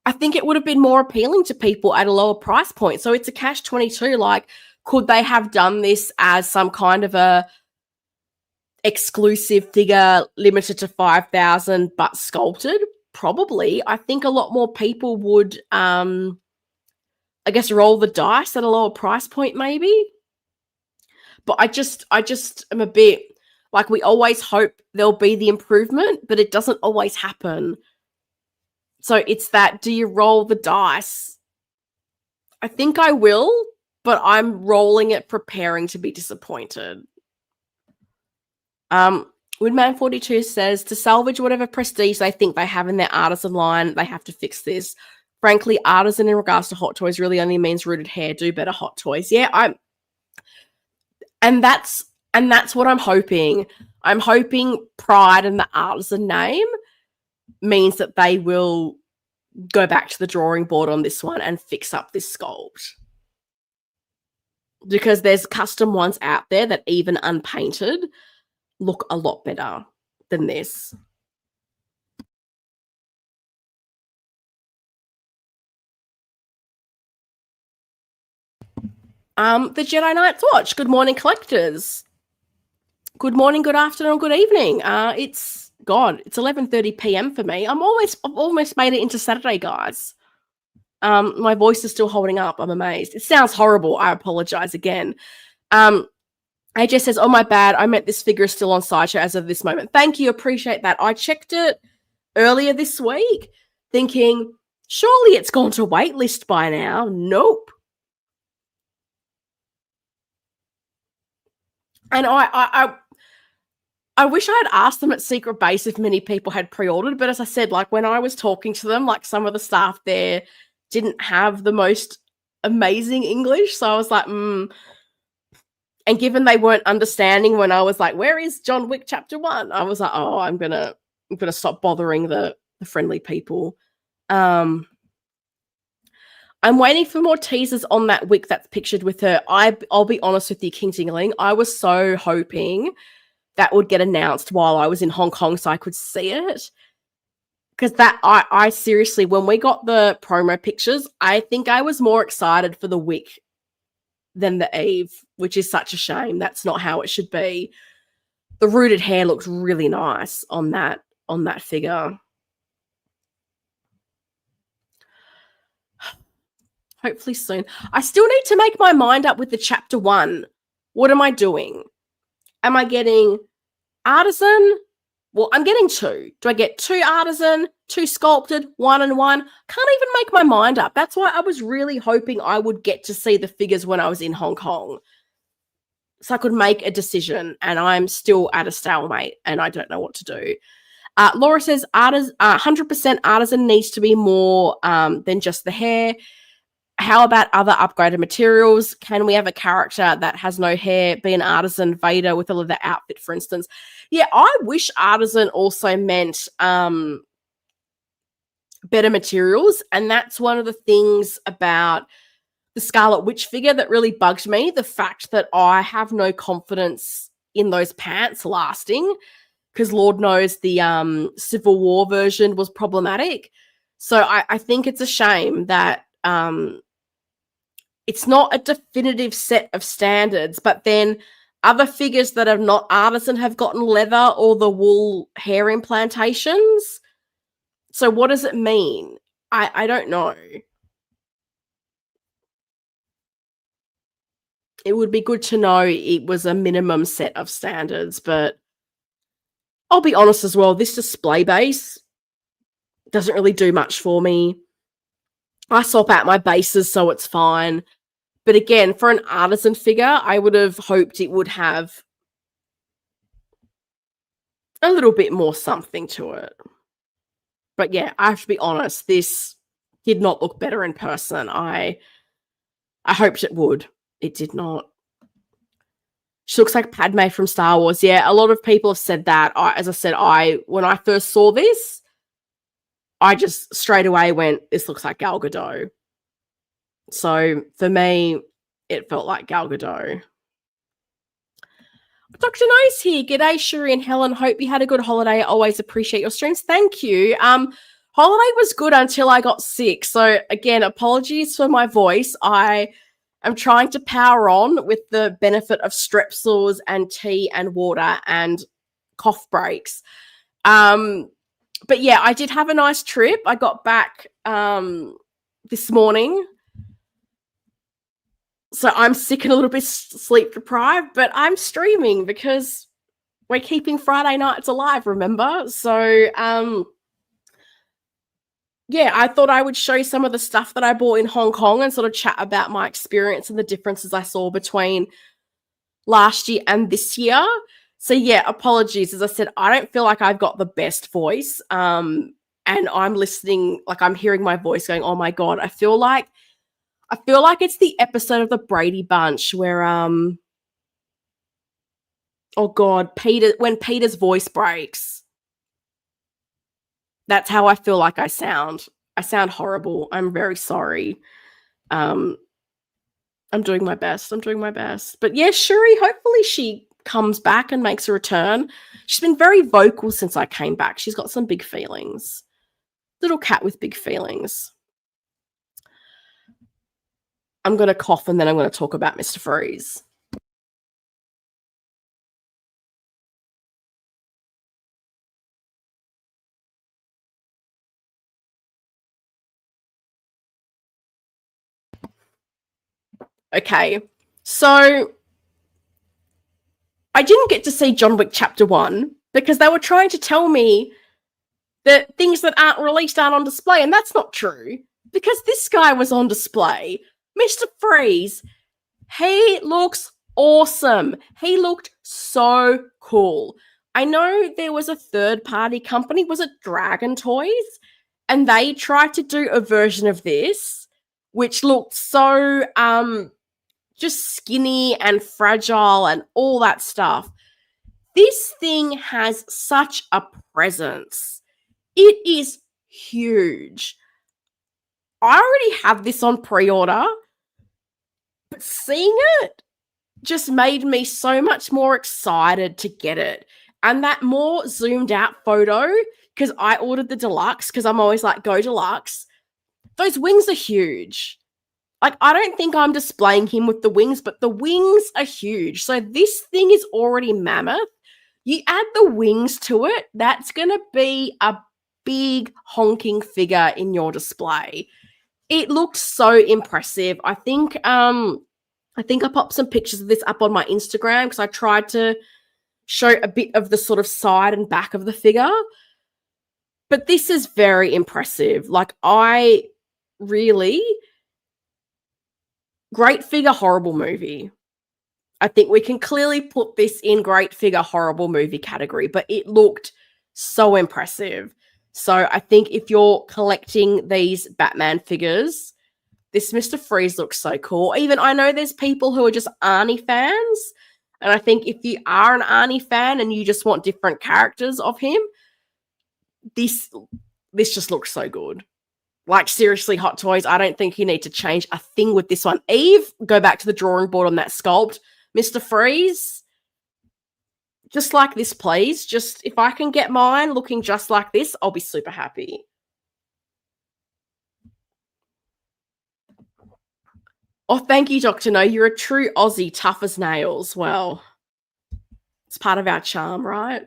I think it would have been more appealing to people at a lower price point. So it's a catch-22. Like, could they have done this as some kind of a exclusive figure limited to 5,000 but sculpted? Probably. I think a lot more people would, I guess, roll the dice at a lower price point maybe. But I just am a bit like, we always hope there'll be the improvement, but it doesn't always happen. So it's that, do you roll the dice? I think I will, but I'm rolling it preparing to be disappointed. Woodman42 says, to salvage whatever prestige they think they have in their artisan line, they have to fix this. Frankly, artisan in regards to hot toys really only means rooted hair. Do better, hot toys. Yeah, and that's what I'm hoping. I'm hoping Pride and the artisan name means that they will go back to the drawing board on this one and fix up this sculpt. Because there's custom ones out there that even unpainted look a lot better than this. The Jedi Knights Watch. Good morning, collectors. Good morning, good afternoon, good evening. It's 11:30 p.m. for me. I've almost made it into Saturday, guys. My voice is still holding up. I'm amazed. It sounds horrible. I apologize again. AJ says, oh, my bad. I meant this figure is still on Sideshow as of this moment. Thank you. Appreciate that. I checked it earlier this week thinking, surely it's gone to waitlist by now. Nope. And I wish I had asked them at Secret Base if many people had pre-ordered. But as I said, like when I was talking to them, like some of the staff there didn't have the most amazing English. So I was like, And given they weren't understanding when I was like, where is John Wick Chapter 1? I was like, oh, I'm gonna stop bothering the friendly people. I'm waiting for more teasers on that Wick that's pictured with her. I'll be honest with you, King Tingling. I was so hoping that would get announced while I was in Hong Kong so I could see it. Because I seriously, when we got the promo pictures, I think I was more excited for the Wick than the Eve, which is such a shame. That's not how it should be. The rooted hair looks really nice on that figure. Hopefully soon. I still need to make my mind up with the Chapter 1. What am I doing? Am I getting artisan? Well, I'm getting 2. Do I get 2 artisan, 2 sculpted, 1 and 1? Can't even make my mind up. That's why I was really hoping I would get to see the figures when I was in Hong Kong. So I could make a decision, and I'm still at a stalemate, and I don't know what to do. Laura says, 100% artisan needs to be more than just the hair. How about other upgraded materials? Can we have a character that has no hair be an artisan Vader with a leather outfit, for instance? Yeah, I wish artisan also meant better materials. And that's one of the things about the Scarlet Witch figure that really bugged me. The fact that I have no confidence in those pants lasting, because Lord knows the Civil War version was problematic. So I think it's a shame that it's not a definitive set of standards, but then other figures that are not artisan have gotten leather or the wool hair implantations. So what does it mean? I don't know. It would be good to know it was a minimum set of standards, but I'll be honest as well, this display base doesn't really do much for me. I swap out my bases, so it's fine. But again, for an artisan figure, I would have hoped it would have a little bit more something to it. But yeah, I have to be honest, this did not look better in person. I hoped it would. It did not. She looks like Padme from Star Wars. Yeah, a lot of people have said that. As I said, when I first saw this, I just straight away went, this looks like Gal Gadot. So for me, it felt like Gal Gadot. Dr. Nice here. G'day, Shuri and Helen. Hope you had a good holiday. I always appreciate your streams. Thank you. Holiday was good until I got sick. So again, apologies for my voice. I am trying to power on with the benefit of strepsils and tea and water and cough breaks. But yeah, I did have a nice trip. I got back this morning. So I'm sick and a little bit sleep deprived, but I'm streaming because we're keeping Friday nights alive, remember? So, yeah, I thought I would show some of the stuff that I bought in Hong Kong and sort of chat about my experience and the differences I saw between last year and this year. So, yeah, apologies. As I said, I don't feel like I've got the best voice. And and I'm listening, like I'm hearing my voice going, oh my God, I feel like it's the episode of the Brady Bunch where oh God, when Peter's voice breaks. That's how I feel like I sound. I sound horrible. I'm very sorry. I'm doing my best. But yeah, Shuri, hopefully she comes back and makes a return. She's been very vocal since I came back. She's got some big feelings. Little cat with big feelings. I'm going to cough and then I'm going to talk about Mr. Freeze. Okay, so I didn't get to see John Wick Chapter 1 because they were trying to tell me that things that aren't released aren't on display, and that's not true because this guy was on display. Mr. Freeze, he looks awesome. He looked so cool. I know there was a third-party company, was it Dragon Toys? And they tried to do a version of this, which looked so just skinny and fragile and all that stuff. This thing has such a presence. It is huge. I already have this on pre-order, but seeing it just made me so much more excited to get it. And that more zoomed out photo, because I ordered the deluxe, because I'm always like, go deluxe. Those wings are huge. Like, I don't think I'm displaying him with the wings, but the wings are huge. So this thing is already mammoth. You add the wings to it, that's going to be a big honking figure in your display. It looked so impressive. I think I popped some pictures of this up on my Instagram because I tried to show a bit of the sort of side and back of the figure. But this is very impressive. Like, great figure, horrible movie. I think we can clearly put this in great figure, horrible movie category, but it looked so impressive. So I think if you're collecting these Batman figures, this Mr. Freeze looks so cool. Even I know there's people who are just Arnie fans, and I think if you are an Arnie fan and you just want different characters of him, this just looks so good. Like, seriously, Hot Toys, I don't think you need to change a thing with this one. Eve, go back to the drawing board on that sculpt. Mr. Freeze, just like this, please. Just, if I can get mine looking just like this, I'll be super happy. Oh, thank you, Dr. No. You're a true Aussie, tough as nails. Well, it's part of our charm, right?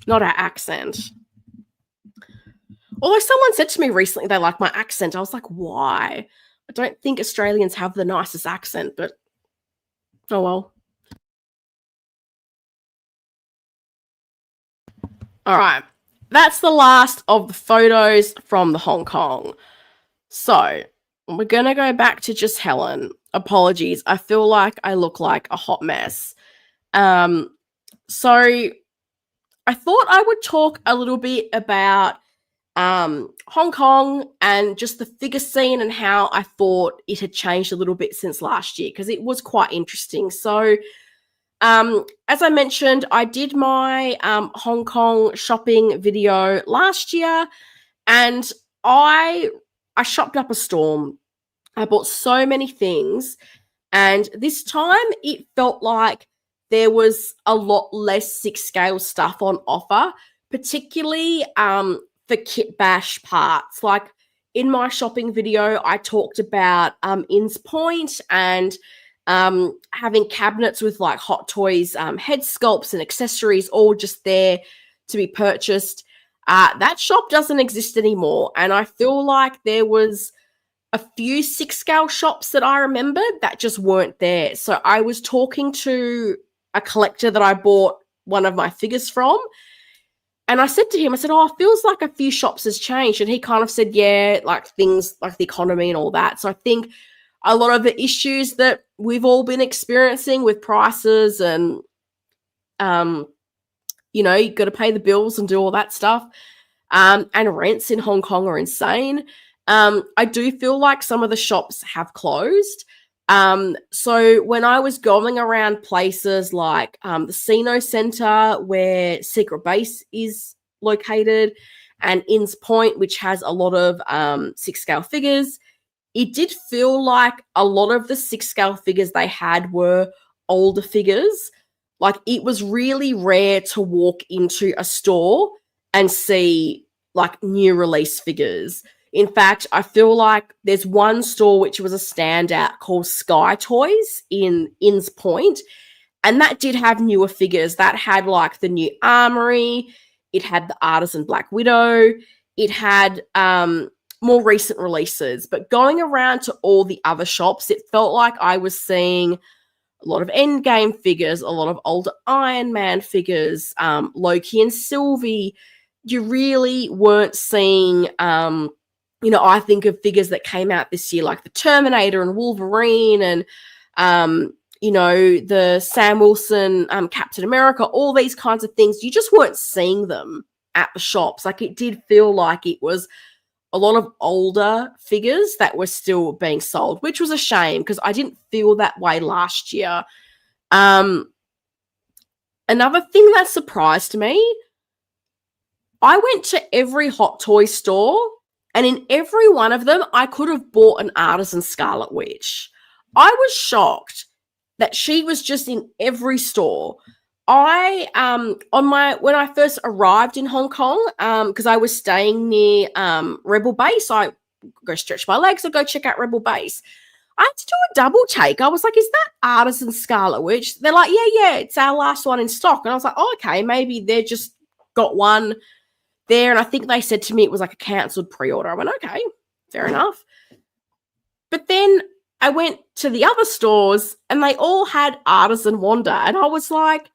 Not our accent. Although someone said to me recently they like my accent. I was like, why? I don't think Australians have the nicest accent, but oh well. All right. That's the last of the photos from the Hong Kong. So we're going to go back to just Helen. Apologies. I feel like I look like a hot mess. So I thought I would talk a little bit about Hong Kong and just the figure scene and how I thought it had changed a little bit since last year, because it was quite interesting. So as I mentioned, I did my Hong Kong shopping video last year, and I shopped up a storm. I bought so many things, and this time it felt like there was a lot less 6-scale stuff on offer, particularly for kit bash parts. Like, in my shopping video, I talked about In's Point and having cabinets with like Hot Toys head sculpts and accessories all just there to be purchased. That shop doesn't exist anymore, and I feel like there was a few 6-scale shops that I remembered that just weren't there. So I was talking to a collector that I bought one of my figures from, and I said to him, I said, oh, it feels like a few shops has changed. And he kind of said, yeah, like things like the economy and all that. So I think a lot of the issues that we've all been experiencing with prices and, you know, you've got to pay the bills and do all that stuff. And rents in Hong Kong are insane. I do feel like some of the shops have closed. So when I was going around places like the Sino Centre, where Secret Base is located, and Inns Point, which has a lot of 6-scale figures, it did feel like a lot of the 6-scale figures they had were older figures. Like, it was really rare to walk into a store and see like new release figures. In fact, I feel like there's one store which was a standout called Sky Toys in Inns Point, and that did have newer figures. That had like the new Armory, it had the Artisan Black Widow, it had more recent releases. But going around to all the other shops, it felt like I was seeing a lot of Endgame figures, a lot of older Iron Man figures, Loki and Sylvie. You really weren't seeing, I think of figures that came out this year, like the Terminator and Wolverine and, the Sam Wilson, Captain America, all these kinds of things. You just weren't seeing them at the shops. Like, it did feel like it was a lot of older figures that were still being sold, which was a shame because I didn't feel that way last year. Another thing that surprised me, I went to every Hot Toy store, and in every one of them, I could have bought an Artisan Scarlet Witch. I was shocked that she was just in every store. When I first arrived in Hong Kong, because I was staying near Rebel Base, I go stretch my legs, I go check out Rebel Base. I had to do a double take. I was like, is that Artisan Scarlet Witch? They're like, yeah, it's our last one in stock. And I was like, oh, okay, maybe they just got one there. And I think they said to me it was like a cancelled pre-order. I went, okay, fair enough. But then I went to the other stores and they all had Artisan Wanda. And I was like,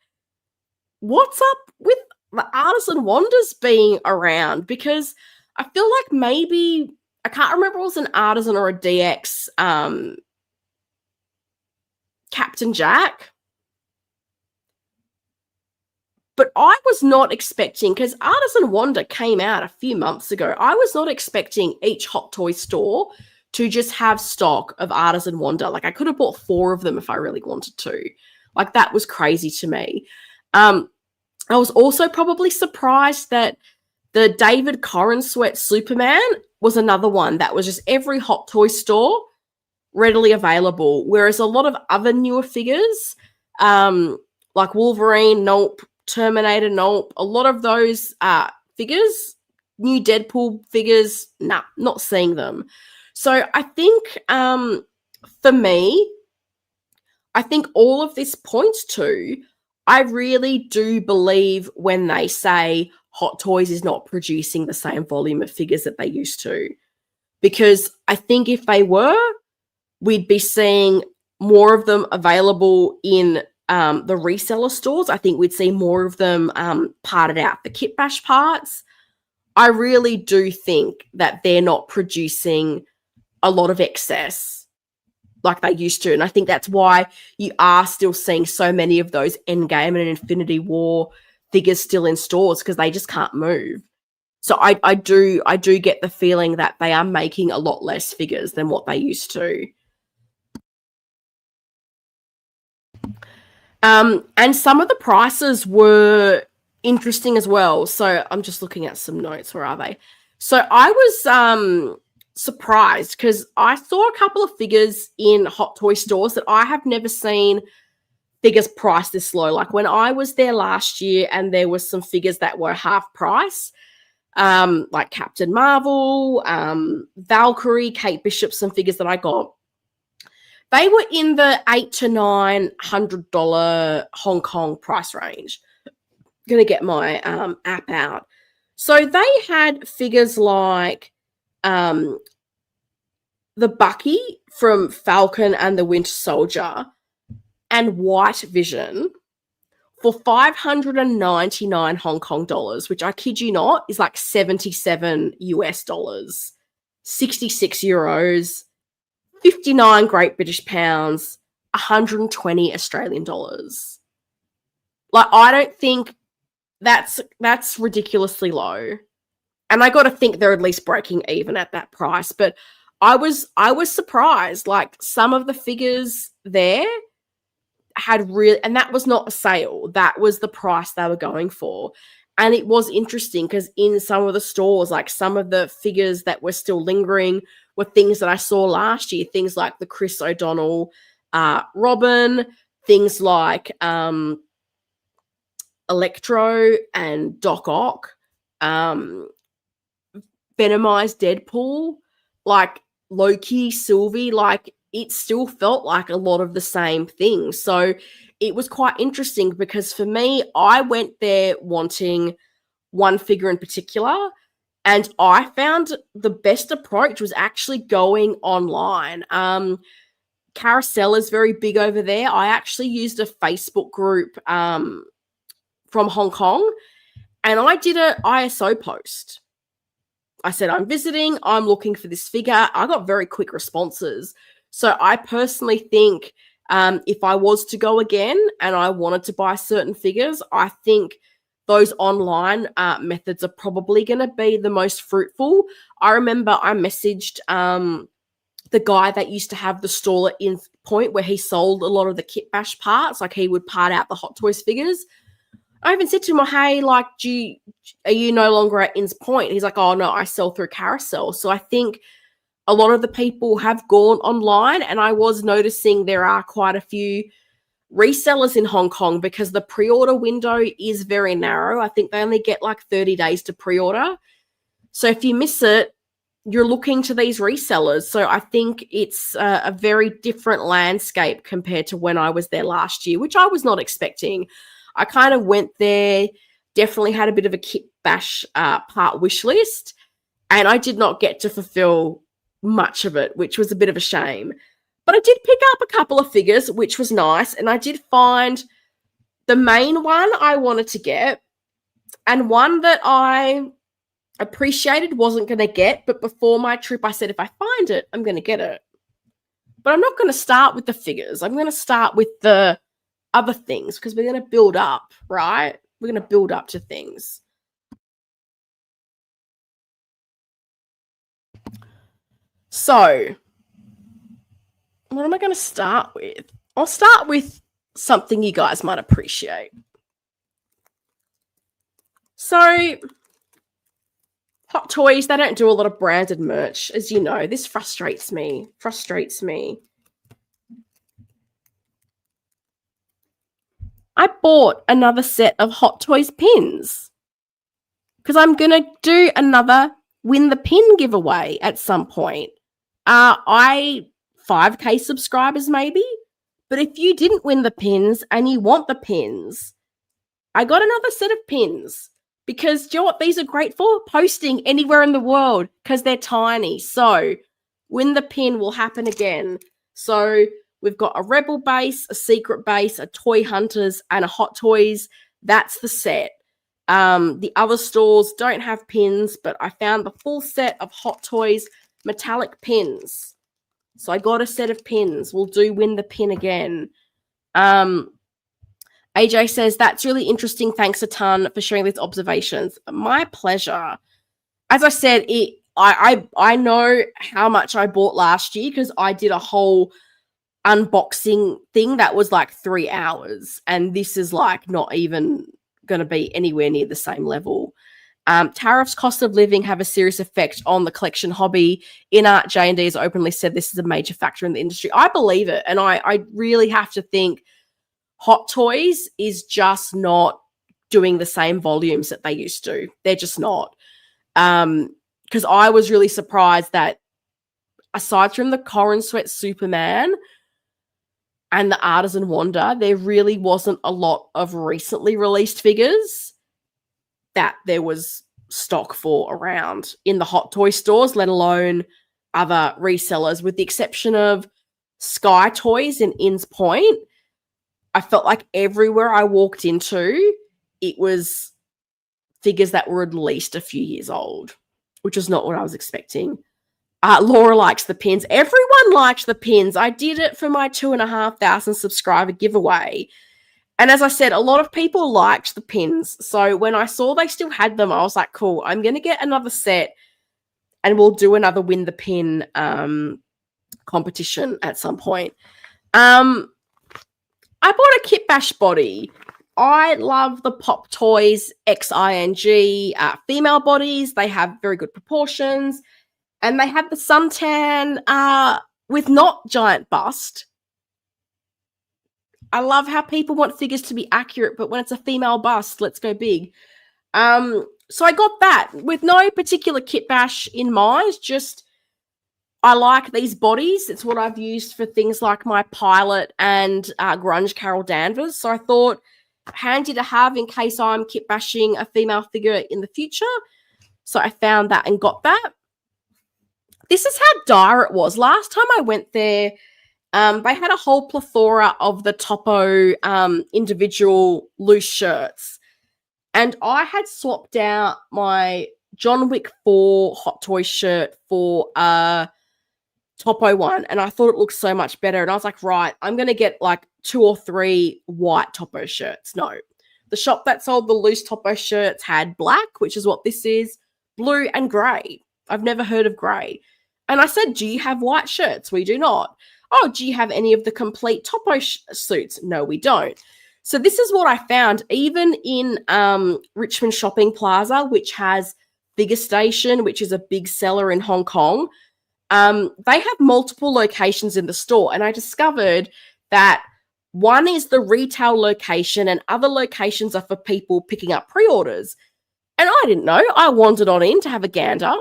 what's up with the Artisan Wandas being around? Because I feel like maybe, I can't remember if it was an Artisan or a DX Captain Jack. But I was not expecting, because Artisan Wanda came out a few months ago, I was not expecting each Hot Toy store to just have stock of Artisan Wanda. Like, I could have bought 4 of them if I really wanted to. Like, that was crazy to me. I was also probably surprised that the David Corrin Sweat Superman was another one that was just every Hot Toy store readily available, whereas a lot of other newer figures, like Wolverine, nope, Terminator, nope, a lot of those figures, new Deadpool figures, nah, not seeing them. So I think for me, I think all of this points to, I really do believe when they say Hot Toys is not producing the same volume of figures that they used to. Because I think if they were, we'd be seeing more of them available in the reseller stores. I think we'd see more of them parted out, the Kit Bash parts. I really do think that they're not producing a lot of excess like they used to. And I think that's why you are still seeing so many of those Endgame and Infinity War figures still in stores, because they just can't move. So I do get the feeling that they are making a lot less figures than what they used to. And some of the prices were interesting as well. So I'm just looking at some notes. Where are they? So I was surprised because I saw a couple of figures in Hot Toy stores that I have never seen figures priced this low. Like when I was there last year and there was some figures that were half price, like Captain Marvel, Valkyrie, Kate Bishop, some figures that I got. They were in the $800 to $900 Hong Kong price range. Going to get my app out. So they had figures like the Bucky from Falcon and the Winter Soldier and White Vision for 599 Hong Kong dollars, which I kid you not is like 77 US dollars, 66 euros, 59 Great British pounds, 120 Australian dollars. Like, I don't think that's ridiculously low. And I got to think they're at least breaking even at that price. But I was surprised. Like, some of the figures there had really, and that was not a sale. That was the price they were going for. And it was interesting because in some of the stores, like, some of the figures that were still lingering were things that I saw last year. Things like the Chris O'Donnell Robin, things like Electro and Doc Ock, Venomized Deadpool, like Loki, Sylvie, like, it still felt like a lot of the same things. So it was quite interesting because for me, I went there wanting one figure in particular, and I found the best approach was actually going online. Carousel is very big over there. I actually used a Facebook group from Hong Kong, and I did an ISO post. I said, I'm visiting, I'm looking for this figure. I got very quick responses. So I personally think if I was to go again and I wanted to buy certain figures, I think those online methods are probably going to be the most fruitful. I remember I messaged the guy that used to have the stall at In Point where he sold a lot of the Kit Bash parts. Like, he would part out the Hot Toys figures. I even said to him, hey, like, are you no longer at In's Point? He's like, oh, no, I sell through Carousel. So I think a lot of the people have gone online, and I was noticing there are quite a few resellers in Hong Kong because the pre-order window is very narrow. I think they only get like 30 days to pre-order. So if you miss it, you're looking to these resellers. So I think it's a very different landscape compared to when I was there last year, which I was not expecting. I kind of went there, definitely had a bit of a Kit Bash part wish list, and I did not get to fulfill much of it, which was a bit of a shame. But I did pick up a couple of figures, which was nice, and I did find the main one I wanted to get, and one that I appreciated wasn't going to get, but before my trip I said, if I find it, I'm going to get it. But I'm not going to start with the figures. I'm going to start with the other things because we're going to build up, right? We're going to build up to things. So, what am I going to start with? I'll start with something you guys might appreciate. So, Hot Toys, they don't do a lot of branded merch, as you know. This frustrates me. I bought another set of Hot Toys pins because I'm going to do another Win the Pin giveaway at some point. 5K subscribers maybe, but if you didn't win the pins and you want the pins, I got another set of pins because, do you know what these are great for? Posting anywhere in the world because they're tiny. So Win the Pin will happen again. So we've got a Rebel base, a Secret base, a Toy Hunters, and a Hot Toys. That's the set. The other stores don't have pins, but I found the full set of Hot Toys metallic pins. So I got a set of pins. We'll do Win the Pin again. AJ says, that's really interesting. Thanks a ton for sharing these observations. My pleasure. As I said, I know how much I bought last year because I did a whole unboxing thing that was like 3 hours. And this is like not even going to be anywhere near the same level. Tariffs, cost of living have a serious effect on the collection hobby. InArt J&D has openly said this is a major factor in the industry. I believe it. And I really have to think Hot Toys is just not doing the same volumes that they used to. They're just not. Because I was really surprised that aside from the Corin Sweat Superman and the Artisan Wonder, there really wasn't a lot of recently released figures that there was stock for around in the Hot Toy stores, let alone other resellers, with the exception of Sky Toys and In's Point. I felt like everywhere I walked into, it was figures that were at least a few years old, which is not what I was expecting. Laura likes the pins. Everyone likes the pins. I did it for my 2,500 subscriber giveaway. And as I said, a lot of people liked the pins. So when I saw they still had them, I was like, cool, I'm going to get another set and we'll do another win the pin competition at some point. I bought a Kit Bash body. I love the Pop Toys XING female bodies. They have very good proportions. And they have the suntan with not giant bust. I love how people want figures to be accurate, but when it's a female bust, let's go big. So I got that with no particular Kit Bash in mind, just I like these bodies. It's what I've used for things like my Pilot and Grunge Carol Danvers. So I thought handy to have in case I'm Kit Bashing a female figure in the future. So I found that and got that. This is how dire it was. Last time I went there, they had a whole plethora of the Topo individual loose shirts. And I had swapped out my John Wick 4 Hot Toy shirt for a Topo one. And I thought it looked so much better. And I was like, right, I'm going to get like 2 or 3 white Topo shirts. No. The shop that sold the loose Topo shirts had black, which is what this is, blue and grey. I've never heard of grey. And I said, do you have white shirts? We do not. Oh, do you have any of the complete Topo suits? No, we don't. So this is what I found. Even in Richmond Shopping Plaza, which has Figure Station, which is a big seller in Hong Kong, they have multiple locations in the store. And I discovered that one is the retail location and other locations are for people picking up pre-orders. And I didn't know. I wandered on in to have a gander.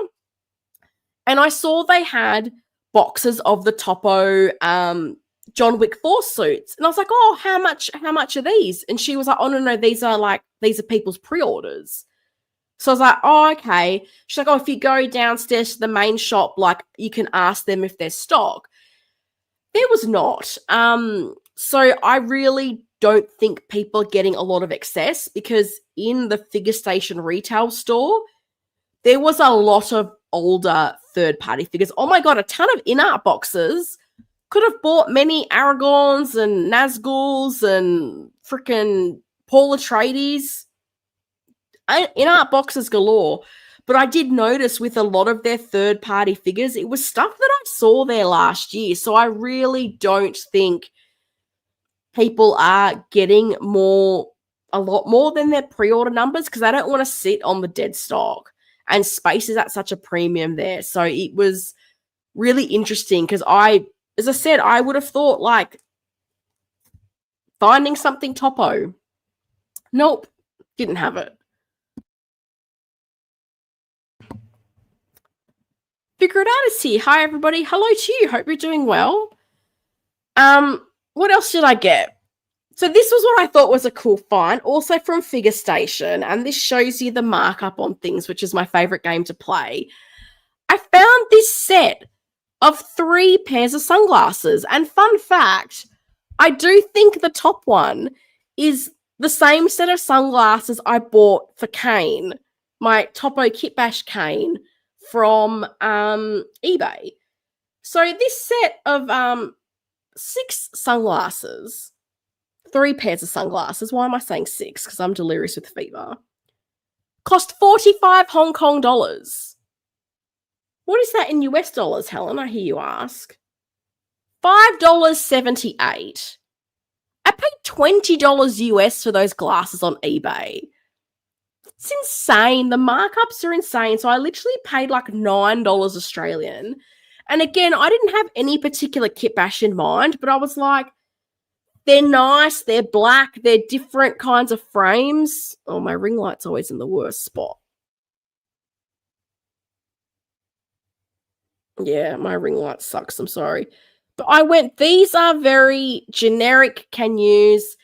And I saw they had boxes of the Topo John Wick 4 suits. And I was like, oh, how much are these? And she was like, oh, no, these are people's pre-orders. So I was like, oh, okay. She's like, oh, if you go downstairs to the main shop, like you can ask them if there's stock. There was not. So I really don't think people are getting a lot of excess because in the Figure Station retail store, there was a lot of older third-party figures. Oh my God, a ton of InArt boxes. Could have bought many Aragorns and Nazguls and freaking Paul Atreides. InArt boxes galore. But I did notice with a lot of their third-party figures, it was stuff that I saw there last year. So I really don't think people are getting a lot more than their pre-order numbers because they don't want to sit on the dead stock. And space is at such a premium there. So it was really interesting because as I said, I would have thought like finding something Topo. Nope, didn't have it. Figure It Out is here. Hi, everybody. Hello to you. Hope you're doing well. What else did I get? So this was what I thought was a cool find, also from Figure Station, and this shows you the markup on things, which is my favorite game to play. I found this set of 3 pairs of sunglasses, and fun fact, I do think the top one is the same set of sunglasses I bought for Kane, my Topo Kit Bash Kane from eBay. So this set of 6 sunglasses, 3 pairs of sunglasses. Why am I saying 6? Because I'm delirious with fever. Cost 45 Hong Kong dollars. What is that in US dollars, Helen? I hear you ask. $5.78. I paid $20 US for those glasses on eBay. It's insane. The markups are insane. So I literally paid like $9 Australian. And again, I didn't have any particular Kit Bash in mind, but I was like, they're nice, they're black, they're different kinds of frames. Oh, my ring light's always in the worst spot. Yeah, my ring light sucks, I'm sorry. But these are very generic, can use,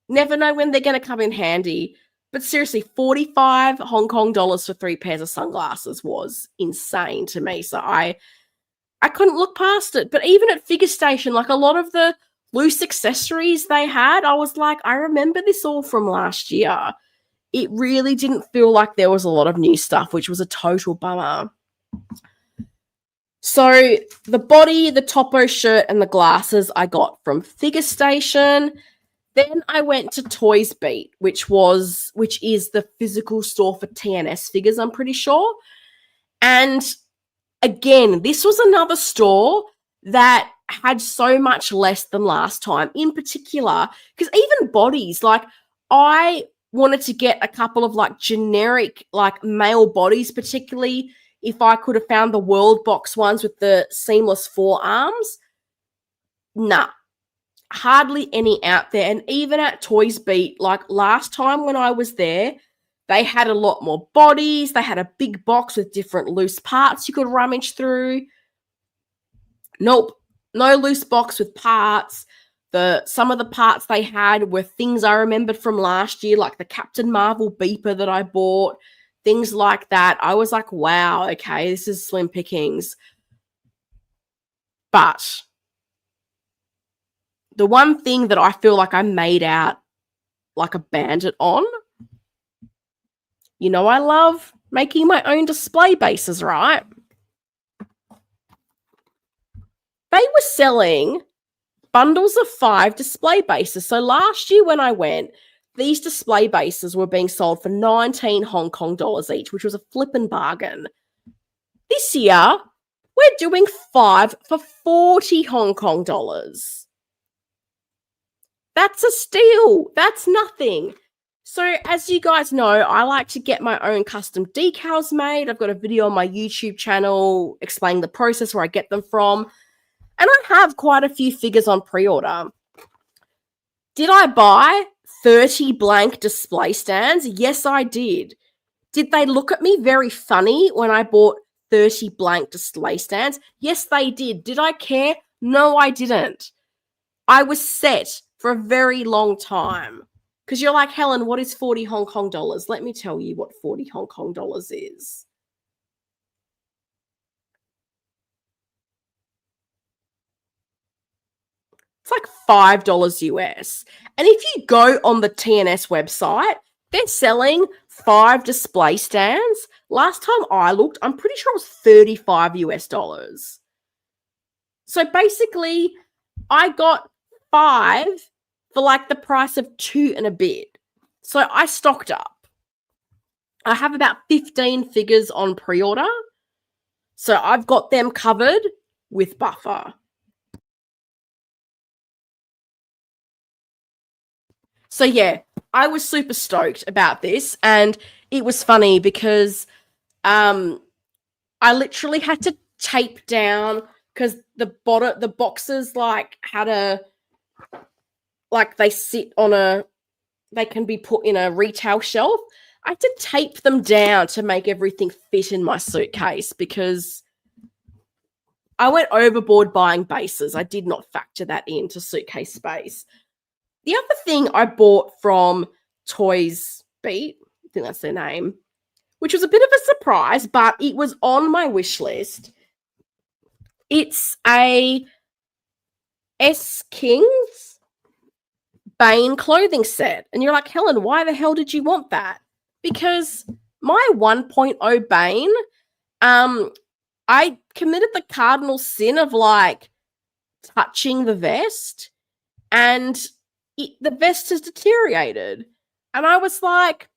never know when they're going to come in handy. But seriously, 45 Hong Kong dollars for 3 pairs of sunglasses was insane to me. So I couldn't look past it. But even at Figure Station, like a lot of the loose accessories they had, I was like, I remember this all from last year. It really didn't feel like there was a lot of new stuff, which was a total bummer. So the body, the Topo shirt, and the glasses I got from Figure Station. Then I went to Toys Beat, which is the physical store for TNS figures, I'm pretty sure. And again, this was another store that had so much less than last time, in particular, because even bodies, like I wanted to get a couple of like generic like male bodies, particularly if I could have found the World Box ones with the seamless forearms. Nah, hardly any out there. And even at Toys Beat, like last time when I was there, they had a lot more bodies. They had a big box with different loose parts you could rummage through. Nope, no loose box with parts. Some of the parts they had were things I remembered from last year, like the Captain Marvel beeper that I bought, things like that. I was like, wow, okay, this is slim pickings. But the one thing that I feel like I made out like a bandit on, you know, I love making my own display bases, right? They were selling bundles of 5 display bases. So last year when I went, these display bases were being sold for 19 Hong Kong dollars each, which was a flippin' bargain. This year, we're doing 5 for 40 Hong Kong dollars. That's a steal. That's nothing. So as you guys know, I like to get my own custom decals made. I've got a video on my YouTube channel explaining the process where I get them from. And I have quite a few figures on pre-order. Did I buy 30 blank display stands? Yes, I did. Did they look at me very funny when I bought 30 blank display stands? Yes, they did. Did I care? No, I didn't. I was set for a very long time. Because you're like, Helen, what is 40 Hong Kong dollars? Let me tell you what 40 Hong Kong dollars is. It's like $5 US. And if you go on the TNS website, they're selling 5 display stands. Last time I looked, I'm pretty sure it was 35 US dollars. So basically, I got 5 for like the price of 2 and a bit. So I stocked up. I have about 15 figures on pre-order. So I've got them covered with buffer. So yeah, I was super stoked about this, and it was funny because I literally had to tape down because the boxes like they sit on they can be put in a retail shelf. I had to tape them down to make everything fit in my suitcase because I went overboard buying bases. I did not factor that into suitcase space. The other thing I bought from Toys Beat, I think that's their name, which was a bit of a surprise, but it was on my wish list. It's a S Kings Bane clothing set. And you're like, Helen, why the hell did you want that? Because my 1.0 Bane, I committed the cardinal sin of like touching the vest, and the vest has deteriorated. And I was like,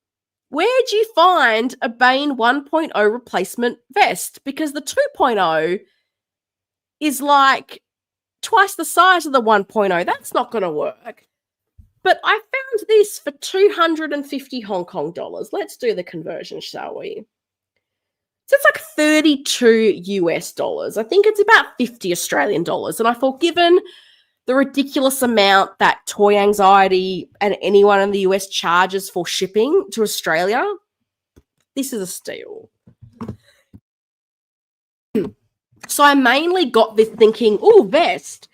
where'd you find a Bane 1.0 replacement vest? Because the 2.0 is like twice the size of the 1.0. That's not going to work. But I found this for 250 Hong Kong dollars. Let's do the conversion, shall we? So it's like 32 US dollars. I think it's about 50 Australian dollars. And I thought, given the ridiculous amount that Toy Anxiety and anyone in the US charges for shipping to Australia, this is a steal. So I mainly got this thinking, oh, vest.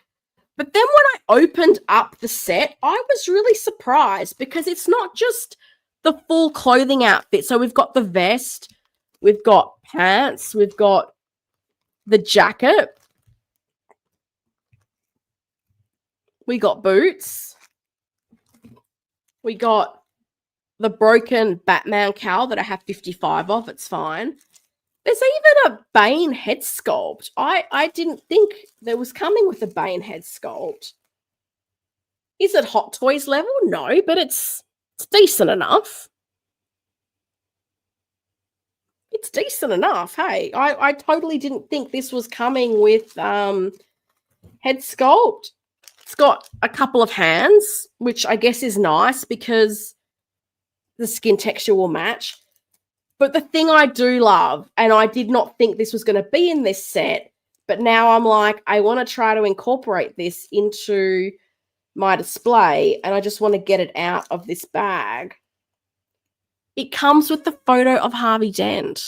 But then when I opened up the set, I was really surprised because it's not just the full clothing outfit. So we've got the vest, we've got pants, we've got the jacket, we got boots, we got the broken Batman cowl that I have 55 of. It's fine. There's even a Bane head sculpt. I didn't think there was coming with a Bane head sculpt. Is it Hot Toys level? No, but it's decent enough. It's decent enough. Hey, I totally didn't think this was coming with head sculpt. It's got a couple of hands, which I guess is nice because the skin texture will match. But the thing I do love, and I did not think this was going to be in this set, but now I'm like, I want to try to incorporate this into my display, and I just want to get it out of this bag. It comes with the photo of Harvey Dent.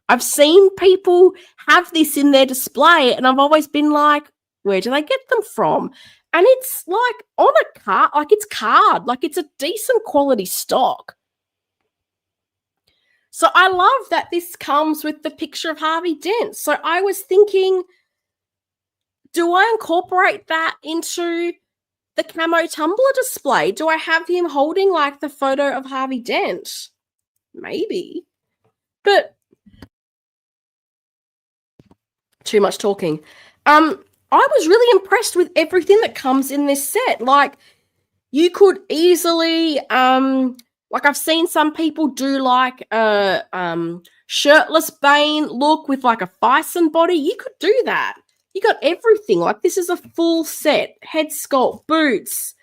I've seen people have this in their display, and I've always been like, where do they get them from? And it's like on a card, like it's card, like it's a decent quality stock. So I love that this comes with the picture of Harvey Dent. So I was thinking, do I incorporate that into the camo tumbler display? Do I have him holding like the photo of Harvey Dent? Maybe. But too much talking. I was really impressed with everything that comes in this set. Like, you could easily, like I've seen some people do like a shirtless Bane look with like a Bison body. You could do that. You got everything. Like, this is a full set. Head sculpt, boots,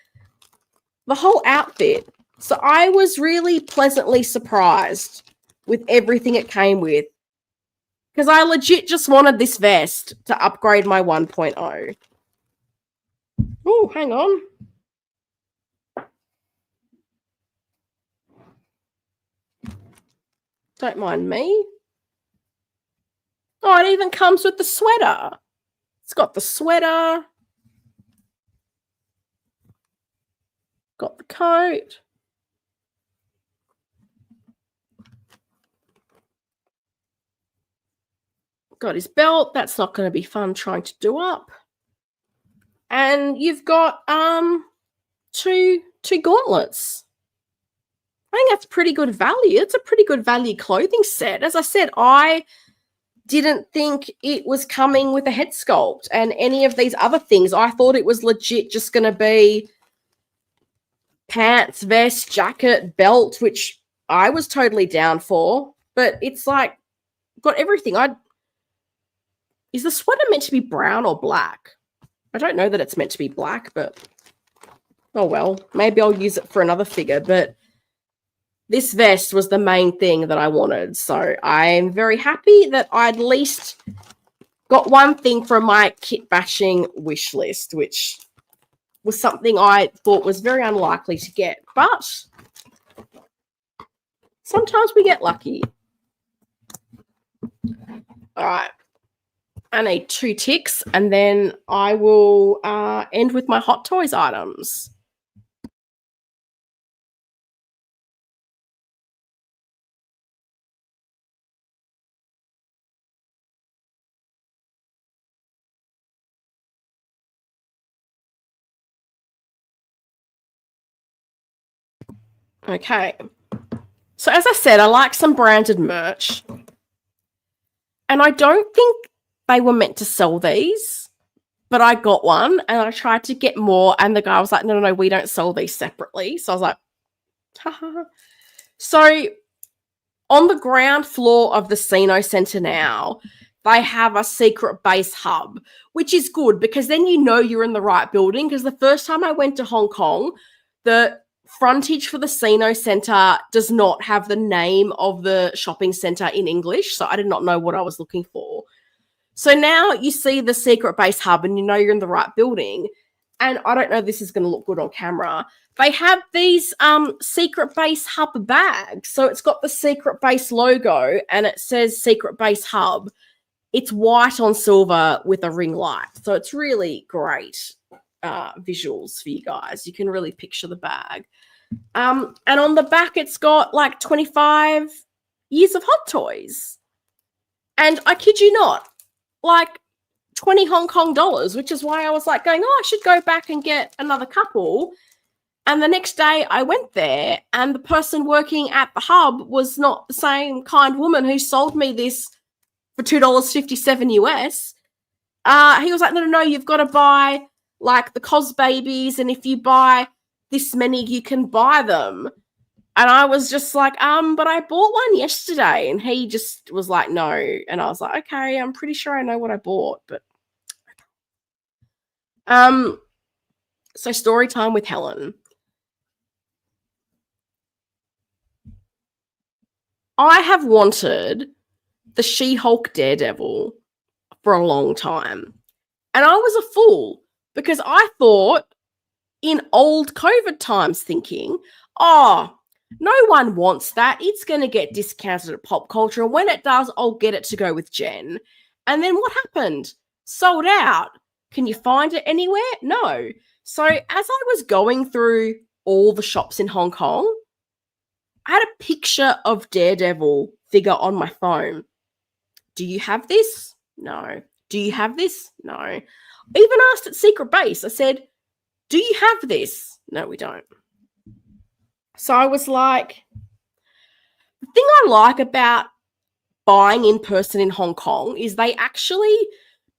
the whole outfit. So I was really pleasantly surprised with everything it came with. Because I legit just wanted this vest to upgrade my 1.0. Oh, hang on. Don't mind me. Oh, it even comes with the sweater. It's got the sweater. Got the coat. Got his belt. That's not going to be fun trying to do up. And you've got two gauntlets. I think that's pretty good value. It's a pretty good value clothing set. As I said, I didn't think it was coming with a head sculpt and any of these other things. I thought it was legit just going to be pants, vest, jacket, belt, which I was totally down for. But it's like, got everything. Is the sweater meant to be brown or black? I don't know that it's meant to be black, but oh well. Maybe I'll use it for another figure. But this vest was the main thing that I wanted. So I'm very happy that I at least got one thing from my kit bashing wish list, which was something I thought was very unlikely to get. But sometimes we get lucky. All right. I need 2 ticks, and then I will end with my Hot Toys items. Okay. So as I said, I like some branded merch. And I don't think they were meant to sell these, but I got one and I tried to get more. And the guy was like, no, we don't sell these separately. So I was like, ha. So on the ground floor of the Sino Centre now, they have a secret base hub, which is good because then you know you're in the right building. Because the first time I went to Hong Kong, the frontage for the Sino Centre does not have the name of the shopping centre in English. So I did not know what I was looking for. So now you see the secret base hub and you know you're in the right building. And I don't know if this is going to look good on camera. They have these secret base hub bags. So it's got the secret base logo and it says secret base hub. It's white on silver with a ring light. So it's really great visuals for you guys. You can really picture the bag. And on the back, it's got like 25 years of Hot Toys. And I kid you not, like 20 Hong Kong dollars, which is why I was like going, I should go back and get another couple. And the next day I went there and the person working at the hub was not the same kind woman who sold me this for $2.57 US. He was like, no, you've got to buy like the Cos babies, and if you buy this many, you can buy them. And I was just like, but I bought one yesterday. And he just was like, no. And I was like, okay, I'm pretty sure I know what I bought. But so story time with Helen. I have wanted the She-Hulk Daredevil for a long time. And I was a fool because I thought in old COVID times thinking, oh, no one wants that. It's going to get discounted at Pop Culture. And when it does, I'll get it to go with Jen. And then what happened? Sold out. Can you find it anywhere? No. So as I was going through all the shops in Hong Kong, I had a picture of Daredevil figure on my phone. Do you have this? No. Do you have this? No. I even asked at Secret Base. I said, do you have this? No, we don't. So I was like, the thing I like about buying in person in Hong Kong is they actually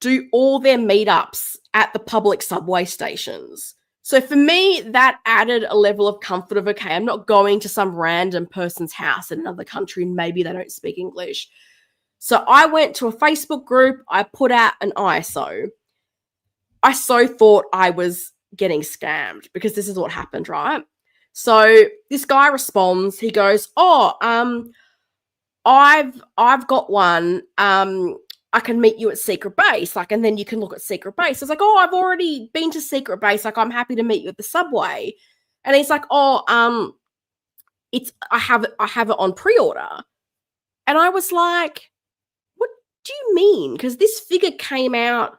do all their meetups at the public subway stations. So for me, that added a level of comfort of, okay, I'm not going to some random person's house in another country and maybe they don't speak English. So I went to a Facebook group. I put out an ISO. I so thought I was getting scammed because this is what happened, right? So this guy responds. He goes, "Oh, I've got one. I can meet you at Secret Base, like, and then you can look at Secret Base." I was like, "Oh, I've already been to Secret Base. Like, I'm happy to meet you at the subway." And he's like, "Oh, I have it on pre-order." And I was like, "What do you mean?" Because this figure came out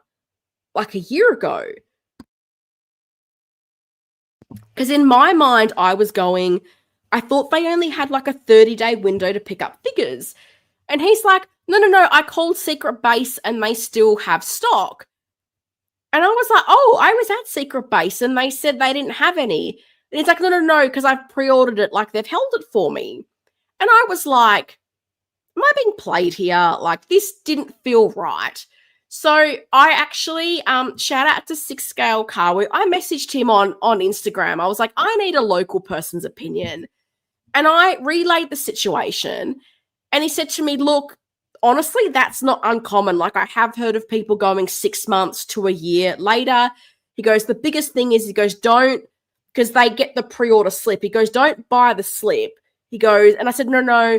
like a year ago. Because in my mind, I thought they only had like a 30-day window to pick up figures. And he's like, no, I called Secret Base and they still have stock. And I was like, oh, I was at Secret Base and they said they didn't have any. And he's like, no, because I've pre-ordered it, like they've held it for me. And I was like, am I being played here? Like, this didn't feel right. So I actually, shout out to Six Scale Carwo. I messaged him on Instagram. I was like, I need a local person's opinion. And I relayed the situation. And he said to me, look, honestly, that's not uncommon. Like, I have heard of people going 6 months to a year later. He goes, the biggest thing is, he goes, don't, because they get the pre-order slip. He goes, don't buy the slip. He goes, and I said, no,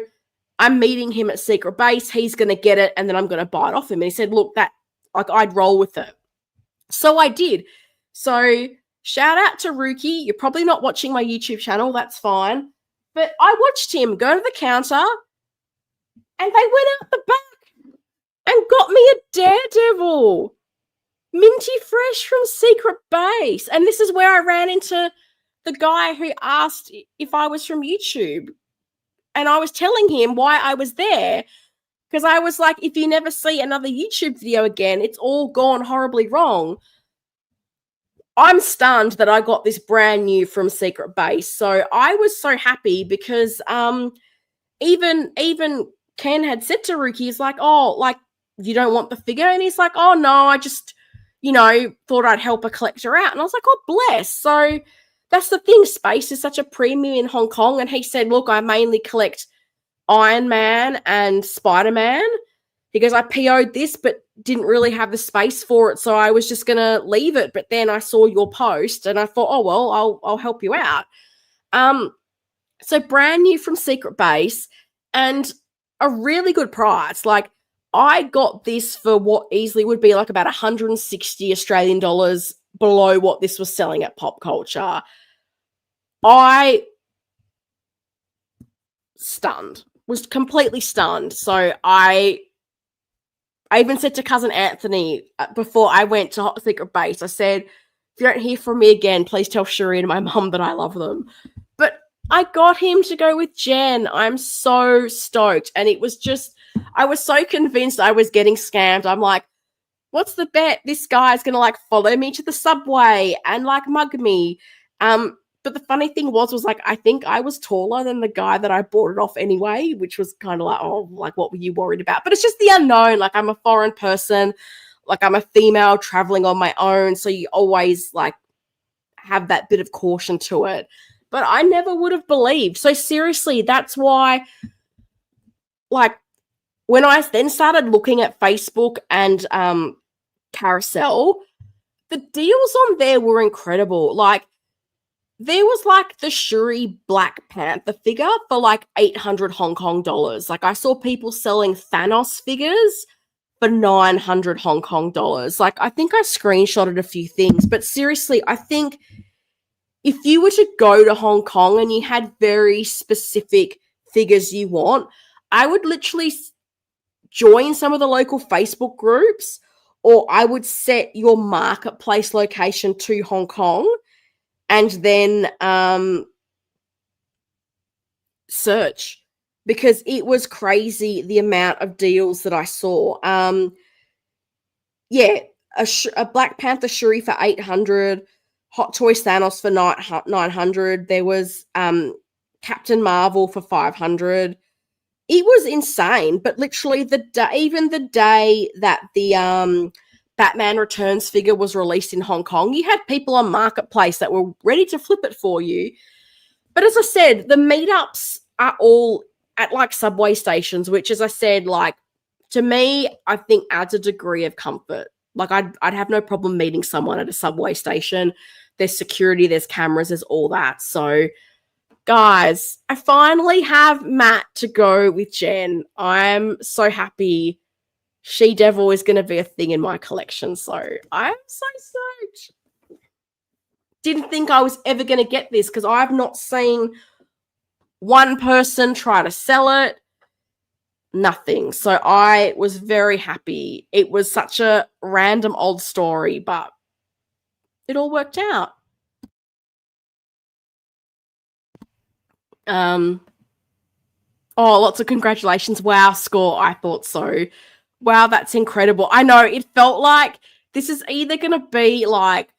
I'm meeting him at Secret Base. He's going to get it, and then I'm going to buy it off him. And he said, look, I'd roll with it. So I did. So shout out to Rookie. You're probably not watching my YouTube channel. That's fine. But I watched him go to the counter, and they went out the back and got me a Daredevil. Minty fresh from Secret Base. And this is where I ran into the guy who asked if I was from YouTube. And I was telling him why I was there. Because I was like, if you never see another YouTube video again, it's all gone horribly wrong. I'm stunned that I got this brand new from Secret Base. So I was so happy because even Ken had said to Rookie, he's like, oh, like, you don't want the figure? And he's like, oh, no, I just, thought I'd help a collector out. And I was like, oh, bless. So that's the thing. Space is such a premium in Hong Kong. And he said, look, I mainly collect Iron Man and Spider-Man. He goes, I PO'd this, but didn't really have the space for it. So I was just going to leave it. But then I saw your post and I thought, oh, well, I'll help you out. So brand new from Secret Base and a really good price. Like, I got this for what easily would be like about 160 Australian dollars below what this was selling at Pop Culture. Was completely stunned. So I even said to cousin Anthony before I went to Secret Base, I said, if you don't hear from me again, please tell Sheree and my mum that I love them. But I got him to go with Jen. I'm so stoked. And it was just, I was so convinced I was getting scammed. I'm like, what's the bet? This guy's going to like follow me to the subway and like mug me. But the funny thing was like, I think I was taller than the guy that I bought it off anyway, which was kind of like, oh, like, what were you worried about? But it's just the unknown. Like, I'm a foreign person. like I'm a female traveling on my own, so you always like have that bit of caution to it. But I never would have believed. So seriously, that's why, like, when I then started looking at Facebook and Carousel, the deals on there were incredible. Like, there was like the Shuri Black Panther figure for like 800 Hong Kong dollars. Like, I saw people selling Thanos figures for 900 Hong Kong dollars. Like, I think I screenshotted a few things, but seriously, I think if you were to go to Hong Kong and you had very specific figures you want, I would literally join some of the local Facebook groups, or I would set your marketplace location to Hong Kong and then search, because it was crazy the amount of deals that I saw. Yeah, a Black Panther Shuri for 800, Hot Toys Thanos for 900. There was Captain Marvel for 500. It was insane. But literally, even the day that the Batman Returns figure was released in Hong Kong, you had people on Marketplace that were ready to flip it for you. But as I said, the meetups are all at like subway stations, which, as I said, like, to me, I think adds a degree of comfort. Like, I'd have no problem meeting someone at a subway station. There's security, there's cameras, there's all that. So, guys, I finally have Matt to go with Jen. I'm so happy. She-Devil is going to be a thing in my collection. So, I'm so stoked. Didn't think I was ever going to get this because I've not seen one person try to sell it. Nothing. So I was very happy. It was such a random old story, but it all worked out. Oh, lots of congratulations. Wow, score. I thought so. Wow, that's incredible. I know, it felt like this is either going to be like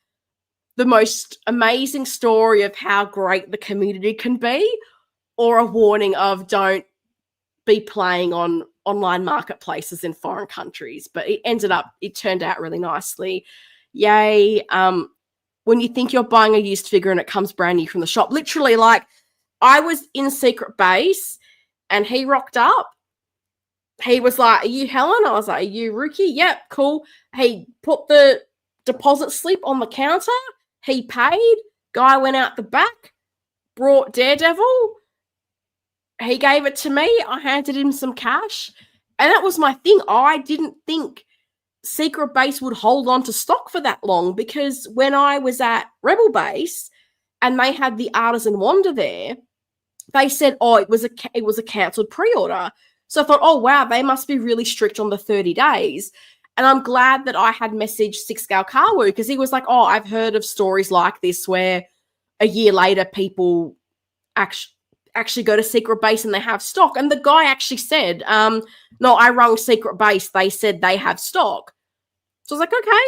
the most amazing story of how great the community can be, or a warning of don't be playing on online marketplaces in foreign countries. But it turned out really nicely. Yay. When you think you're buying a used figure and it comes brand new from the shop, literally, like, I was in Secret Base and he rocked up. He was like, "Are you Helen?" I was like, "Are you Rookie?" "Yep, cool." He put the deposit slip on the counter. He paid. Guy went out the back, brought Daredevil. He gave it to me. I handed him some cash. And that was my thing. I didn't think Secret Base would hold on to stock for that long, because when I was at Rebel Base and they had the Artisan Wonder there, they said, oh, it was a cancelled pre-order. So I thought, oh, wow, they must be really strict on the 30 days. And I'm glad that I had messaged Six Scale Kawu, because he was like, oh, I've heard of stories like this where a year later people actually go to Secret Base and they have stock. And the guy actually said, no, I rung Secret Base. They said they have stock. So I was like, okay,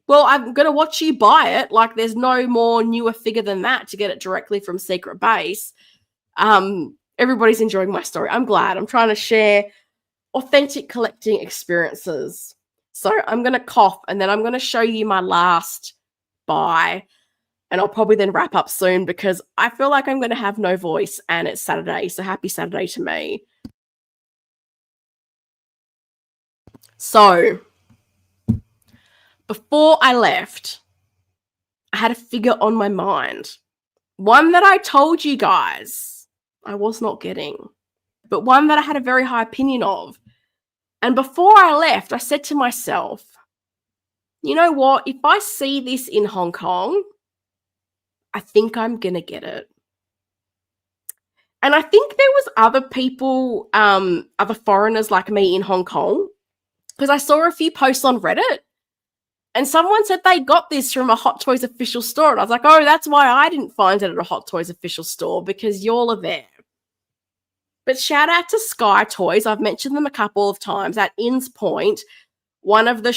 well, I'm going to watch you buy it. Like, there's no more newer figure than that to get it directly from Secret Base. Everybody's enjoying my story. I'm glad. I'm trying to share authentic collecting experiences. So I'm going to cough and then I'm going to show you my last buy. And I'll probably then wrap up soon because I feel like I'm going to have no voice and it's Saturday. So happy Saturday to me. So before I left, I had a figure on my mind. One that I told you guys I was not getting, but one that I had a very high opinion of. And before I left, I said to myself, you know what? If I see this in Hong Kong, I think I'm going to get it. And I think there was other people, other foreigners like me in Hong Kong, because I saw a few posts on Reddit and someone said they got this from a Hot Toys official store. And I was like, oh, that's why I didn't find it at a Hot Toys official store, because y'all are there. But shout out to Sky Toys. I've mentioned them a couple of times at Inns Point, one of the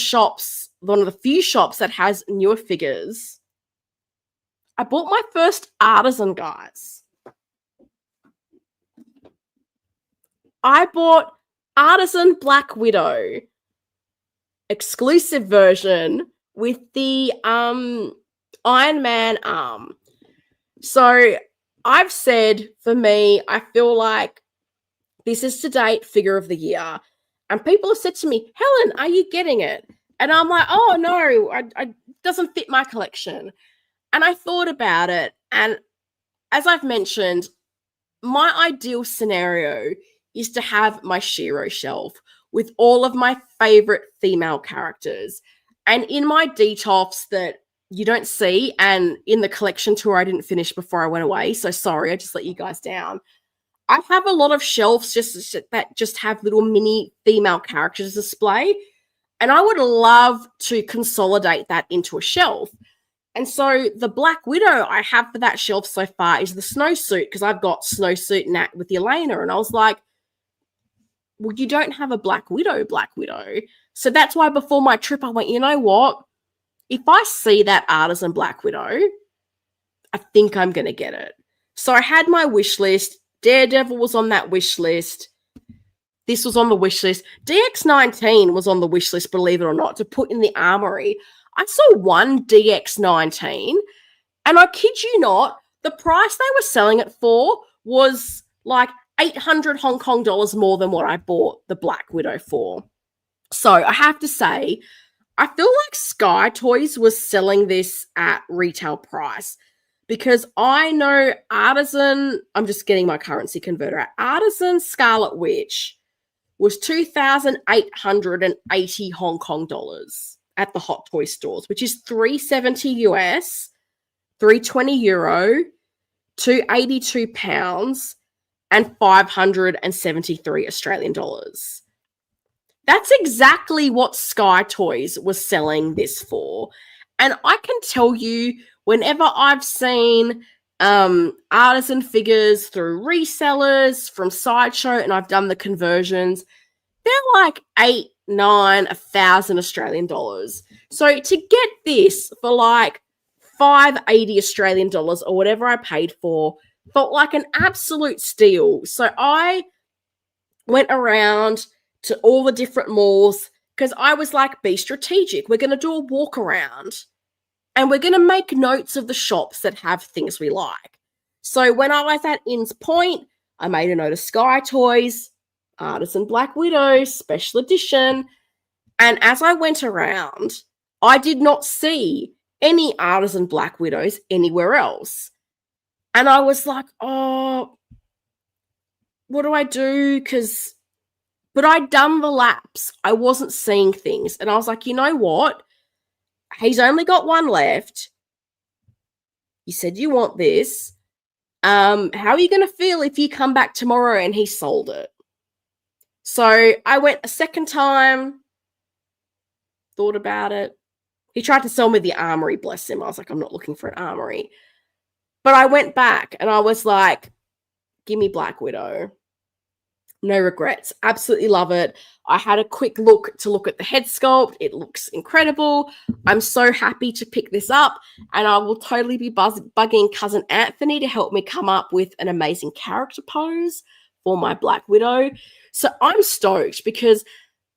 few shops that has newer figures. I bought my first Artisan, guys. I bought Artisan Black Widow. exclusive version with the Iron Man arm. So I've said, for me, I feel like this is to date figure of the year. And people have said to me, Helen, are you getting it? And I'm like, oh, no, it doesn't fit my collection. And I thought about it. And as I've mentioned, my ideal scenario is to have my Shiro shelf with all of my favorite female characters. And in my detox that you don't see, and in the collection tour I didn't finish before I went away, so sorry, I just let you guys down. I have a lot of shelves that just have little mini female characters display, and I would love to consolidate that into a shelf. And so the Black Widow I have for that shelf so far is the snowsuit, because I've got snowsuit Nat with Elena. And I was like, well, you don't have a Black Widow. So that's why before my trip, I went, you know what? If I see that Artisan Black Widow, I think I'm going to get it. So I had my wish list. Daredevil was on that wish list. This was on the wish list. DX19 was on the wish list, believe it or not, to put in the armory. I saw one DX19, and I kid you not, the price they were selling it for was like 800 Hong Kong dollars more than what I bought the Black Widow for. So I have to say, I feel like Sky Toys was selling this at retail price, because I know Artisan, I'm just getting my currency converter out, Artisan Scarlet Witch was 2,880 Hong Kong dollars at the Hot Toy stores, which is $370 US, 320 euro, 282 pounds, and 573 Australian dollars. That's exactly what Sky Toys was selling this for. And I can tell you, whenever I've seen Artisan figures through resellers from Sideshow, and I've done the conversions, they're like 8, 9, 1,000 Australian dollars. So to get this for like 580 Australian dollars or whatever I paid for, felt like an absolute steal. So I went around to all the different malls, because I was like, be strategic. We're going to do a walk around, and we're going to make notes of the shops that have things we like. So when I was at Inns Point, I made a note of Sky Toys, Artisan Black Widow, special edition. And as I went around, I did not see any Artisan Black Widows anywhere else. And I was like, oh, what do I do? But I'd done the laps. I wasn't seeing things. And I was like, you know what? He's only got one left. You said you want this. How are you going to feel if you come back tomorrow and he sold it? So I went a second time, thought about it. He tried to sell me the armory, bless him. I was like, I'm not looking for an armory. But I went back and I was like, give me Black Widow. No regrets. Absolutely love it. I had a quick look at the head sculpt. It looks incredible. I'm so happy to pick this up, and I will totally be bugging cousin Anthony to help me come up with an amazing character pose for my Black Widow. So I'm stoked, because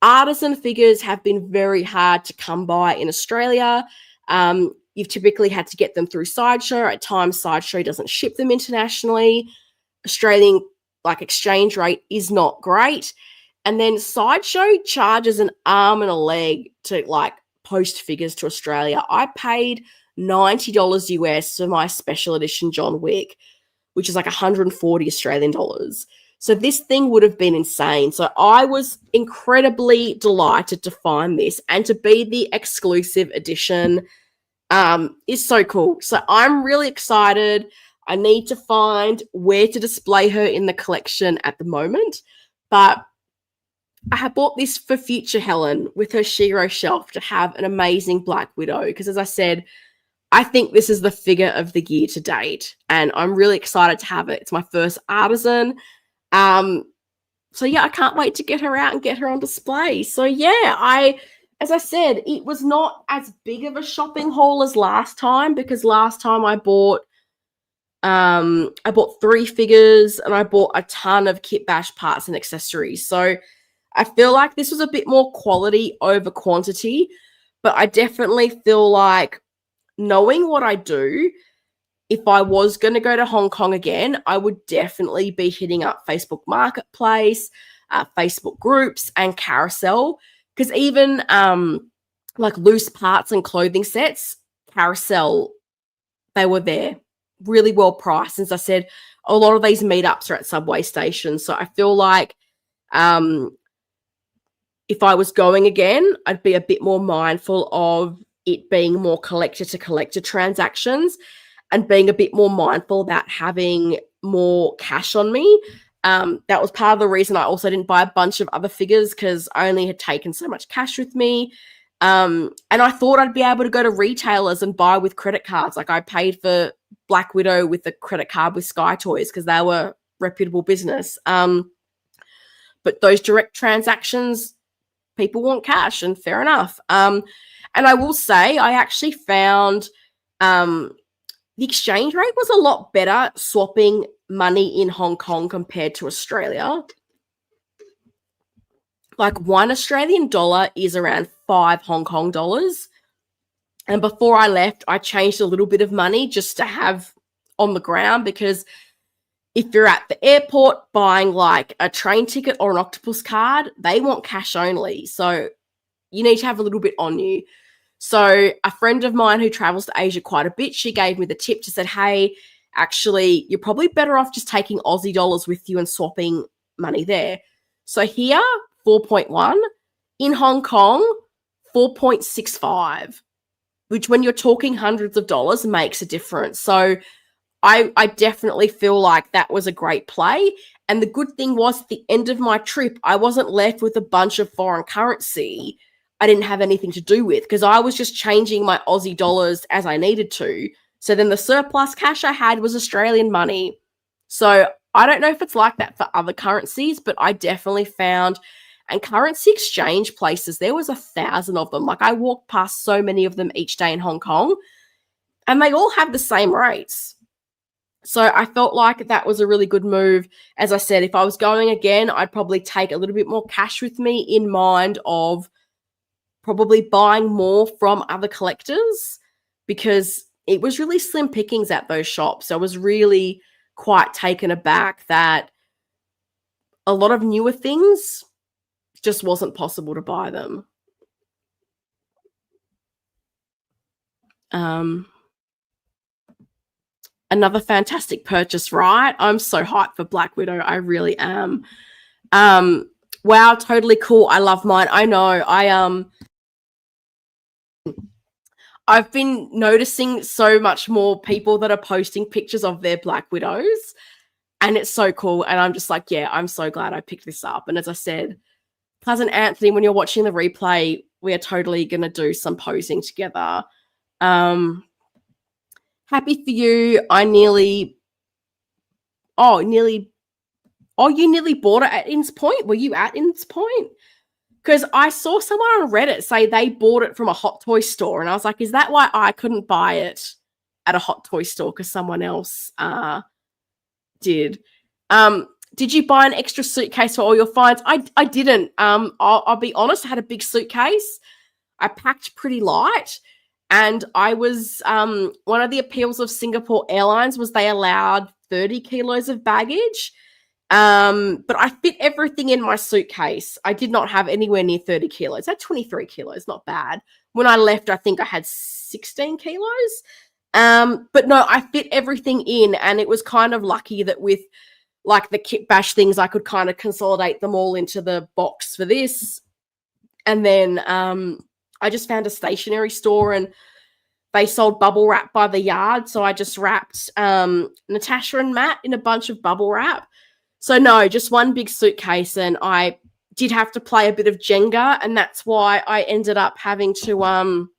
Artisan figures have been very hard to come by in Australia. You've typically had to get them through Sideshow. At times, Sideshow doesn't ship them internationally. Australian exchange rate is not great. And then Sideshow charges an arm and a leg to post figures to Australia. I paid $90 US for my special edition John Wick, which is like 140 Australian dollars. So this thing would have been insane. So I was incredibly delighted to find this, and to be the exclusive edition is so cool. So I'm really excited. I need to find where to display her in the collection at the moment, but I have bought this for future Helen with her Shiro shelf to have an amazing Black Widow, because as I said, I think this is the figure of the year to date, and I'm really excited to have it. It's my first Artisan. So yeah, I can't wait to get her out and get her on display. So yeah, as I said, it was not as big of a shopping haul as last time, because last time I bought 3 figures and I bought a ton of kit bash parts and accessories. So I feel like this was a bit more quality over quantity, but I definitely feel like knowing what I do, if I was going to go to Hong Kong again, I would definitely be hitting up Facebook Marketplace, Facebook groups, and Carousel. Because even like loose parts and clothing sets, Carousel, they were there, really well priced. As I said, a lot of these meetups are at subway stations. So I feel like if I was going again, I'd be a bit more mindful of it being more collector to collector transactions and being a bit more mindful about having more cash on me. That was part of the reason I also didn't buy a bunch of other figures, because I only had taken so much cash with me. And I thought I'd be able to go to retailers and buy with credit cards. Like I paid for Black Widow with a credit card with Sky Toys because they were reputable business. But those direct transactions, people want cash, and fair enough. And I will say I actually found the exchange rate was a lot better swapping money in Hong Kong compared to Australia. Like $1 Australian dollar is around 5 Hong Kong dollars. And before I left, I changed a little bit of money just to have on the ground, because if you're at the airport buying like a train ticket or an octopus card, they want cash only. So you need to have a little bit on you. So a friend of mine who travels to Asia quite a bit, she gave me the tip. She said, hey, actually, you're probably better off just taking Aussie dollars with you and swapping money there. So here, 4.1. In Hong Kong, 4.65, which when you're talking hundreds of dollars makes a difference. So I definitely feel like that was a great play. And the good thing was, at the end of my trip, I wasn't left with a bunch of foreign currency I didn't have anything to do with, because I was just changing my Aussie dollars as I needed to. So then the surplus cash I had was Australian money. So I don't know if it's like that for other currencies, but I definitely found, and currency exchange places, there was 1,000 of them. Like I walked past so many of them each day in Hong Kong, and they all have the same rates. So I felt like that was a really good move. As I said, if I was going again, I'd probably take a little bit more cash with me in mind of probably buying more from other collectors, because it was really slim pickings at those shops. I was really quite taken aback that a lot of newer things just wasn't possible to buy them. Another fantastic purchase, right? I'm so hyped for Black Widow. I really am. Wow, totally cool. I love mine. I know. I've been noticing so much more people that are posting pictures of their Black Widows, and it's so cool. And I'm just like, yeah, I'm so glad I picked this up. And as I said, Cousin Anthony, when you're watching the replay, we are totally going to do some posing together. Happy for you. You nearly bought it at Inns Point. Were you at Inns Point? Because I saw someone on Reddit say they bought it from a hot toy store, and I was like, is that why I couldn't buy it at a hot toy store? Because someone else did. Did you buy an extra suitcase for all your finds? I didn't. I'll be honest, I had a big suitcase. I packed pretty light. And I was, one of the appeals of Singapore Airlines was they allowed 30 kilos of baggage. But I fit everything in my suitcase. I did not have anywhere near 30 kilos. I had 23 kilos, not bad. When I left, I think I had 16 kilos. But no, I fit everything in, and it was kind of lucky that with like the kit bash things, I could kind of consolidate them all into the box for this. And then I just found a stationery store, and they sold bubble wrap by the yard. So I just wrapped Natasha and Matt in a bunch of bubble wrap. So no, just one big suitcase. And I did have to play a bit of Jenga, and that's why I ended up having to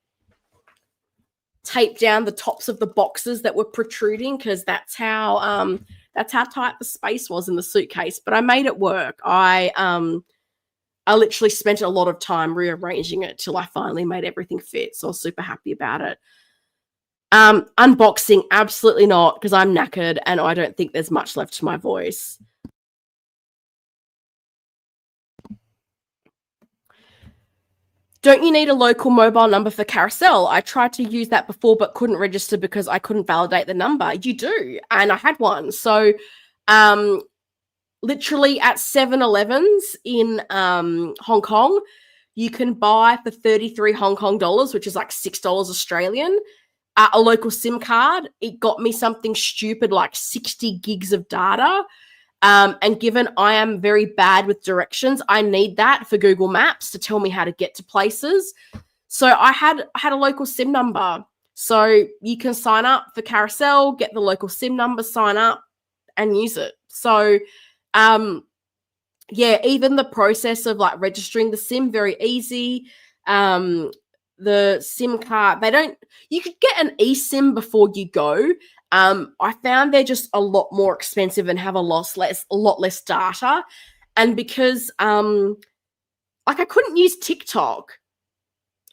tape down the tops of the boxes that were protruding, because that's how tight the space was in the suitcase. But I made it work. I literally spent a lot of time rearranging it till I finally made everything fit. So I was super happy about it. Unboxing, absolutely not, because I'm knackered and I don't think there's much left to my voice. don't you need a local mobile number for Carousel? I tried to use that before but couldn't register because I couldn't validate the number. You do, and I had one. So literally at 7-Elevens in Hong Kong, you can buy for 33 Hong Kong dollars, which is like $6 Australian, a local SIM card. It got me something stupid like 60 gigs of data. And given I am very bad with directions, I need that for Google Maps to tell me how to get to places. So I had a local SIM number. So you can sign up for Carousel, get the local SIM number, sign up, and use it. So, yeah, even the process of like registering the SIM, very easy. The SIM card, you could get an eSIM before you go. I found they're just a lot more expensive and have a lot less data. And because like I couldn't use TikTok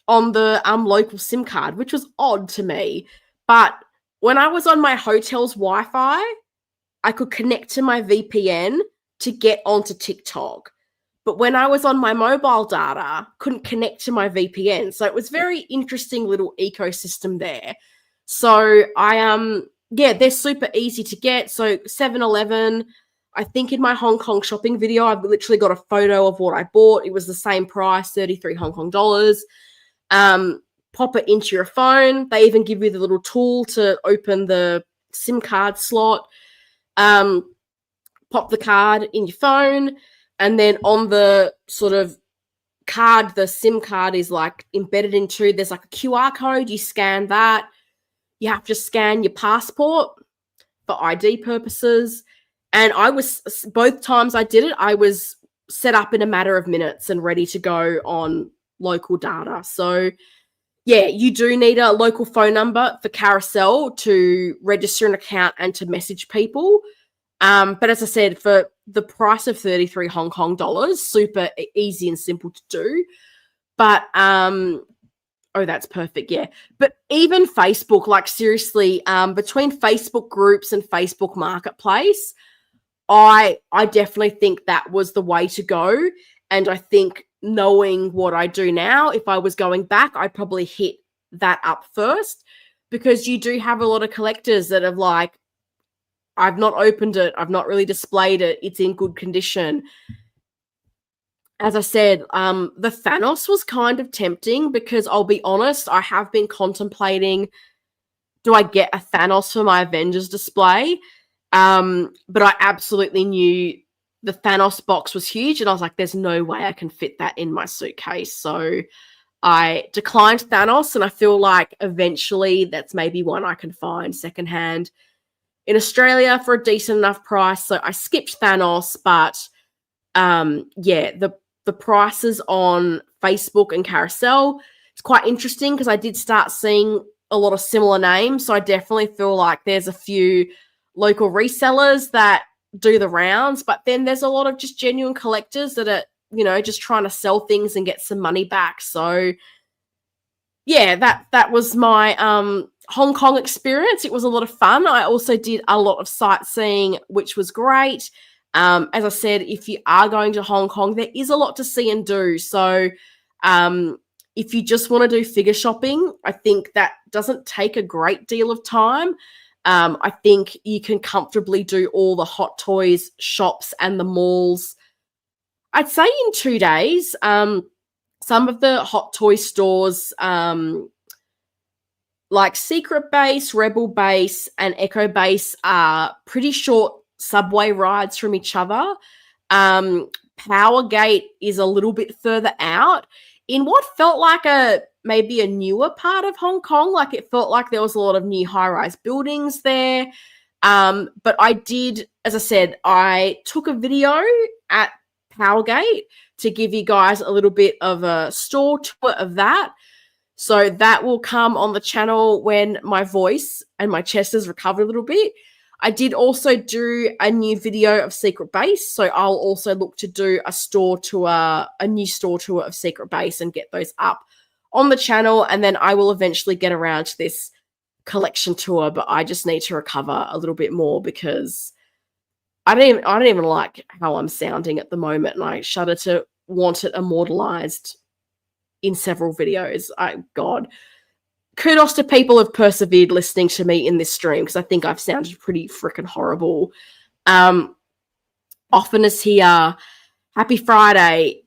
on the local SIM card, which was odd to me. But when I was on my hotel's Wi-Fi, I could connect to my VPN to get onto TikTok. But when I was on my mobile data, couldn't connect to my VPN. So it was very interesting little ecosystem there. So yeah, they're super easy to get. So 7-Eleven, I think in my Hong Kong shopping video, I've literally got a photo of what I bought. It was the same price, 33 Hong Kong dollars. Pop it into your phone. They even give you the little tool to open the SIM card slot. Pop the card in your phone. And then on the sort of card, the SIM card is like embedded into, there's like a QR code. You scan that. You have to scan your passport for ID purposes. And both times I did it, I was set up in a matter of minutes and ready to go on local data. So yeah, you do need a local phone number for Carousel to register an account and to message people. But as I said, for the price of 33 Hong Kong dollars, super easy and simple to do. But oh, that's perfect. Yeah. But even Facebook, like seriously, between Facebook groups and Facebook Marketplace, I definitely think that was the way to go. And I think knowing what I do now, if I was going back, I'd probably hit that up first, because you do have a lot of collectors that have like, I've not opened it, I've not really displayed it, it's in good condition. As I said, the Thanos was kind of tempting, because I'll be honest, I have been contemplating, do I get a Thanos for my Avengers display? But I absolutely knew the Thanos box was huge, and I was like, there's no way I can fit that in my suitcase. So I declined Thanos, and I feel like eventually that's maybe one I can find secondhand in Australia for a decent enough price. So I skipped Thanos, but yeah, the prices on Facebook and Carousel, it's quite interesting, because I did start seeing a lot of similar names. So I definitely feel like there's a few local resellers that do the rounds, but then there's a lot of just genuine collectors that are, you know, just trying to sell things and get some money back. So yeah, that was my Hong Kong experience. It was a lot of fun. I also did a lot of sightseeing, which was great. As I said, if you are going to Hong Kong, there is a lot to see and do. So if you just want to do figure shopping, I think that doesn't take a great deal of time. I think you can comfortably do all the Hot Toys shops and the malls, I'd say, in 2 days. Some of the Hot Toy stores, like Secret Base, Rebel Base, and Echo Base, are pretty short subway rides from each other. Powergate is a little bit further out in what felt like maybe a newer part of Hong Kong. Like, it felt like there was a lot of new high-rise buildings there. But I did, as I said, I took a video at Powergate to give you guys a little bit of a store tour of that. So that will come on the channel when my voice and my chest has recovered a little bit. I did also do a new video of Secret Base, so I'll also look to do a new store tour of Secret Base and get those up on the channel, and then I will eventually get around to this collection tour, but I just need to recover a little bit more, because I don't even like how I'm sounding at the moment, and I shudder to want it immortalized in several videos. God, kudos to people who've persevered listening to me in this stream, because I think I've sounded pretty freaking horrible. Often is here. Happy Friday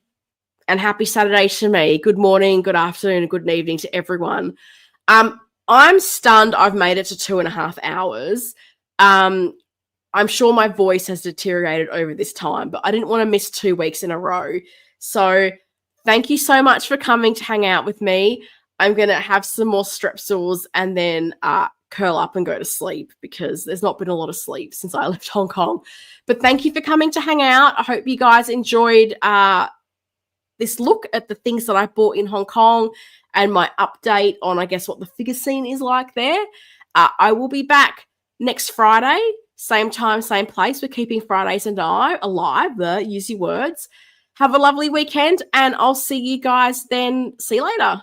and happy Saturday to me. Good morning, good afternoon, and good evening to everyone. I'm stunned I've made it to 2.5 hours. I'm sure my voice has deteriorated over this time, but I didn't want to miss 2 weeks in a row. So thank you so much for coming to hang out with me. I'm going to have some more strepsils and then curl up and go to sleep, because there's not been a lot of sleep since I left Hong Kong. But thank you for coming to hang out. I hope you guys enjoyed this look at the things that I bought in Hong Kong and my update on, I guess, what the figure scene is like there. I will be back next Friday, same time, same place. We're keeping Fridays and I alive, use your words. Have a lovely weekend, and I'll see you guys then. See you later.